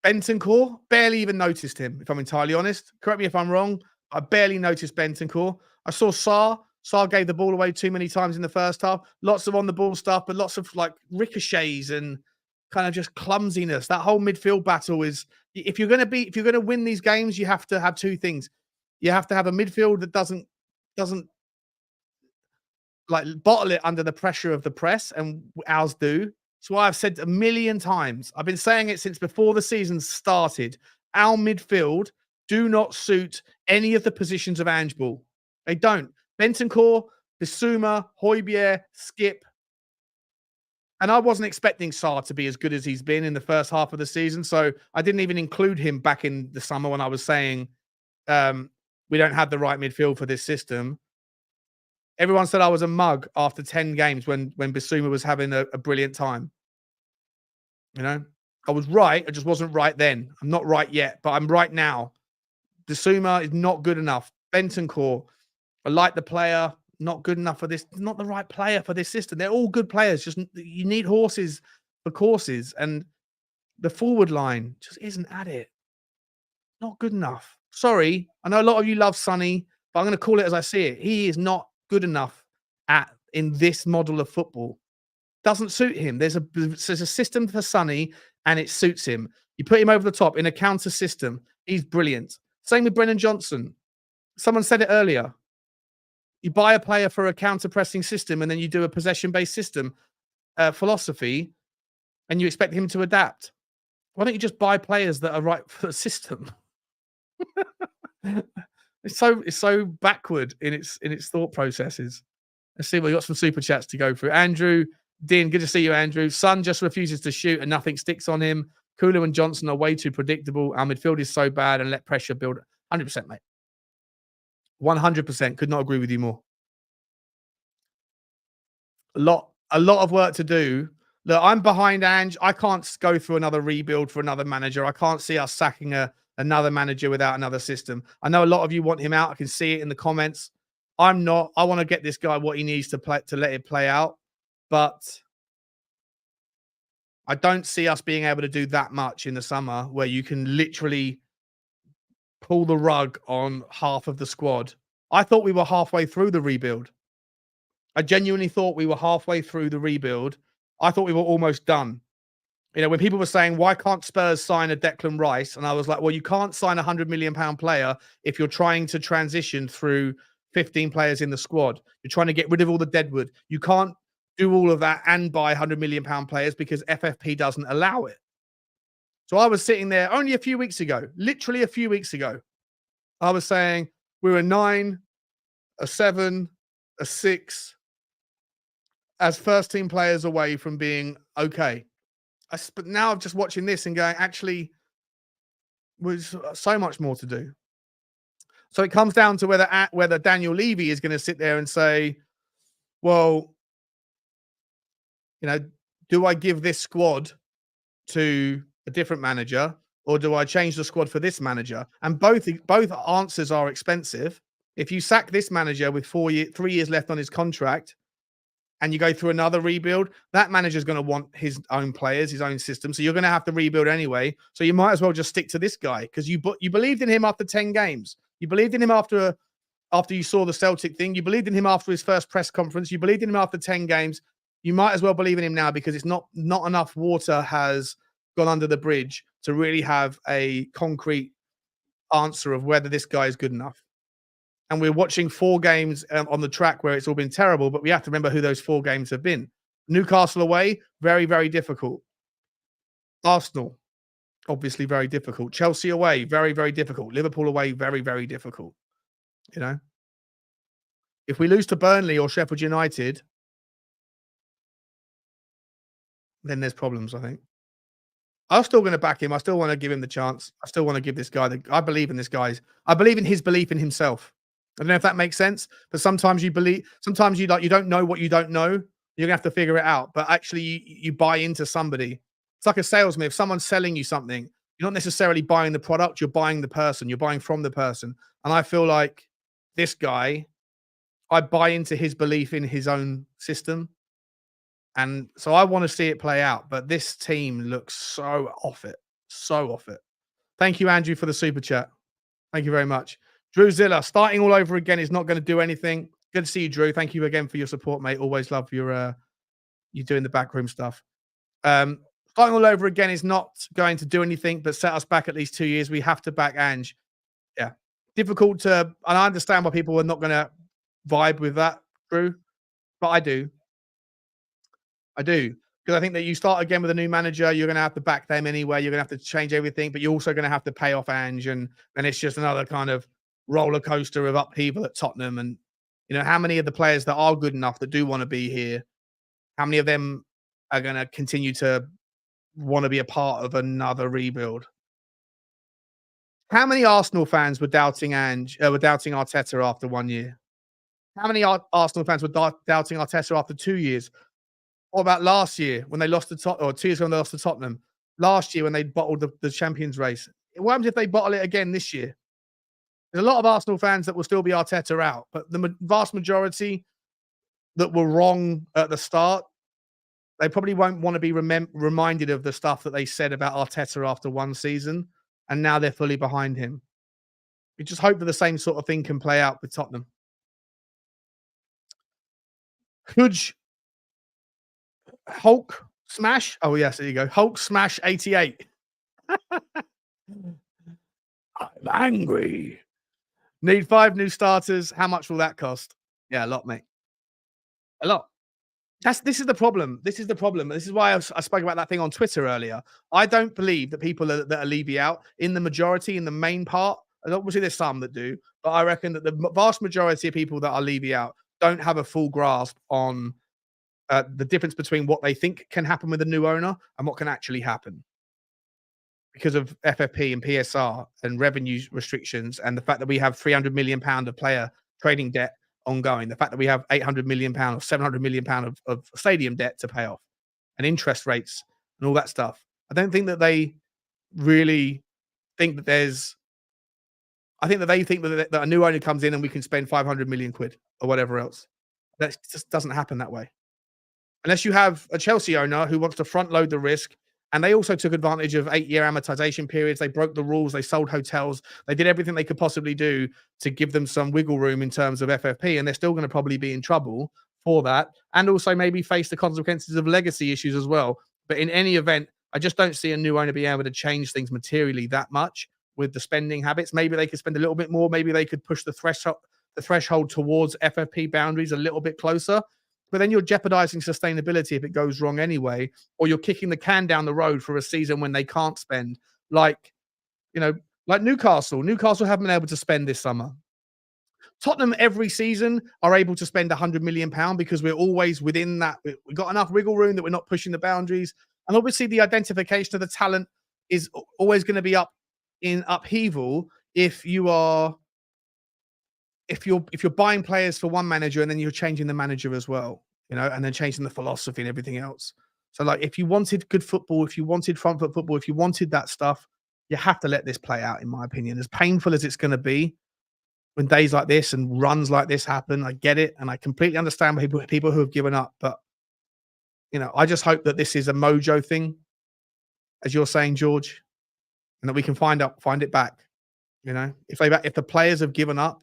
Bentancur, barely even noticed him, if I'm entirely honest. Correct me if I'm wrong. I barely noticed Bentancur. I saw Sarr. Sarr gave the ball away too many times in the first half. Lots of on-the-ball stuff, but lots of ricochets and kind of just clumsiness. That whole midfield battle is, if you're going to win these games, you have to have two things. You have to have a midfield that doesn't bottle it under the pressure of the press, and ours do. That's why I've said a million times. I've been saying it since before the season started. Our midfield do not suit any of the positions of Ange ball. They don't. Bentancur, Bissouma, Hojbjerg, Skip. And I wasn't expecting Sarr to be as good as he's been in the first half of the season. So I didn't even include him back in the summer when I was saying we don't have the right midfield for this system. Everyone said I was a mug after 10 games when Bissouma was having a brilliant time. You know, I was right. I just wasn't right then. I'm not right yet, but I'm right now. Bissouma is not good enough. Bentancur, I like the player, not good enough for this. Not the right player for this system. They're all good players. Just you need horses for courses, and the forward line just isn't at it. Not good enough. Sorry, I know a lot of you love Sonny, but I'm going to call it as I see it. He is not good enough in this model of football. Doesn't suit him. There's a system for Sonny, and it suits him. You put him over the top in a counter system. He's brilliant. Same with Brennan Johnson. Someone said it earlier. You buy a player for a counter-pressing system, and then you do a possession-based system philosophy, and you expect him to adapt. Why don't you just buy players that are right for the system? It's so backward in its thought processes. Let's see. We got some super chats to go through. Andrew Dean, good to see you, Andrew. Son just refuses to shoot, and nothing sticks on him. Kulu and Johnson are way too predictable. Our midfield is so bad, and let pressure build. 100%, mate. 100%. Could not agree with you more. A lot of work to do. Look, I'm behind Ange. I can't go through another rebuild for another manager. I can't see us sacking another manager without another system. I know a lot of you want him out. I can see it in the comments. I'm not. I want to get this guy what he needs to play to let it play out. But I don't see us being able to do that much in the summer where you can literally pull the rug on half of the squad. I thought we were halfway through the rebuild. I genuinely thought we were halfway through the rebuild. I thought we were almost done. You know, when people were saying, why can't Spurs sign a Declan Rice? And I was like, well, you can't sign a £100 million player if you're trying to transition through 15 players in the squad. You're trying to get rid of all the deadwood. You can't do all of that and buy £100 million players because FFP doesn't allow it. So I was sitting there only a few weeks ago, literally a few weeks ago. I was saying we were 9, a 7, a 6 as first team players away from being okay. But now I'm just watching this and going, actually, there's so much more to do. So it comes down to whether Daniel Levy is going to sit there and say, well, you know, do I give this squad to a different manager or do I change the squad for this manager? And both answers are expensive. If you sack this manager with 3 years left on his contract and you go through another rebuild, that manager's going to want his own players, his own system. So you're going to have to rebuild anyway. So you might as well just stick to this guy because you believed in him after 10 games. You believed in him after you saw the Celtic thing. You believed in him after his first press conference. You believed in him after 10 games. You might as well believe in him now because it's not enough water has gone under the bridge to really have a concrete answer of whether this guy is good enough. And we're watching 4 games on the track where it's all been terrible, but we have to remember who those 4 games have been. Newcastle away, very, very difficult. Arsenal, obviously very difficult. Chelsea away, very, very difficult. Liverpool away, very, very difficult. You know, if we lose to Burnley or Sheffield United, then there's problems, I think. I'm still going to back him. I still want to give him the chance. I still want to give this guy I believe in this guy's. I believe in his belief in himself. I don't know if that makes sense, but sometimes you don't know what you don't know. You're gonna have to figure it out. But actually, you buy into somebody. It's like a salesman. If someone's selling you something, you're not necessarily buying the product. You're buying the person. You're buying from the person. And I feel like this guy, I buy into his belief in his own system, and so I want to see it play out. But this team looks so off it, so off it. Thank you, Andrew, for the super chat. Thank you very much. Drew Zilla, starting all over again is not going to do anything. Good to see you, Drew. Thank you again for your support, mate. Always love your you doing the backroom stuff. Starting all over again is not going to do anything, but set us back at least 2 years. We have to back Ange. Yeah. Difficult to, and I understand why people are not going to vibe with that, Drew, but I do. I do. Because I think that you start again with a new manager, you're going to have to back them anyway. You're going to have to change everything, but you're also going to have to pay off Ange, and it's just another kind of roller coaster of upheaval at Tottenham. And how many of the players that are good enough that do want to be here, how many of them are going to continue to want to be a part of another rebuild? How many Arsenal fans were doubting Arteta after 1 year? How many Arsenal fans were doubting Arteta after 2 years? What about last year when they lost to Tottenham, or 2 years ago when they lost to Tottenham? Last year when they bottled the Champions race? What happens if they bottle it again this year? There's a lot of Arsenal fans that will still be Arteta out, but the vast majority that were wrong at the start, they probably won't want to be reminded of the stuff that they said about Arteta after 1 season, and now they're fully behind him. We just hope that the same sort of thing can play out with Tottenham. Could Hulk smash? Oh, yes, there you go. Hulk smash 88. I'm angry. Need 5 new starters. How much will that cost? Yeah, a lot, mate. A lot. This is the problem. This is the problem. This is why I spoke about that thing on Twitter earlier. I don't believe that people that are Levy out, in the majority, in the main part, and obviously there's some that do, but I reckon that the vast majority of people that are Levy out don't have a full grasp on the difference between what they think can happen with a new owner and what can actually happen, because of FFP and PSR and revenue restrictions, and the fact that we have £300 million of player trading debt ongoing, the fact that we have £800 million or £700 million of stadium debt to pay off, and interest rates and all that stuff. I don't think that they really think that there's. I think that they think that a new owner comes in and we can spend 500 million quid or whatever else. That just doesn't happen that way. Unless you have a Chelsea owner who wants to front load the risk, and they also took advantage of 8-year amortization periods. They broke the rules. They sold hotels. They did everything they could possibly do to give them some wiggle room in terms of FFP, and they're still going to probably be in trouble for that, and also maybe face the consequences of legacy issues as well. But in any event, I just don't see a new owner being able to change things materially that much with the spending habits. Maybe they could spend a little bit more. Maybe they could push the threshold towards FFP boundaries a little bit closer. But then you're jeopardizing sustainability if it goes wrong anyway, or you're kicking the can down the road for a season when they can't spend. Like Newcastle. Newcastle haven't been able to spend this summer. Tottenham every season are able to spend £100 million because we're always within that. We've got enough wiggle room that we're not pushing the boundaries. And obviously the identification of the talent is always going to be up in upheaval if you're buying players for one manager and then you're changing the manager as well, and then changing the philosophy and everything else. So like, if you wanted good football, if you wanted front foot football, if you wanted that stuff, you have to let this play out, in my opinion. As painful as it's going to be when days like this and runs like this happen, I get it. And I completely understand people who have given up, but I just hope that this is a mojo thing, as you're saying, George, and that we can find it back. If the players have given up,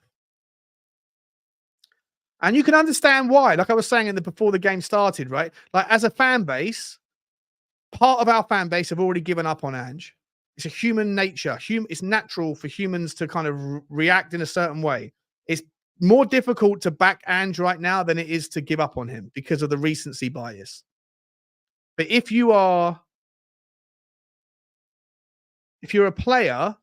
and you can understand why. Like I was saying before the game started, right? Like, as a fan base, part of our fan base have already given up on Ange. It's a human nature. It's natural for humans to kind of react in a certain way. It's more difficult to back Ange right now than it is to give up on him because of the recency bias. But if you're a player,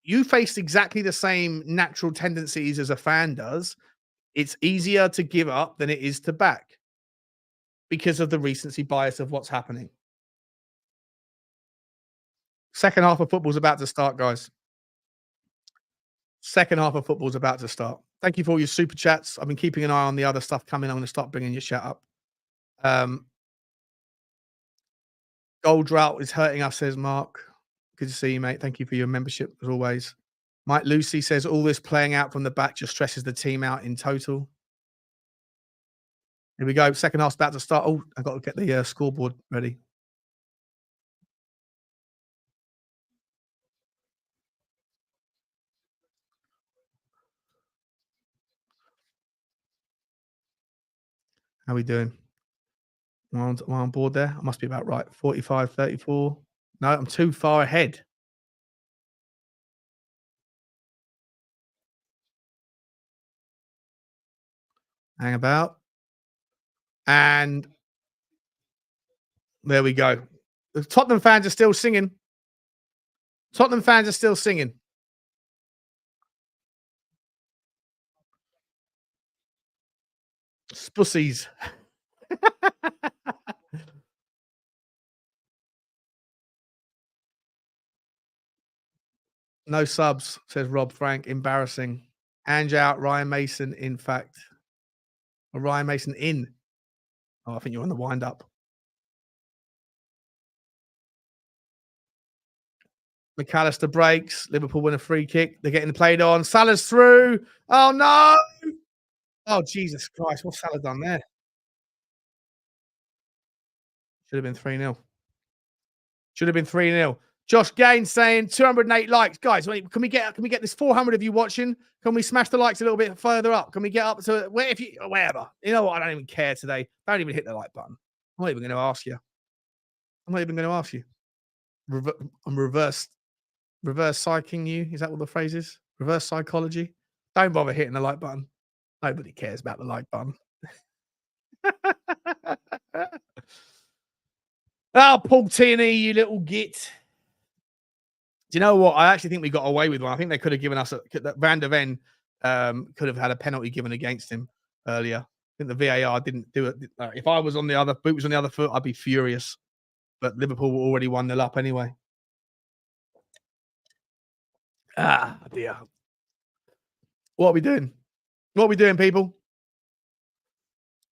you face exactly the same natural tendencies as a fan does. It's easier to give up than it is to back because of the recency bias of what's happening. Second half of football's about to start, guys. Second half of football's about to start. Thank you for all your super chats. I've been keeping an eye on the other stuff coming. I'm going to start bringing your chat up. Gold drought is hurting us, says Mark. Good to see you, mate. Thank you for your membership, as always. Mike Lucy says all this playing out from the back just stresses the team out in total. Here we go. Second half's about to start. Oh, I've got to get the scoreboard ready. How are we doing? Am I on board there? I must be about right. 45, 34. No, I'm too far ahead. Hang about. And there we go. The Tottenham fans are still singing. Tottenham fans are still singing. Spussies. No subs, says Rob Frank. Embarrassing. Ange out, Ryan Mason, in fact. Or Ryan Mason in. Oh, I think you're on the wind up. McAllister breaks. Liverpool win a free kick. They're getting played on. Salah's through. Oh, no. Oh, Jesus Christ. What's Salah done there? Should have been 3-0. Should have been 3-0. Josh Gaines saying 208 likes. Guys, can we get this 400 of you watching? Can we smash the likes a little bit further up? Can we get up to wherever? You know what? I don't even care today. Don't even hit the like button. I'm not even going to ask you. I'm not even going to ask you. I'm reverse psyching you. Is that what the phrase is? Reverse psychology. Don't bother hitting the like button. Nobody cares about the like button. Oh, Paul Tierney, you little git. Do you know what? I actually think we got away with one. I think they could have given us Van De Ven could have had a penalty given against him earlier. I think the VAR didn't do it. If I was on the other boot was on the other foot, I'd be furious. But Liverpool were already 1-0 up anyway. Ah, dear. What are we doing? What are we doing, people?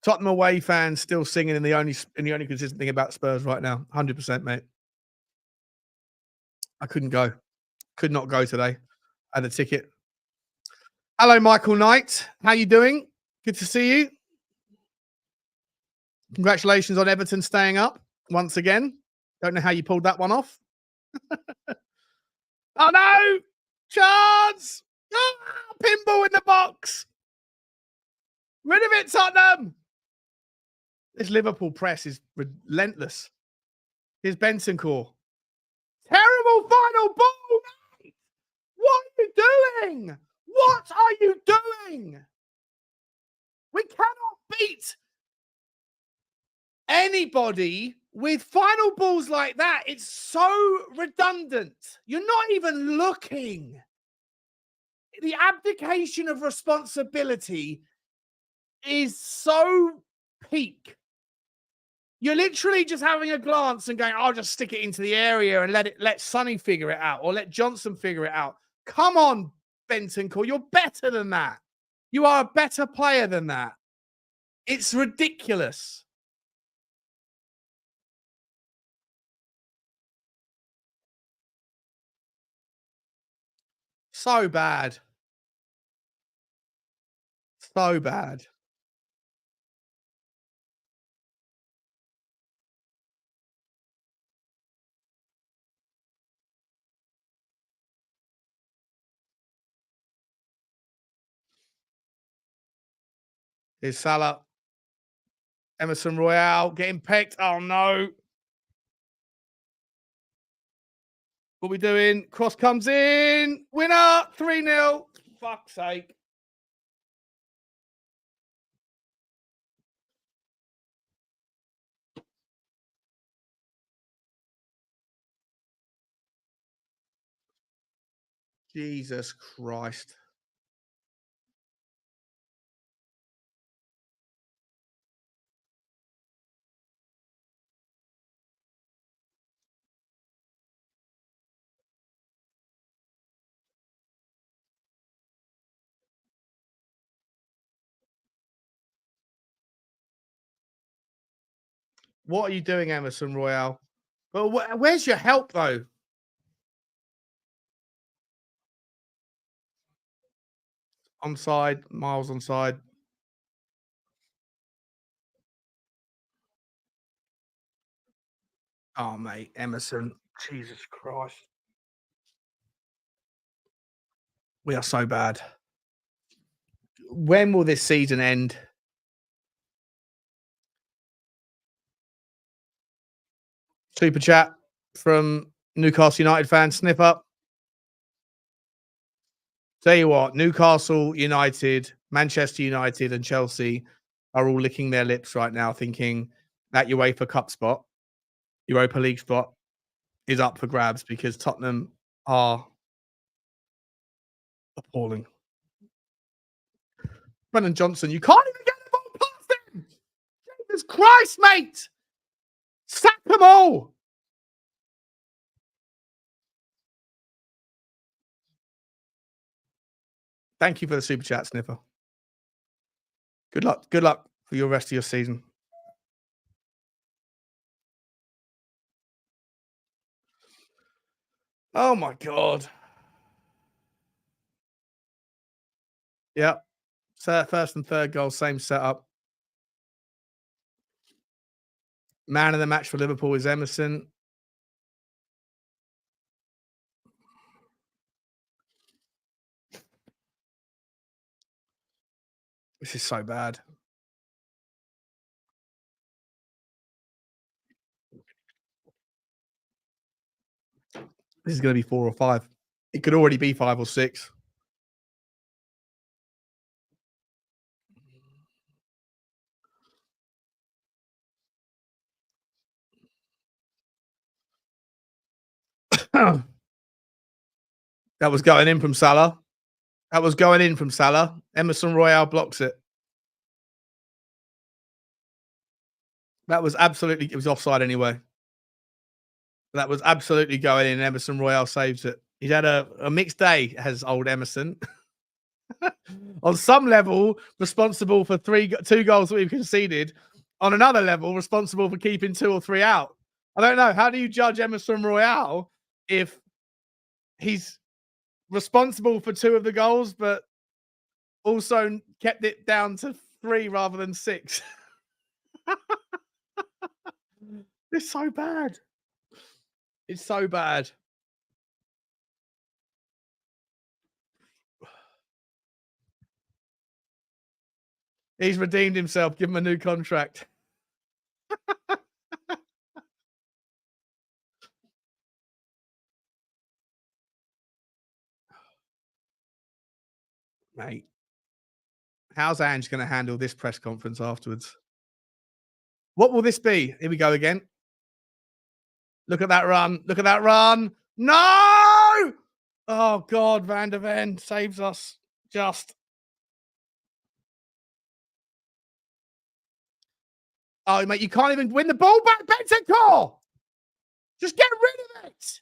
Tottenham away fans still singing in the only consistent thing about Spurs right now. 100%, mate. I couldn't go. Could not go today. I had a ticket. Hello, Michael Knight. How you doing? Good to see you. Congratulations on Everton staying up once again. Don't know how you pulled that one off. Oh, no! Chance! Oh, pinball in the box! Rid of it, Tottenham! This Liverpool press is relentless. Here's Bentancur. Terrible final ball, mate! What are you doing? What are you doing? We cannot beat anybody with final balls like that. It's so redundant. You're not even looking. The abdication of responsibility is so peak. You're literally just having a glance and going, I'll just stick it into the area and let Sonny figure it out or let Johnson figure it out. Come on, Bentancur. You're better than that. You are a better player than that. It's ridiculous. So bad. So bad. Here's Salah. Emerson Royal getting pecked. Oh, no. What are we doing? Cross comes in. Winner. 3-0. Fuck's sake. Jesus Christ. What are you doing, Emerson Royal? Well, where's your help, though? Onside. Miles onside. Oh, mate. Emerson. Jesus Christ. We are so bad. When will this season end? Super chat from Newcastle United fan. Snip up. Tell you what, Newcastle United, Manchester United, and Chelsea are all licking their lips right now, thinking that UEFA Cup spot, Europa League spot, is up for grabs because Tottenham are appalling. Brennan Johnson, you can't even get the ball past Jesus Christ, mate! Sack them all! Thank you for the super chat, Sniffer. Good luck. Good luck for your rest of your season. Oh my God. Yep. So first and third goal, same setup. Man of the match for Liverpool is Emerson. This is so bad. This is going to be 4 or 5. It could already be 5 or 6. That was going in from Salah. That was going in from Salah. Emerson Royal blocks it. That was absolutely, it was offside anyway. That was absolutely going in. Emerson Royal saves it. He's had a mixed day, has old Emerson. On some level, responsible for 2 goals that we've conceded. On another level, responsible for keeping 2 or 3 out. I don't know. How do you judge Emerson Royal if he's responsible for 2 of the goals, but also kept it down to 3 rather than 6? It's so bad. It's so bad. He's redeemed himself. Give him a new contract. Mate, how's Ange going to handle this press conference afterwards? What will this be? Here we go again. Look at that run. Look at that run. No! Oh, God, Van De Ven saves us. Just. Oh, mate, you can't even win the ball back, Bentancur! Just get rid of it!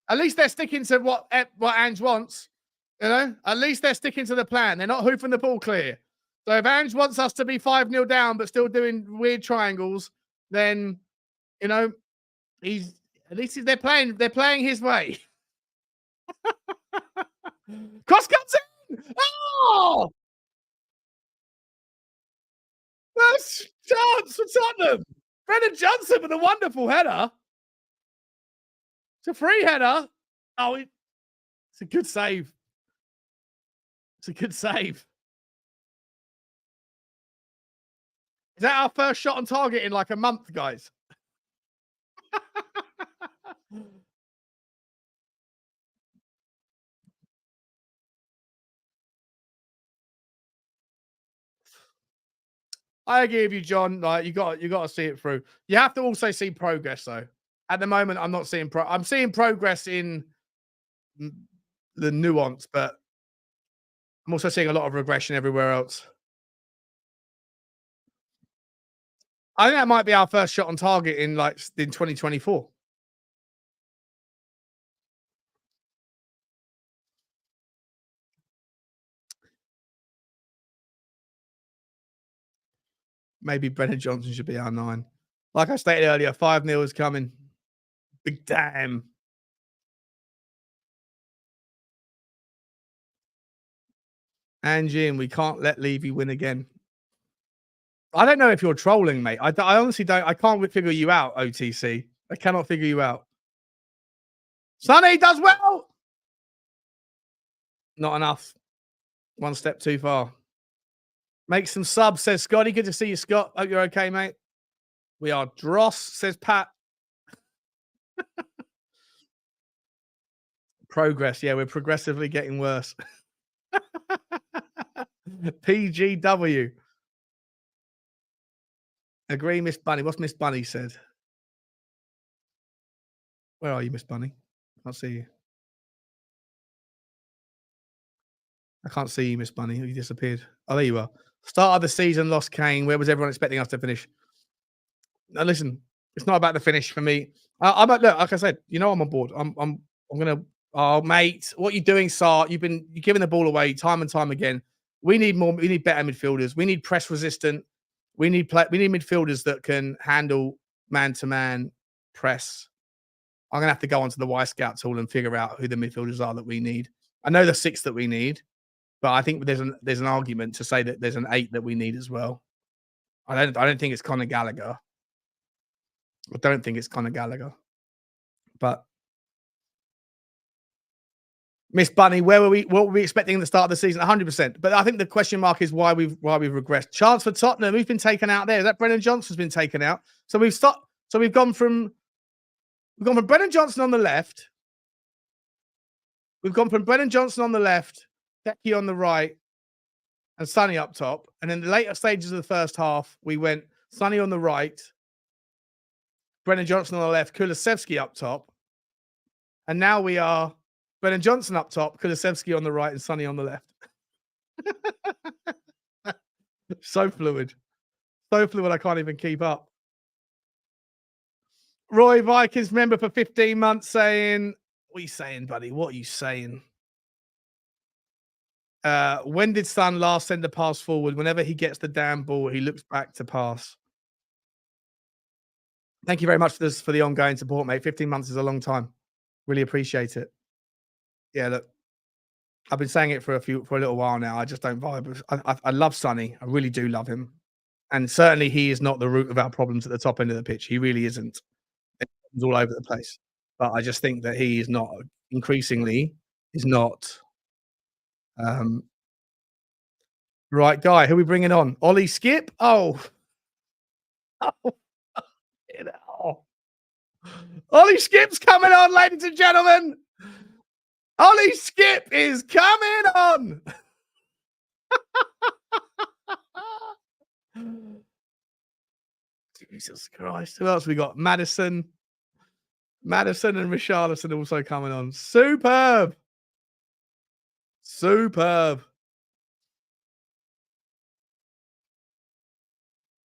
At least they're sticking to what Ange wants. You know? At least they're sticking to the plan. They're not hoofing the ball clear. So if Ange wants us to be 5-0 down but still doing weird triangles, then, you know, at least they're playing his way. Cross comes in! Oh! That's chance for Tottenham. Brennan Johnson with a wonderful header. It's a free header. Oh, it's a good save. It's a good save. Is that our first shot on target in like a month, guys? I agree with you, John. Like you got to see it through. You have to also see progress, though. At the moment, I'm not seeing I'm seeing progress in the nuance, but I'm also seeing a lot of regression everywhere else. I think that might be our first shot on target in 2024. Maybe Brennan Johnson should be our 9. Like I stated earlier, 5-0 is coming. Big damn. Angie, and we can't let Levy win again. I don't know if you're trolling, mate. I honestly don't. I can't figure you out, OTC. I cannot figure you out. Sonny does well. Not enough. One step too far. Make some subs, says Scotty. Good to see you, Scott. Hope you're okay, mate. We are dross, says Pat. Progress. Yeah, we're progressively getting worse. PGW. Agree, Miss Bunny. What's Miss Bunny said? Where are you, Miss Bunny? Can't see you. I can't see you, Miss Bunny. You disappeared. Oh, there you are. Start of the season, lost Kane. Where was everyone expecting us to finish? Now, listen, it's not about the finish for me. I'm look, like I said, you know, I'm on board. I'm gonna. Oh, mate, what you doing, Sarr? You're giving the ball away time and time again. We need more. We need better midfielders. We need press resistant. We need midfielders that can handle man to man press. I'm gonna have to go onto the Y Scout tool and figure out who the midfielders are that we need. I know the 6 that we need, but I think there's an argument to say that there's an 8 that we need as well. I don't think it's Conor Gallagher. I don't think it's Conor Gallagher. But Miss Bunny, what were we expecting at the start of the season? 100%. But I think the question mark is why we've regressed. Chance for Tottenham, who's been taken out there? Is that Brennan Johnson's been taken out? So we've gone from Brennan Johnson on the left. We've gone from Brennan Johnson on the left, Becky on the right, and Sonny up top. And in the later stages of the first half, we went Sonny on the right, Brennan Johnson on the left, Kulusevski up top. And now we are Brennan Johnson up top, Kulusevski on the right, and Sonny on the left. So fluid. So fluid, I can't even keep up. Roy Vikings member for 15 months saying, what are you saying, buddy? What are you saying? When did Son last send a pass forward? Whenever he gets the damn ball, he looks back to pass. Thank you very much for the ongoing support, mate. 15 months is a long time. Really appreciate it. Yeah, look, I've been saying it for a little while now. I just don't vibe. I love Sonny. I really do love him. And certainly he is not the root of our problems at the top end of the pitch. He really isn't. It's all over the place. But I just think that he is not, increasingly, is not right guy. Who are we bringing on? Ollie Skip? Oh. Ollie Skip's coming on, ladies and gentlemen. Ollie Skip is coming on. Jesus Christ. Who else we got? Madison and Richalison also coming on. Superb.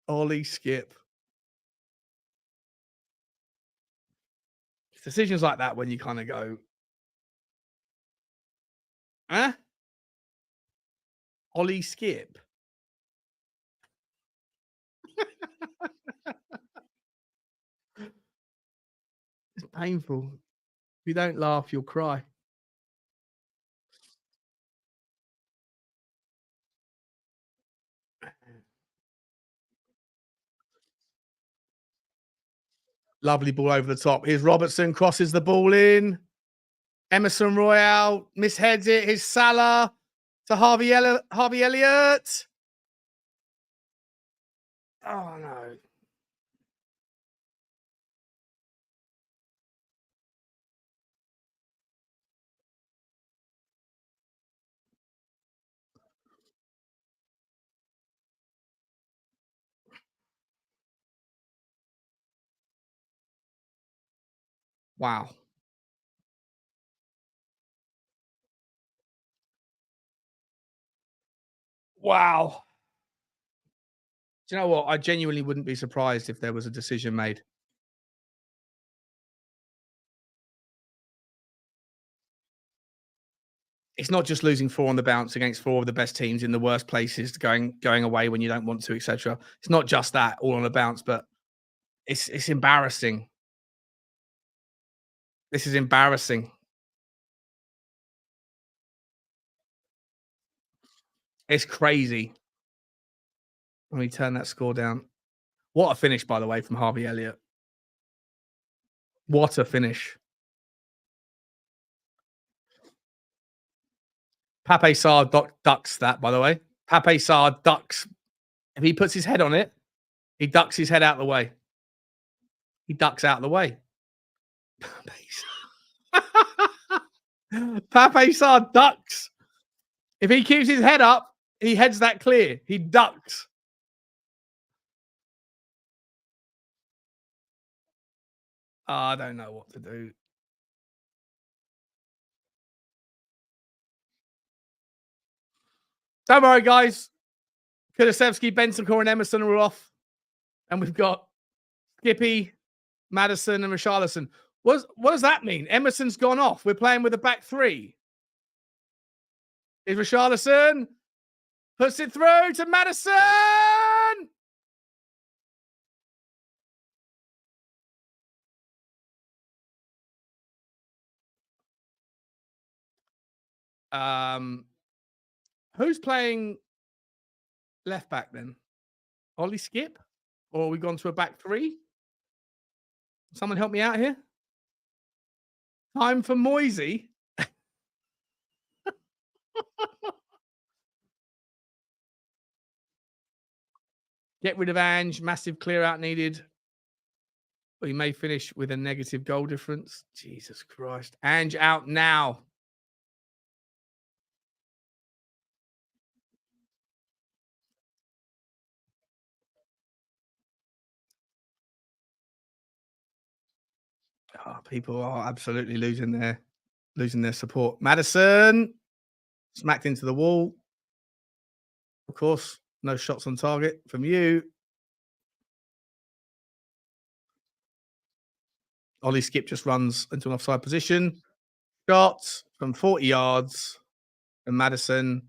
Ollie Skip. Decisions like that when you kind of go, huh? Ollie Skip. It's painful. If you don't laugh, you'll cry. Lovely ball over the top. Here's Robertson, crosses the ball in. Emerson Royal misheads it. Here's Salah to Harvey Elliott. Oh, no. Wow. Wow. Do you know what? I genuinely wouldn't be surprised if there was a decision made. It's not just losing 4 on the bounce against 4 of the best teams in the worst places, going away when you don't want to, etc. It's not just that all on the bounce, but it's embarrassing. This is embarrassing. It's crazy. Let me turn that score down. What a finish, by the way, from Harvey Elliott. What a finish. Pape Sarr ducks that, by the way. Pape Sarr ducks. If he puts his head on it, he ducks his head out of the way. He ducks out of the way. Pape Sarr ducks. If he keeps his head up, he heads that clear. He ducks. I don't know what to do. Don't worry, guys. Kulusevski, Bentancur, and Emerson are off. And we've got Skippy, Maddison, and Richalison. What does that mean? Emerson's gone off. We're playing with a back three. Is Richalison puts it through to Maddison. Who's playing left back then? Ollie Skip? Or are we gone to a back three? Someone help me out here. Time for Moisey. Get rid of Ange. Massive clear out needed. We may finish with a negative goal difference. Jesus Christ. Ange out now. Oh, people are absolutely losing their support. Maddison smacked into the wall. Of course, no shots on target from you. Ollie Skip just runs into an offside position. Shot from 40 yards from Maddison.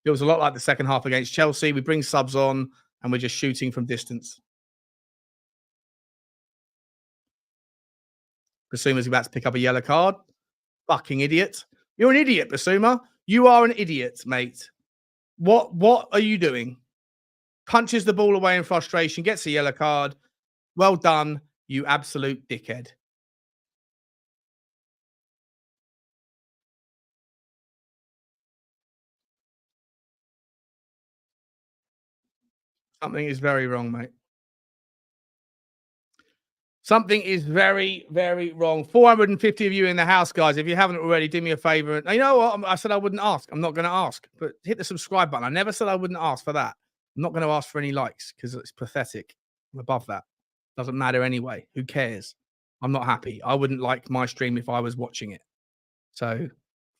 Feels a lot like the second half against Chelsea. We bring subs on and we're just shooting from distance. Bissouma's about to pick up a yellow card. Fucking idiot. You're an idiot, Bissouma. You are an idiot, mate. What are you doing? Punches the ball away in frustration, gets a yellow card. Well done, you absolute dickhead. Something is very wrong, mate. Something is very, very wrong. 450 of you in the house, guys. If you haven't already, do me a favor. And you know what? I said I wouldn't ask. I'm not going to ask. But hit the subscribe button. I never said I wouldn't ask for that. I'm not going to ask for any likes because it's pathetic. I'm above that. Doesn't matter anyway. Who cares? I'm not happy. I wouldn't like my stream if I was watching it. So,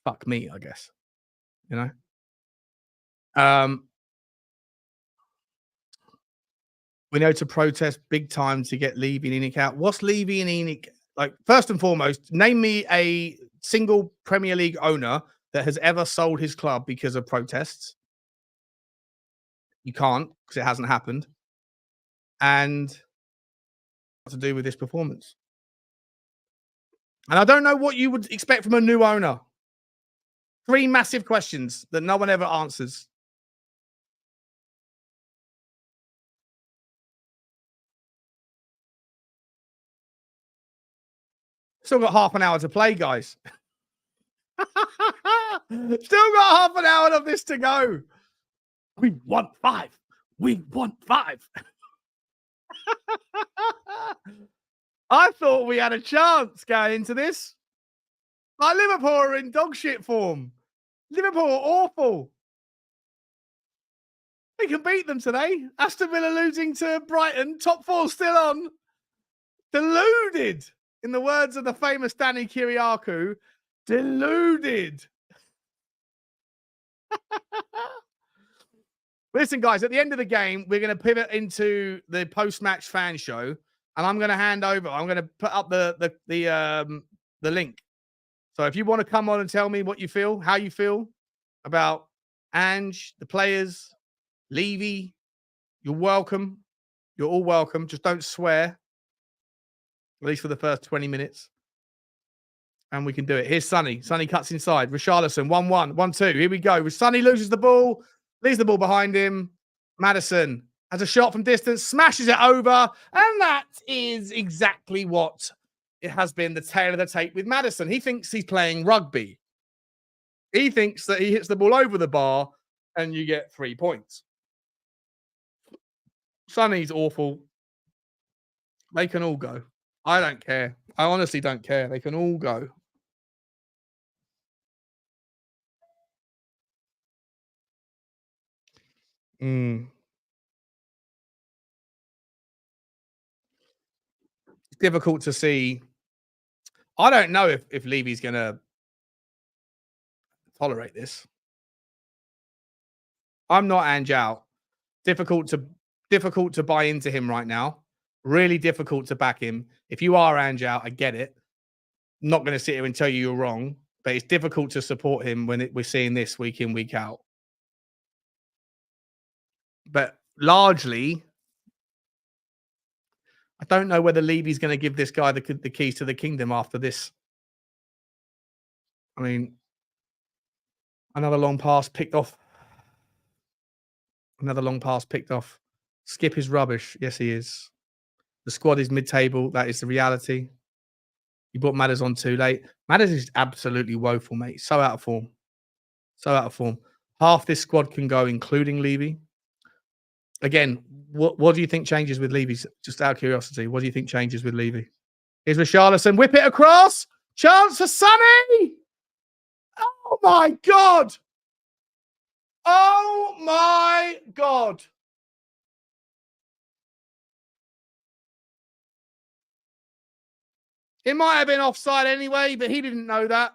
fuck me, I guess. You know? We know to protest big time to get Levy and Enoch out. What's Levy and Enoch? Like, first and foremost, name me a single Premier League owner that has ever sold his club because of protests. You can't, because it hasn't happened. And what to do with this performance? And I don't know what you would expect from a new owner. 3 massive questions that no one ever answers. Still got half an hour to play, guys. Still got half an hour of this to go. We want 5. We want 5. I thought we had a chance going into this. Like, Liverpool are in dog shit form. Liverpool are awful. We can beat them today. Aston Villa losing to Brighton. Top 4 still on. Deluded. In the words of the famous Danny Kiriakou, deluded. Listen, guys, at the end of the game, we're going to pivot into the post-match fan show, and I'm going to hand over. I'm going to put up the link. So if you want to come on and tell me what you feel, how you feel about Ange, the players, Levy, you're welcome. You're all welcome. Just don't swear. At least for the first 20 minutes. And we can do it. Here's Sonny. Sonny cuts inside. Richarlison, 1-1, 1-2. Here we go. Sonny loses the ball. Leaves the ball behind him. Maddison has a shot from distance. Smashes it over. And that is exactly what it has been the tail of the tape with Maddison. He thinks he's playing rugby. He thinks that he hits the ball over the bar and you get 3 points. Sonny's awful. They can all go. I don't care. I honestly don't care. They can all go. It's difficult to see. I don't know if Levy's going to tolerate this. I'm not Ange out. Difficult to buy into him right now. Really difficult to back him. If you are Ange out, I get it. I'm not going to sit here and tell you you're wrong, but it's difficult to support him when we're seeing this week in, week out. But largely, I don't know whether Levy's going to give this guy the keys to the kingdom after this. I mean, another long pass picked off. Another long pass picked off. Skip is rubbish. Yes, he is. The squad is mid-table. That is the reality. You brought Madders on too late. Madders is absolutely woeful, mate. So out of form. So out of form. Half this squad can go, including Levy. Again, what do you think changes with Levy? Just out of curiosity, what do you think changes with Levy? Here's Richalison. Whip it across. Chance for Sonny. Oh, my God. Oh, my God. It might have been offside anyway, but he didn't know that.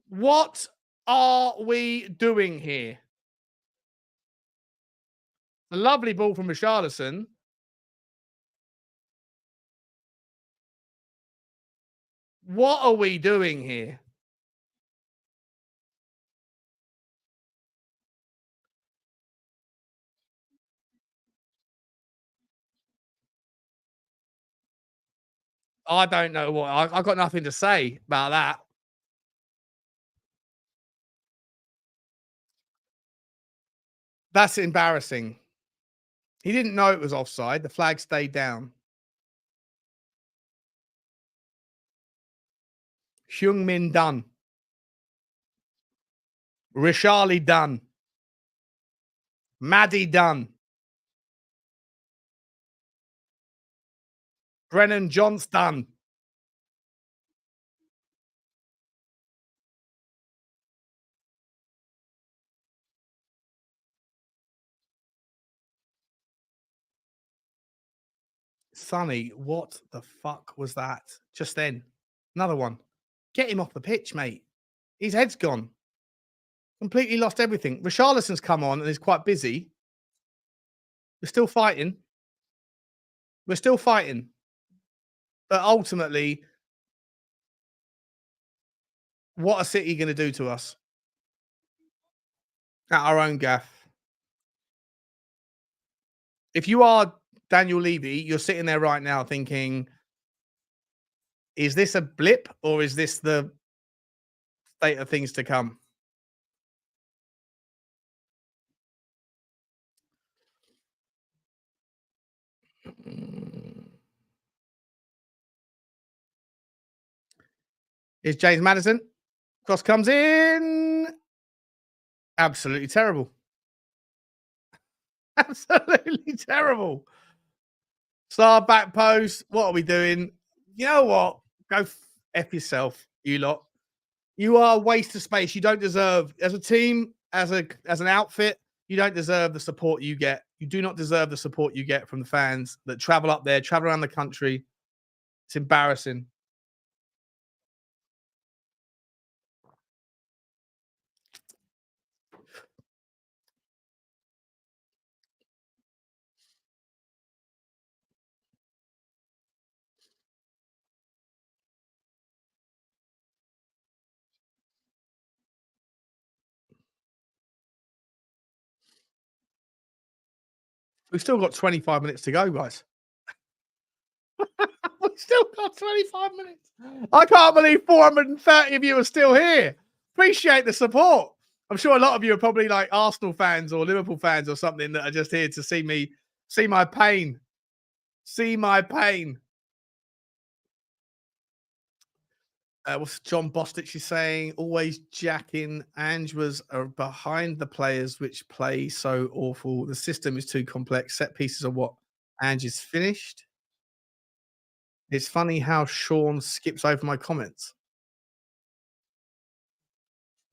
What are we doing here? A lovely ball from Richarlison. What are we doing here? I don't know what. I've got nothing to say about that. That's embarrassing. He didn't know it was offside. The flag stayed down. Heung Min done. Richarlie done. Maddie done. Brennan Johnson done. Sonny, what the fuck was that? Just then. Another one. Get him off the pitch, mate. His head's gone. Completely lost everything. Richarlison's come on and is quite busy. We're still fighting. We're still fighting. But ultimately, what are City going to do to us? At our own gaff. If you are Daniel Levy, you're sitting there right now thinking, is this a blip or is this the state of things to come? Here's James Maddison. Cross comes in. Absolutely terrible. Absolutely terrible. Sarr back post. What are we doing? You know what? Go F yourself, you lot. You are a waste of space. You don't deserve, as a team, as an outfit, you don't deserve the support you get. You do not deserve the support you get from the fans that travel up there, travel around the country. It's embarrassing. We've still got 25 minutes to go, guys. We've still got 25 minutes. I can't believe 430 of you are still here. Appreciate the support. I'm sure a lot of you are probably like Arsenal fans or Liverpool fans or something that are just here to see me, see my pain. See my pain. What's John Bostich is saying? Always jacking. Ange was behind the players which play so awful. The system is too complex. Set pieces are what Ange is finished. It's funny how Sean skips over my comments.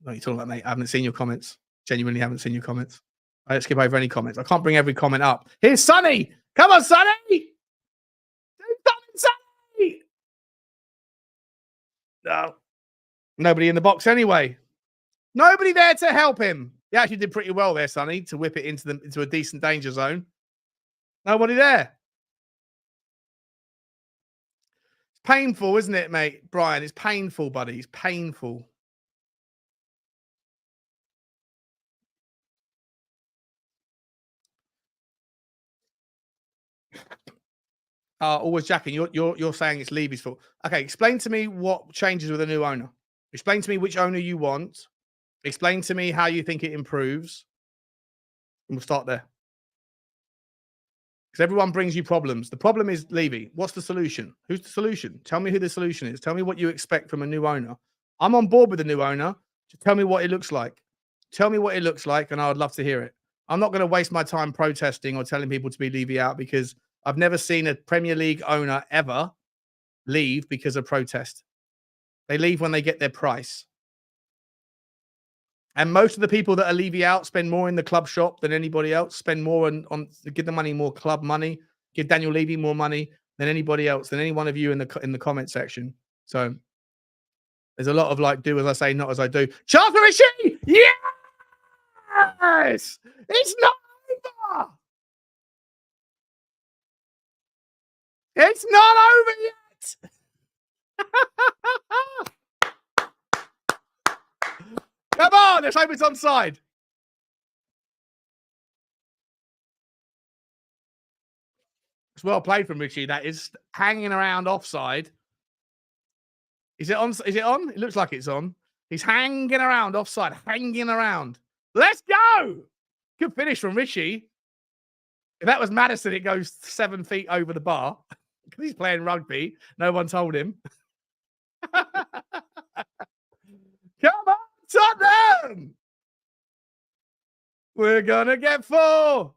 What are you talking about, mate? I haven't seen your comments. Genuinely haven't seen your comments. I don't skip over any comments. I can't bring every comment up. Here's Sonny. Come on, Sonny. Do something, Sonny. No. Nobody in the box anyway. Nobody there to help him. He actually did pretty well there, Sonny, to whip it into a decent danger zone. Nobody there. It's painful, isn't it, mate? Brian, it's painful, buddy. It's painful. Always jacking. You're saying it's Levy's fault. Okay, explain to me what changes with a new owner. Explain to me which owner you want. Explain to me how you think it improves. And we'll start there. Because everyone brings you problems. The problem is Levy. What's the solution? Who's the solution? Tell me who the solution is. Tell me what you expect from a new owner. I'm on board with the new owner. Just tell me what it looks like. Tell me what it looks like, and I would love to hear it. I'm not going to waste my time protesting or telling people to be Levy out, because I've never seen a Premier League owner ever leave because of protest. They leave when they get their price. And most of the people that are Levy out spend more in the club shop than anybody else, spend more on give the money more club money, give Daniel Levy more money than anybody else, than any one of you in the comment section. So there's a lot of like, do as I say, not as I do. Charles Rishi! Yes! It's not over! It's not over yet! Come on, let's hope it's onside. It's well played from Richie. That is hanging around offside. Is it on? Is it on? It looks like it's on. He's hanging around offside, hanging around. Let's go. Good finish from Richie. If that was Maddison, it goes 7 feet over the bar. Because he's playing rugby. No one told him. Come on, Tottenham! We're gonna get 4.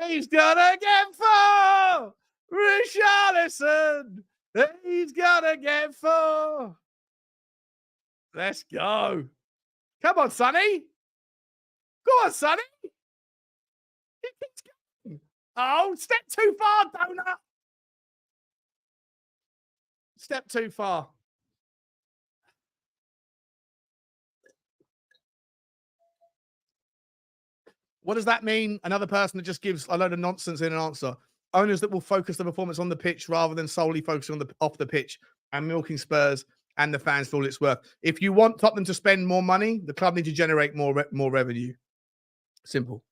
He's gonna get 4. Richalison. He's gonna get 4. Let's go. Come on, Sonny. Go on, Sonny. He keeps going. Oh, step too far, donut. Step too far. What does that mean? Another person that just gives a load of nonsense in an answer. Owners that will focus the performance on the pitch rather than solely focusing on the off the pitch and milking Spurs and the fans for all it's worth. If you want Tottenham to spend more money, the club needs to generate more revenue. Simple.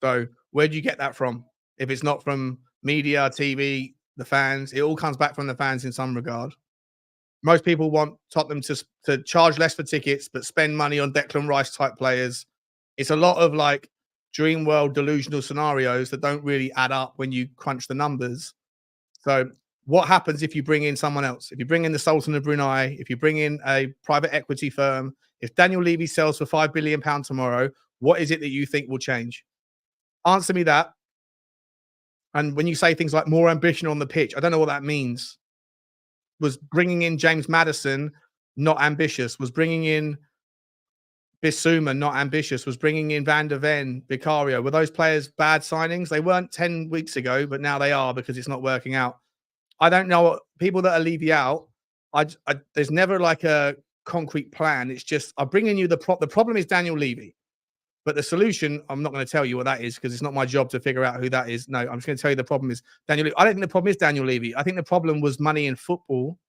So where do you get that from? If it's not from media, TV, the fans, it all comes back from the fans in some regard. Most people want Tottenham to charge less for tickets, but spend money on Declan Rice type players. It's a lot of like dream world delusional scenarios that don't really add up when you crunch the numbers. So what happens if you bring in someone else? If you bring in the Sultan of Brunei, if you bring in a private equity firm, if Daniel Levy sells for £5 billion tomorrow, what is it that you think will change? Answer me that. And when you say things like more ambition on the pitch, I don't know what that means. Was bringing in James Maddison not ambitious? Was bringing in Bissouma not ambitious? Was bringing in Van De Ven, Vicario? Were those players bad signings? They weren't 10 weeks ago, but now they are because it's not working out. I don't know. People that are Levy out, there's never like a concrete plan. It's just, I'm bringing you the problem is Daniel Levy. But the solution, I'm not going to tell you what that is because it's not my job to figure out who that is. No, I'm just going to tell you the problem is Daniel Levy. I don't think the problem is Daniel Levy. I think the problem was money in football.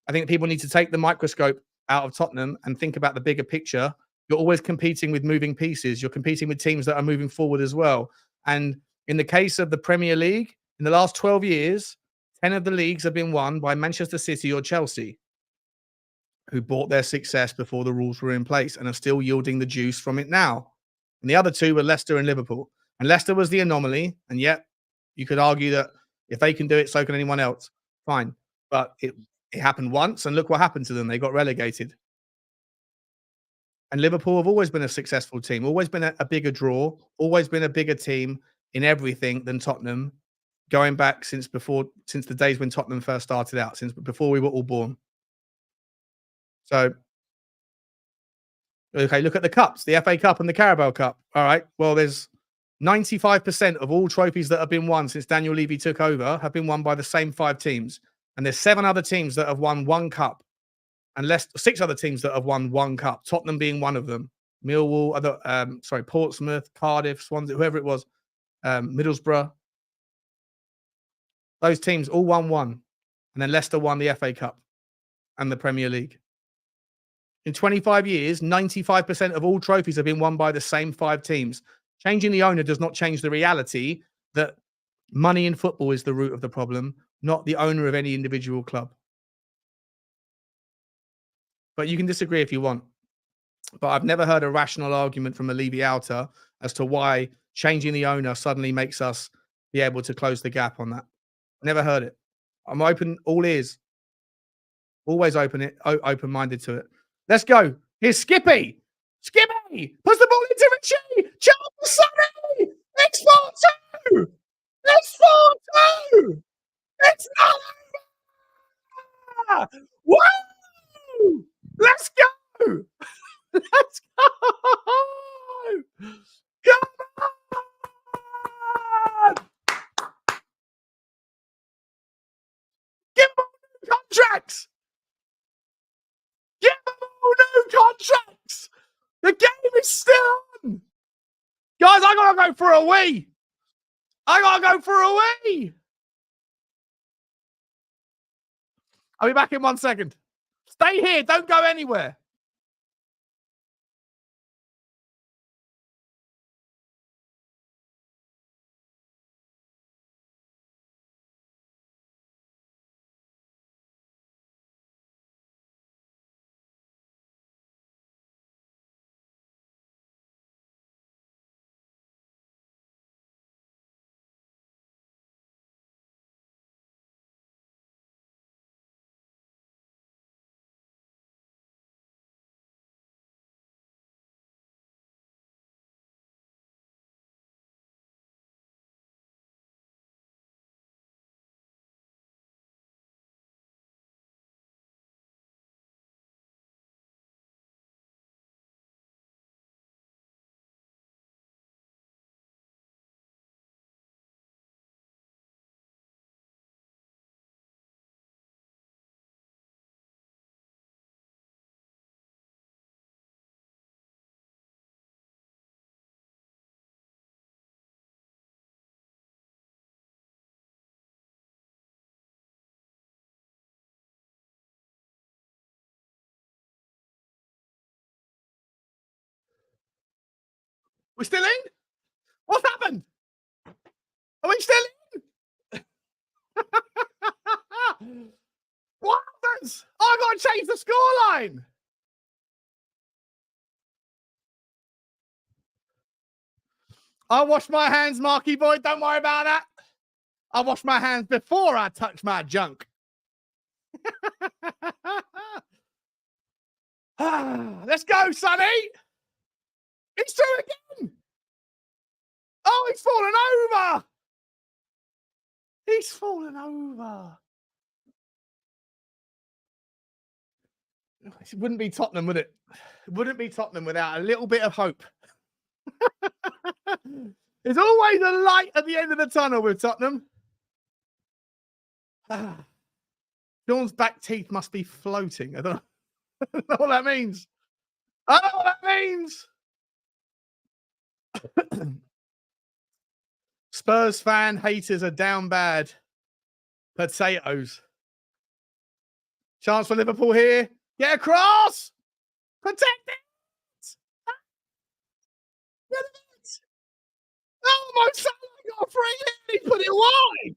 I think people need to take the microscope out of Tottenham and think about the bigger picture. You're always competing with moving pieces. You're competing with teams that are moving forward as well. And in the case of the Premier League, in the last 12 years, 10 of the leagues have been won by Manchester City or Chelsea, who bought their success before the rules were in place and are still yielding the juice from it now. And the other two were Leicester and Liverpool. And Leicester was the anomaly. And yet you could argue that if they can do it, so can anyone else. Fine. But it happened once, and look what happened to them. They got relegated. And Liverpool have always been a successful team, always been a bigger draw, always been a bigger team in everything than Tottenham, going back since the days when Tottenham first started out, since before we were all born. So, okay, look at the cups, the FA Cup and the Carabao Cup. All right, well, there's 95% of all trophies that have been won since Daniel Levy took over have been won by the same 5 teams. And there's 7 other teams that have won 1 cup, and 6 other teams that have won 1 cup, Tottenham being one of them. Millwall, Portsmouth, Cardiff, Swansea, whoever it was, Middlesbrough. Those teams all won one. And then Leicester won the FA Cup and the Premier League. In 25 years, 95% of all trophies have been won by the same 5 teams. Changing the owner does not change the reality that money in football is the root of the problem, not the owner of any individual club. But you can disagree if you want. But I've never heard a rational argument from a Levy outer as to why changing the owner suddenly makes us be able to close the gap on that. Never heard it. I'm open, all ears. Always open-minded to it. Let's go. Here's Skippy. Skippy puts the ball into Richie. Charles Sonny. It's 4-2. It's 4-2. It's not over. Woo! Let's go. Let's go. Come on. Give them all new contracts. Give them all new contracts. The game is still on. Guys, I got to go for a wee. I'll be back in 1 second. Stay here. Don't go anywhere. We're still in? What's happened? Are we still in? What happens? I got to change the scoreline. I washed my hands, Marky boy. Don't worry about that. I washed my hands before I touched my junk. Let's go, Sonny. He's through again. Oh, he's fallen over. He's fallen over. It wouldn't be Tottenham, would it? It wouldn't be Tottenham without a little bit of hope. There's always a light at the end of the tunnel with Tottenham. Sean's back teeth must be floating. I don't know what that means. I don't know what that means. Spurs fan haters are down bad. Potatoes. Chance for Liverpool here. Get across. Protect it. Get it. Oh, my son got a free hit. He put it wide.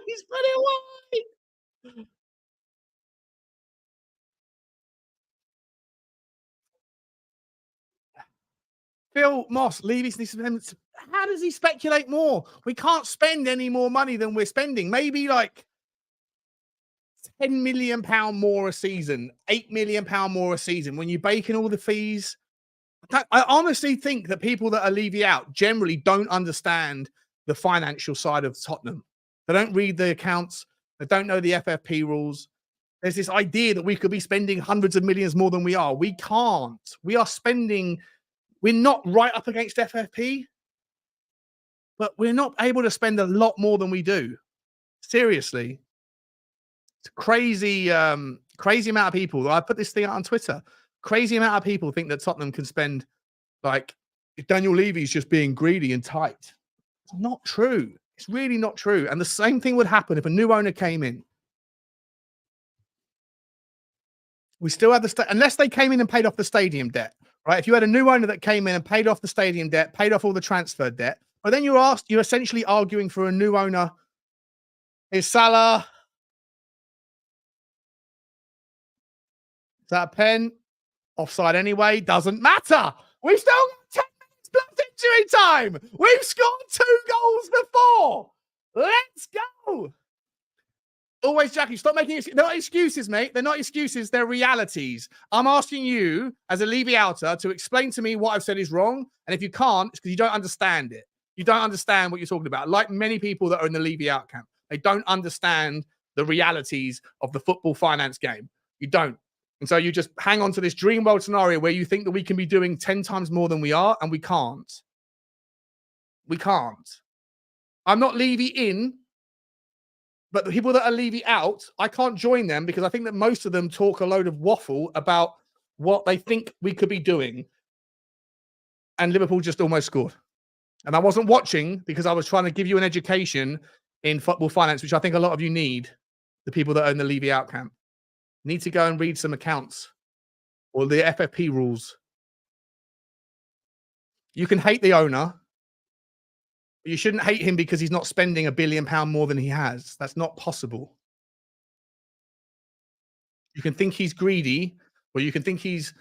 He's put it wide. Phil Moss, Levy's. How does he speculate more? We can't spend any more money than we're spending. Maybe like £10 million more a season, £8 million more a season. When you bake in all the fees, I honestly think that people that are Levy out generally don't understand the financial side of Tottenham. They don't read the accounts. They don't know the FFP rules. There's this idea that we could be spending hundreds of millions more than we are. We can't. We are spending. We're not right up against FFP, but we're not able to spend a lot more than we do. Seriously. It's a crazy, crazy amount of people. I put this thing out on Twitter. Crazy amount of people think that Tottenham can spend, like, if Daniel Levy's just being greedy and tight. It's not true. It's really not true. And the same thing would happen if a new owner came in. We still have unless they came in and paid off the stadium debt, right? If you had a new owner that came in and paid off the stadium debt, paid off all the transfer debt, but then you're essentially arguing for a new owner. Is Salah? Is that a pen? Offside anyway. Doesn't matter. We've still got 10 minutes plus injury time. We've scored 2 goals before. Let's go. Always, Jackie, stop making excuses. They're not excuses, mate. They're not excuses. They're realities. I'm asking you, as a Levy outer, to explain to me what I've said is wrong. And if you can't, it's because you don't understand it. You don't understand what you're talking about. Like many people that are in the Levy out camp, they don't understand the realities of the football finance game. You don't. And so you just hang on to this dream world scenario where you think that we can be doing 10 times more than we are, and we can't. We can't. I'm not Levy in. But the people that are Levy out, I can't join them because I think that most of them talk a load of waffle about what they think we could be doing. And Liverpool just almost scored. And I wasn't watching because I was trying to give you an education in football finance, which I think a lot of you need, the people that are in the Levy out camp. Need to go and read some accounts or the FFP rules. You can hate the owner. You shouldn't hate him because he's not spending £1 billion more than he has. That's not possible. You can think he's greedy, or you can think he's,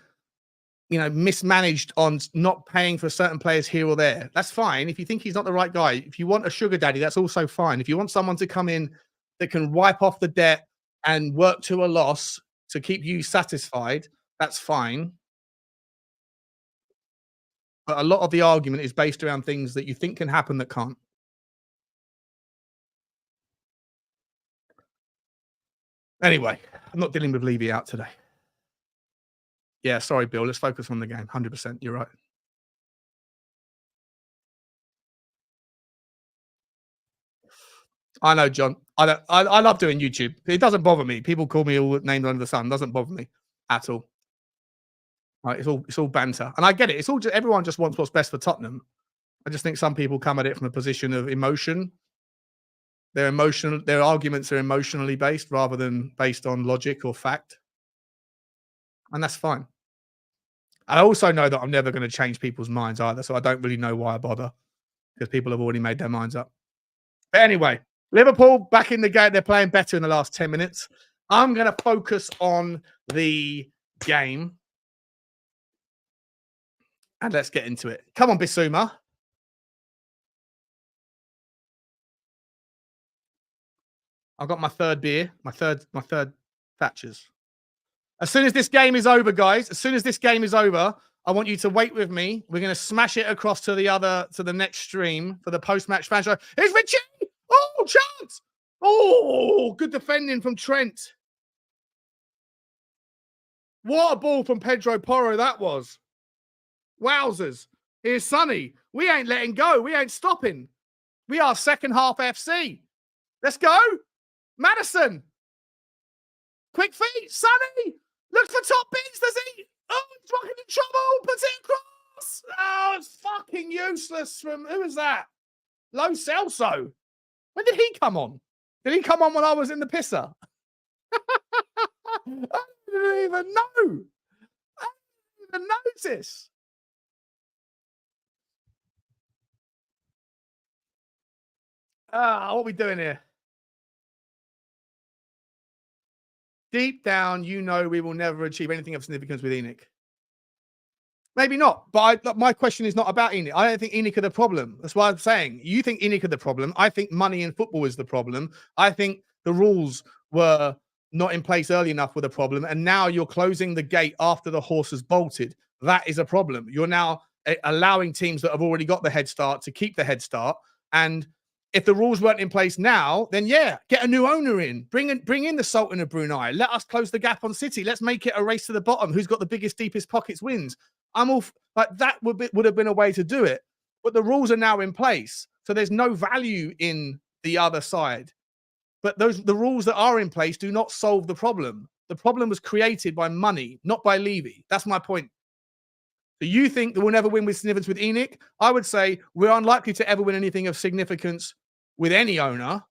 mismanaged on not paying for certain players here or there. That's fine. If you think he's not the right guy, if you want a sugar daddy, that's also fine. If you want someone to come in that can wipe off the debt and work to a loss to keep you satisfied, that's fine. But a lot of the argument is based around things that you think can happen that can't. Anyway, I'm not dealing with Levy out today. Yeah, sorry, Bill. Let's focus on the game. 100%. You're right. I know, John. I love doing YouTube. It doesn't bother me. People call me all names under the sun. It doesn't bother me at all. Right, it's all banter, and I get it. It's all everyone just wants what's best for Tottenham. I just think some people come at it from a position of emotion. Their arguments are emotionally based rather than based on logic or fact, and that's fine. I also know that I'm never going to change people's minds either, so I don't really know why I bother because people have already made their minds up. But anyway, Liverpool back in the game. They're playing better in the last 10 minutes. I'm going to focus on the game. And let's get into it. Come on, Bissouma. I've got my third beer, my third Thatcher's. As soon as this game is over, guys, as soon as this game is over, I want you to wait with me. We're going to smash it across to the next stream for the post-match fan show. Here's Richie! Oh, chance! Oh, good defending from Trent. What a ball from Pedro Porro that was. Wowzers. Here's Sonny. We ain't letting go. We ain't stopping. We are second half FC. Let's go. Madison. Quick feet. Sonny. Looks for top bins. Does he? Oh, he's fucking in trouble. Puts it across. Oh, it's fucking useless from, who was that? Lo Celso. When did he come on? Did he come on when I was in the pisser? I didn't even know. I didn't even notice. What are we doing here? Deep down, we will never achieve anything of significance with ENIC. Maybe not, but my question is not about ENIC. I don't think ENIC are the problem. That's what I'm saying. You think ENIC are the problem. I think money in football is the problem. I think the rules were not in place early enough with a problem, and now you're closing the gate after the horse has bolted. That is a problem. You're now allowing teams that have already got the head start to keep the head start, and if the rules weren't in place now, then yeah, get a new owner in. Bring in the Sultan of Brunei. Let us close the gap on City. Let's make it a race to the bottom. Who's got the biggest, deepest pockets wins. I'm all like that would have been a way to do it. But the rules are now in place, so there's no value in the other side. But the rules that are in place do not solve the problem. The problem was created by money, not by Levy. That's my point. Do you think that we'll never win with significance with ENIC? I would say we're unlikely to ever win anything of significance with any owner,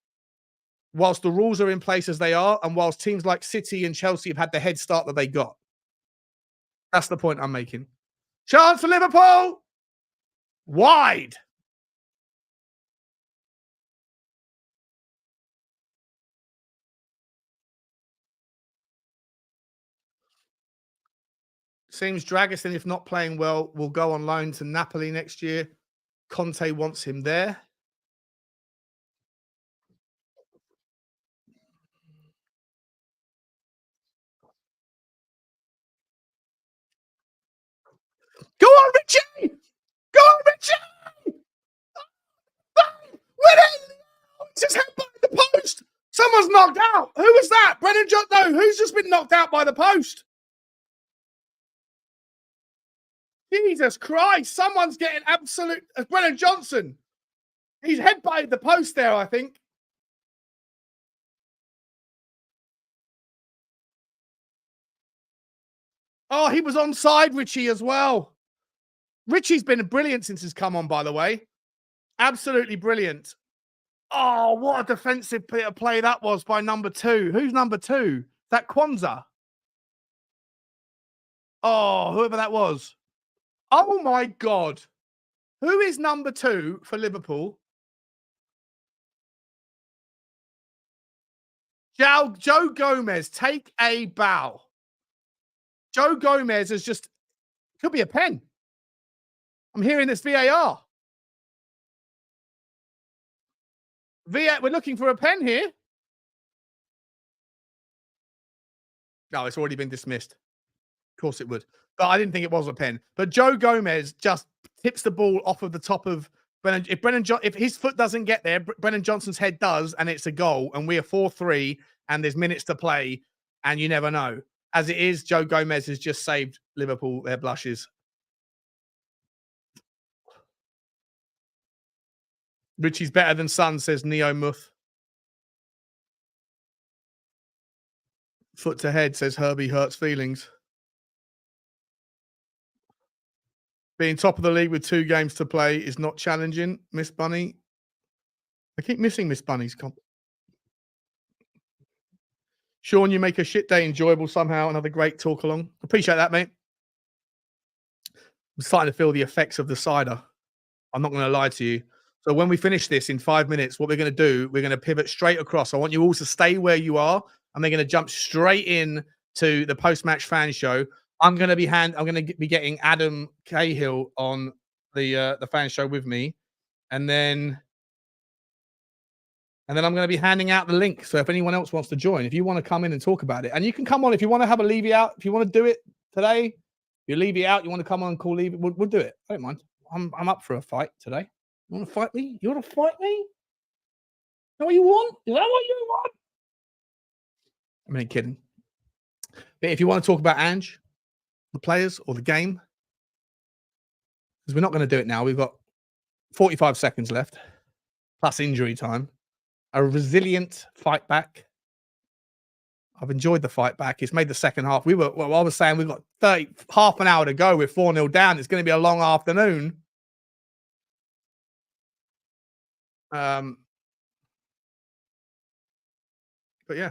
whilst the rules are in place as they are, and whilst teams like City and Chelsea have had the head start that they got. That's the point I'm making. Chance for Liverpool! Wide! Seems Dragusin, if not playing well, will go on loan to Napoli next year. Conte wants him there. Go on, Richie! Go on, Richie! Win it! Just head by the post! Someone's knocked out. Who was that? Brennan Johnson? No, who's just been knocked out by the post? Jesus Christ! Someone's getting absolute. Brennan Johnson. He's headbutted the post there, I think. Oh, he was onside, Richie, as well. Richie's been brilliant since he's come on, by the way. Absolutely brilliant. Oh, what a defensive play that was by number 2. Who's number 2? That Kwanzaa. Oh, whoever that was. Oh, my God. Who is number 2 for Liverpool? Joe Gomez, take a bow. Joe Gomez is just, could be a pen. I'm hearing this VAR. We're looking for a pen here. No, it's already been dismissed. Of course it would. But I didn't think it was a pen. But Joe Gomez just tips the ball off of the top of Brennan. If his foot doesn't get there, Brennan Johnson's head does, and it's a goal, and we are 4-3, and there's minutes to play, and you never know. As it is, Joe Gomez has just saved Liverpool their blushes. Richie's better than Son, says Neo Muth. Foot to head, says Herbie hurts feelings. Being top of the league with 2 games to play is not challenging, Miss Bunny. I keep missing Miss Bunny's comp. Sean, you make a shit day enjoyable somehow. Another great talk along. Appreciate that, mate. I'm starting to feel the effects of the cider. I'm not going to lie to you. So when we finish this in 5 minutes, what we're going to do, we're going to pivot straight across. I want you all to stay where you are, and they're going to jump straight in to the post-match fan show. I'm going to be getting Adam Cahill on the fan show with me, and then I'm going to be handing out the link. So if anyone else wants to join, if you want to come in and talk about it, and you can come on if you want to have a Levy out, if you want to do it today, you Levy out, you want to come on and call Levy, we'll do it. I don't mind. I'm up for a fight today. You want to fight me? You want to fight me? Is that what you want? Is that what you want? I'm only kidding. But if you want to talk about Ange, the players, or the game, because we're not going to do it now. We've got 45 seconds left, plus injury time. A resilient fight back. I've enjoyed the fight back. It's made the second half. I was saying we've got half an hour to go. We're 4-0 down. It's going to be a long afternoon. But yeah,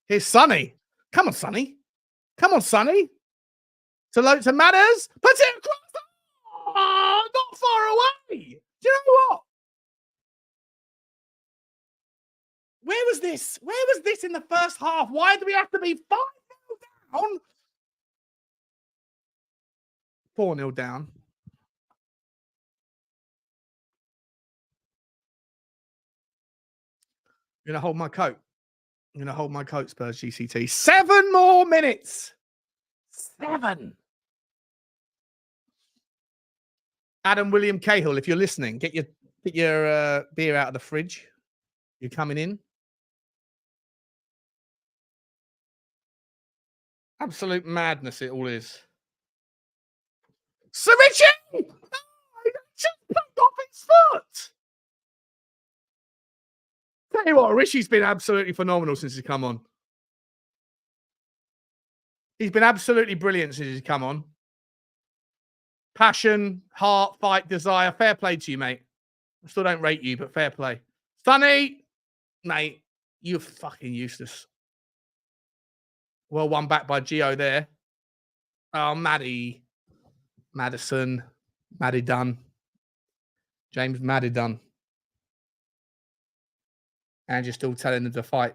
here's Sonny. Come on, Sonny. Come on, Sonny. To Matters. Puts it across. Oh, not far away. Do you know what? Where was this? Where was this in the first half? Why do we have to be 5-0 down? 4-0 down. I'm going to hold my coat. I'm going to hold my coat, Spurs GCT. 7 more minutes. 7. Adam William Cahill, if you're listening, get your beer out of the fridge. You're coming in. Absolute madness it all is. Sir Richie! Oh, just plucked off his foot! Tell you what, Richie's been absolutely phenomenal since he's come on. He's been absolutely brilliant since he's come on. Passion, heart, fight, desire. Fair play to you, mate. I still don't rate you, but fair play. Sonny, mate, you're fucking useless. Well, one back by Gio there. Oh, Maddie. Madison. Maddie Dunn. James Maddie Dunn. And you're still telling them to fight.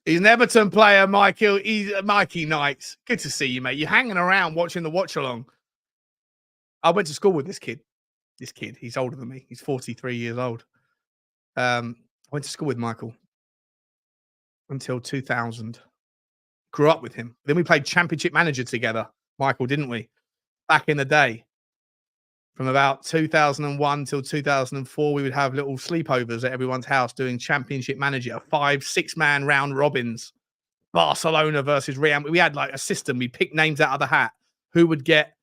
He's an Everton player, Michael. He's Mikey Knights. Good to see you, mate. You're hanging around watching the watch along. I went to school with this kid. He's older than me. He's 43 years old. I went to school with Michael until 2000. Grew up with him. Then we played Championship Manager together, Michael, didn't we? Back in the day. From about 2001 till 2004, we would have little sleepovers at everyone's house doing Championship Manager, 5-6-man round robins. Barcelona versus Real. We had like a system. We picked names out of the hat. Who would get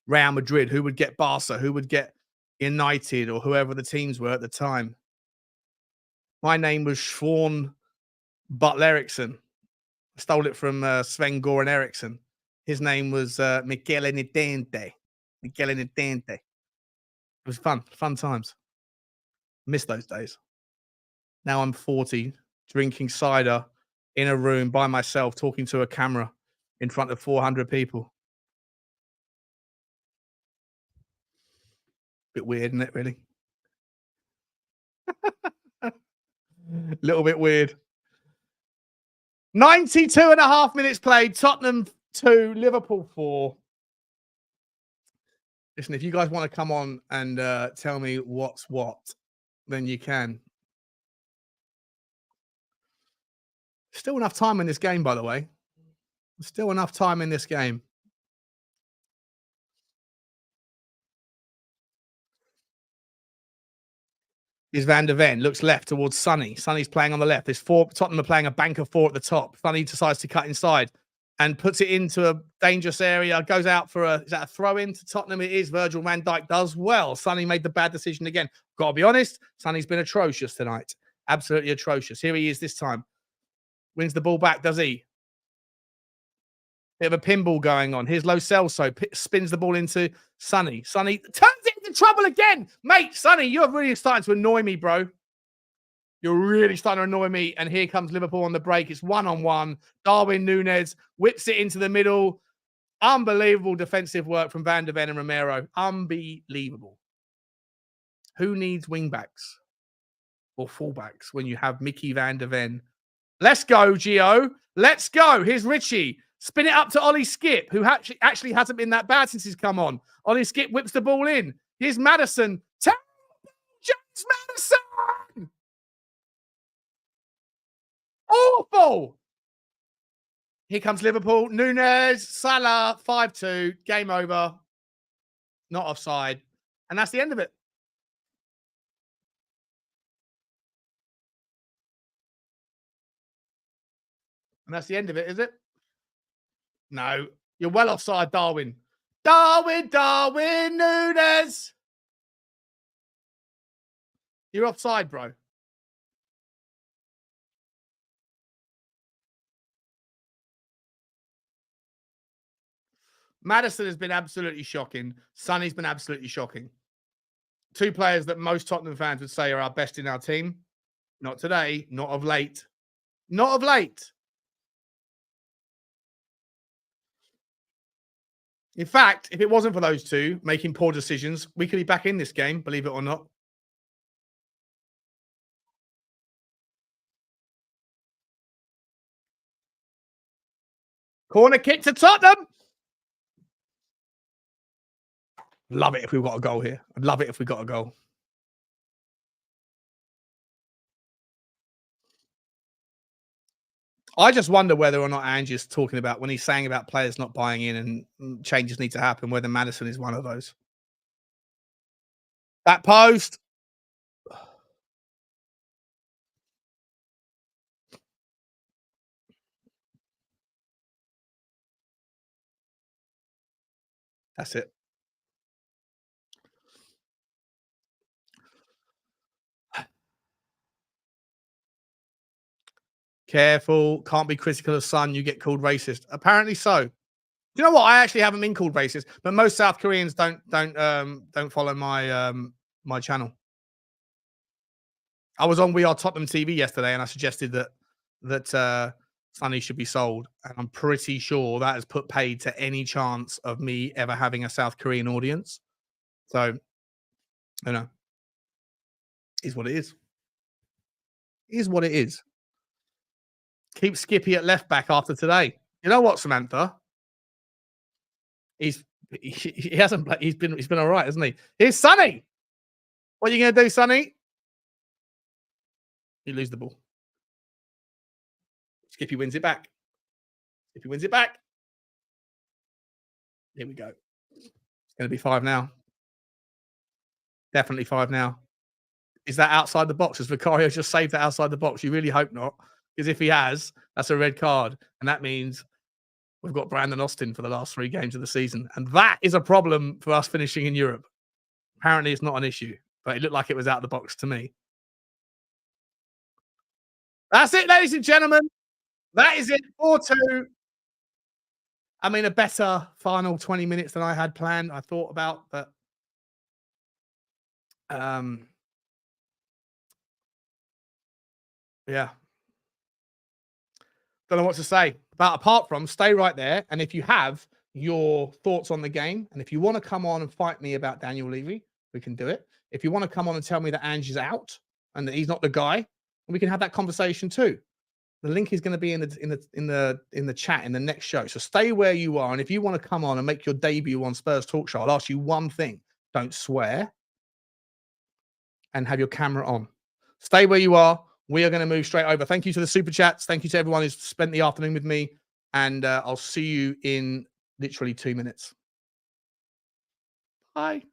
Real Madrid? Who would get Barca? Who would get United or whoever the teams were at the time? My name was Sean Butler Eriksson. I stole it from Sven Goran Eriksson. His name was Michele Nidente. Michele Nidente. It was fun times. Miss those days. Now I'm 40, drinking cider in a room by myself, talking to a camera in front of 400 people. Bit weird, isn't it, really? Little bit weird. 92.5 minutes played. Tottenham 2, Liverpool 4. Listen, if you guys want to come on and tell me what's what, then you can. Still enough time in this game, by the way. Still enough time in this game. Is Van De Ven looks left towards Sonny. Sonny's playing on the left. There's four. Tottenham are playing a bank of 4 at the top. Sonny decides to cut inside and puts it into a dangerous area. Goes out for is that a throw in to Tottenham? It is. Virgil van Dijk does well. Sonny made the bad decision again. Got to be honest. Sonny's been atrocious tonight. Absolutely atrocious. Here he is this time. Wins the ball back, does he? Bit of a pinball going on. Here's Lo Celso. Spins the ball into Sonny. Sonny turns it into trouble again. Mate, Sonny, you're really starting to annoy me, bro. You're really starting to annoy me. And here comes Liverpool on the break. It's 1-on-1. Darwin Núñez whips it into the middle. Unbelievable defensive work from Van De Ven and Romero. Unbelievable. Who needs wingbacks or fullbacks when you have Micky Van De Ven? Let's go, Gio. Let's go. Here's Richie. Spin it up to Ollie Skip, who actually hasn't been that bad since he's come on. Ollie Skip whips the ball in. Here's Madison. James Madison! Awful! Here comes Liverpool. Núñez, Salah, 5-2. Game over. Not offside. And that's the end of it. And that's the end of it, is it? No. You're well offside, Darwin. Darwin Núñez. You're offside, bro. Madison has been absolutely shocking. Sonny's been absolutely shocking. 2 players that most Tottenham fans would say are our best in our team. Not today. Not of late. Not of late. In fact, if it wasn't for those 2 making poor decisions, we could be back in this game, believe it or not. Corner kick to Tottenham. Love it if we got a goal here. I'd love it if we got a goal. I just wonder whether or not Ange is talking about when he's saying about players not buying in and changes need to happen, whether Madison is one of those. That post. That's it. Careful. Can't be critical of Son. You get called racist. Apparently so. You know what? I actually haven't been called racist, but most South Koreans don't follow my my channel. I was on We Are Tottenham TV yesterday, and I suggested that Sonny should be sold, and I'm pretty sure that has put paid to any chance of me ever having a South Korean audience. So, you know, is what it is. Is what it is. Keep Skippy at left back after today. You know what, Samantha? He hasn't played. He's been all right, hasn't he? Here's Sonny. What are you going to do, Sonny? You lose the ball. Skippy wins it back. Skippy wins it back. Here we go. It's going to be 5 now. Definitely 5 now. Is that outside the box? Has Vicario just saved that outside the box? You really hope not. Because if he has, that's a red card. And that means we've got Brandon Austin for the last 3 games of the season. And that is a problem for us finishing in Europe. Apparently, it's not an issue. But it looked like it was out of the box to me. That's it, ladies and gentlemen. That is it. 4-2. I mean, a better final 20 minutes than I had planned, I thought about. But yeah. Don't know what to say. But apart from, stay right there. And if you have your thoughts on the game, and if you want to come on and fight me about Daniel Levy, we can do it. If you want to come on and tell me that Ange is out and that he's not the guy, we can have that conversation too. The link is going to be in the chat in the next show. So stay where you are. And if you want to come on and make your debut on Spurs Talk Show, I'll ask you one thing. Don't swear. And have your camera on. Stay where you are. We are going to move straight over. Thank you to the super chats. Thank you to everyone who's spent the afternoon with me. And I'll see you in literally 2 minutes. Bye.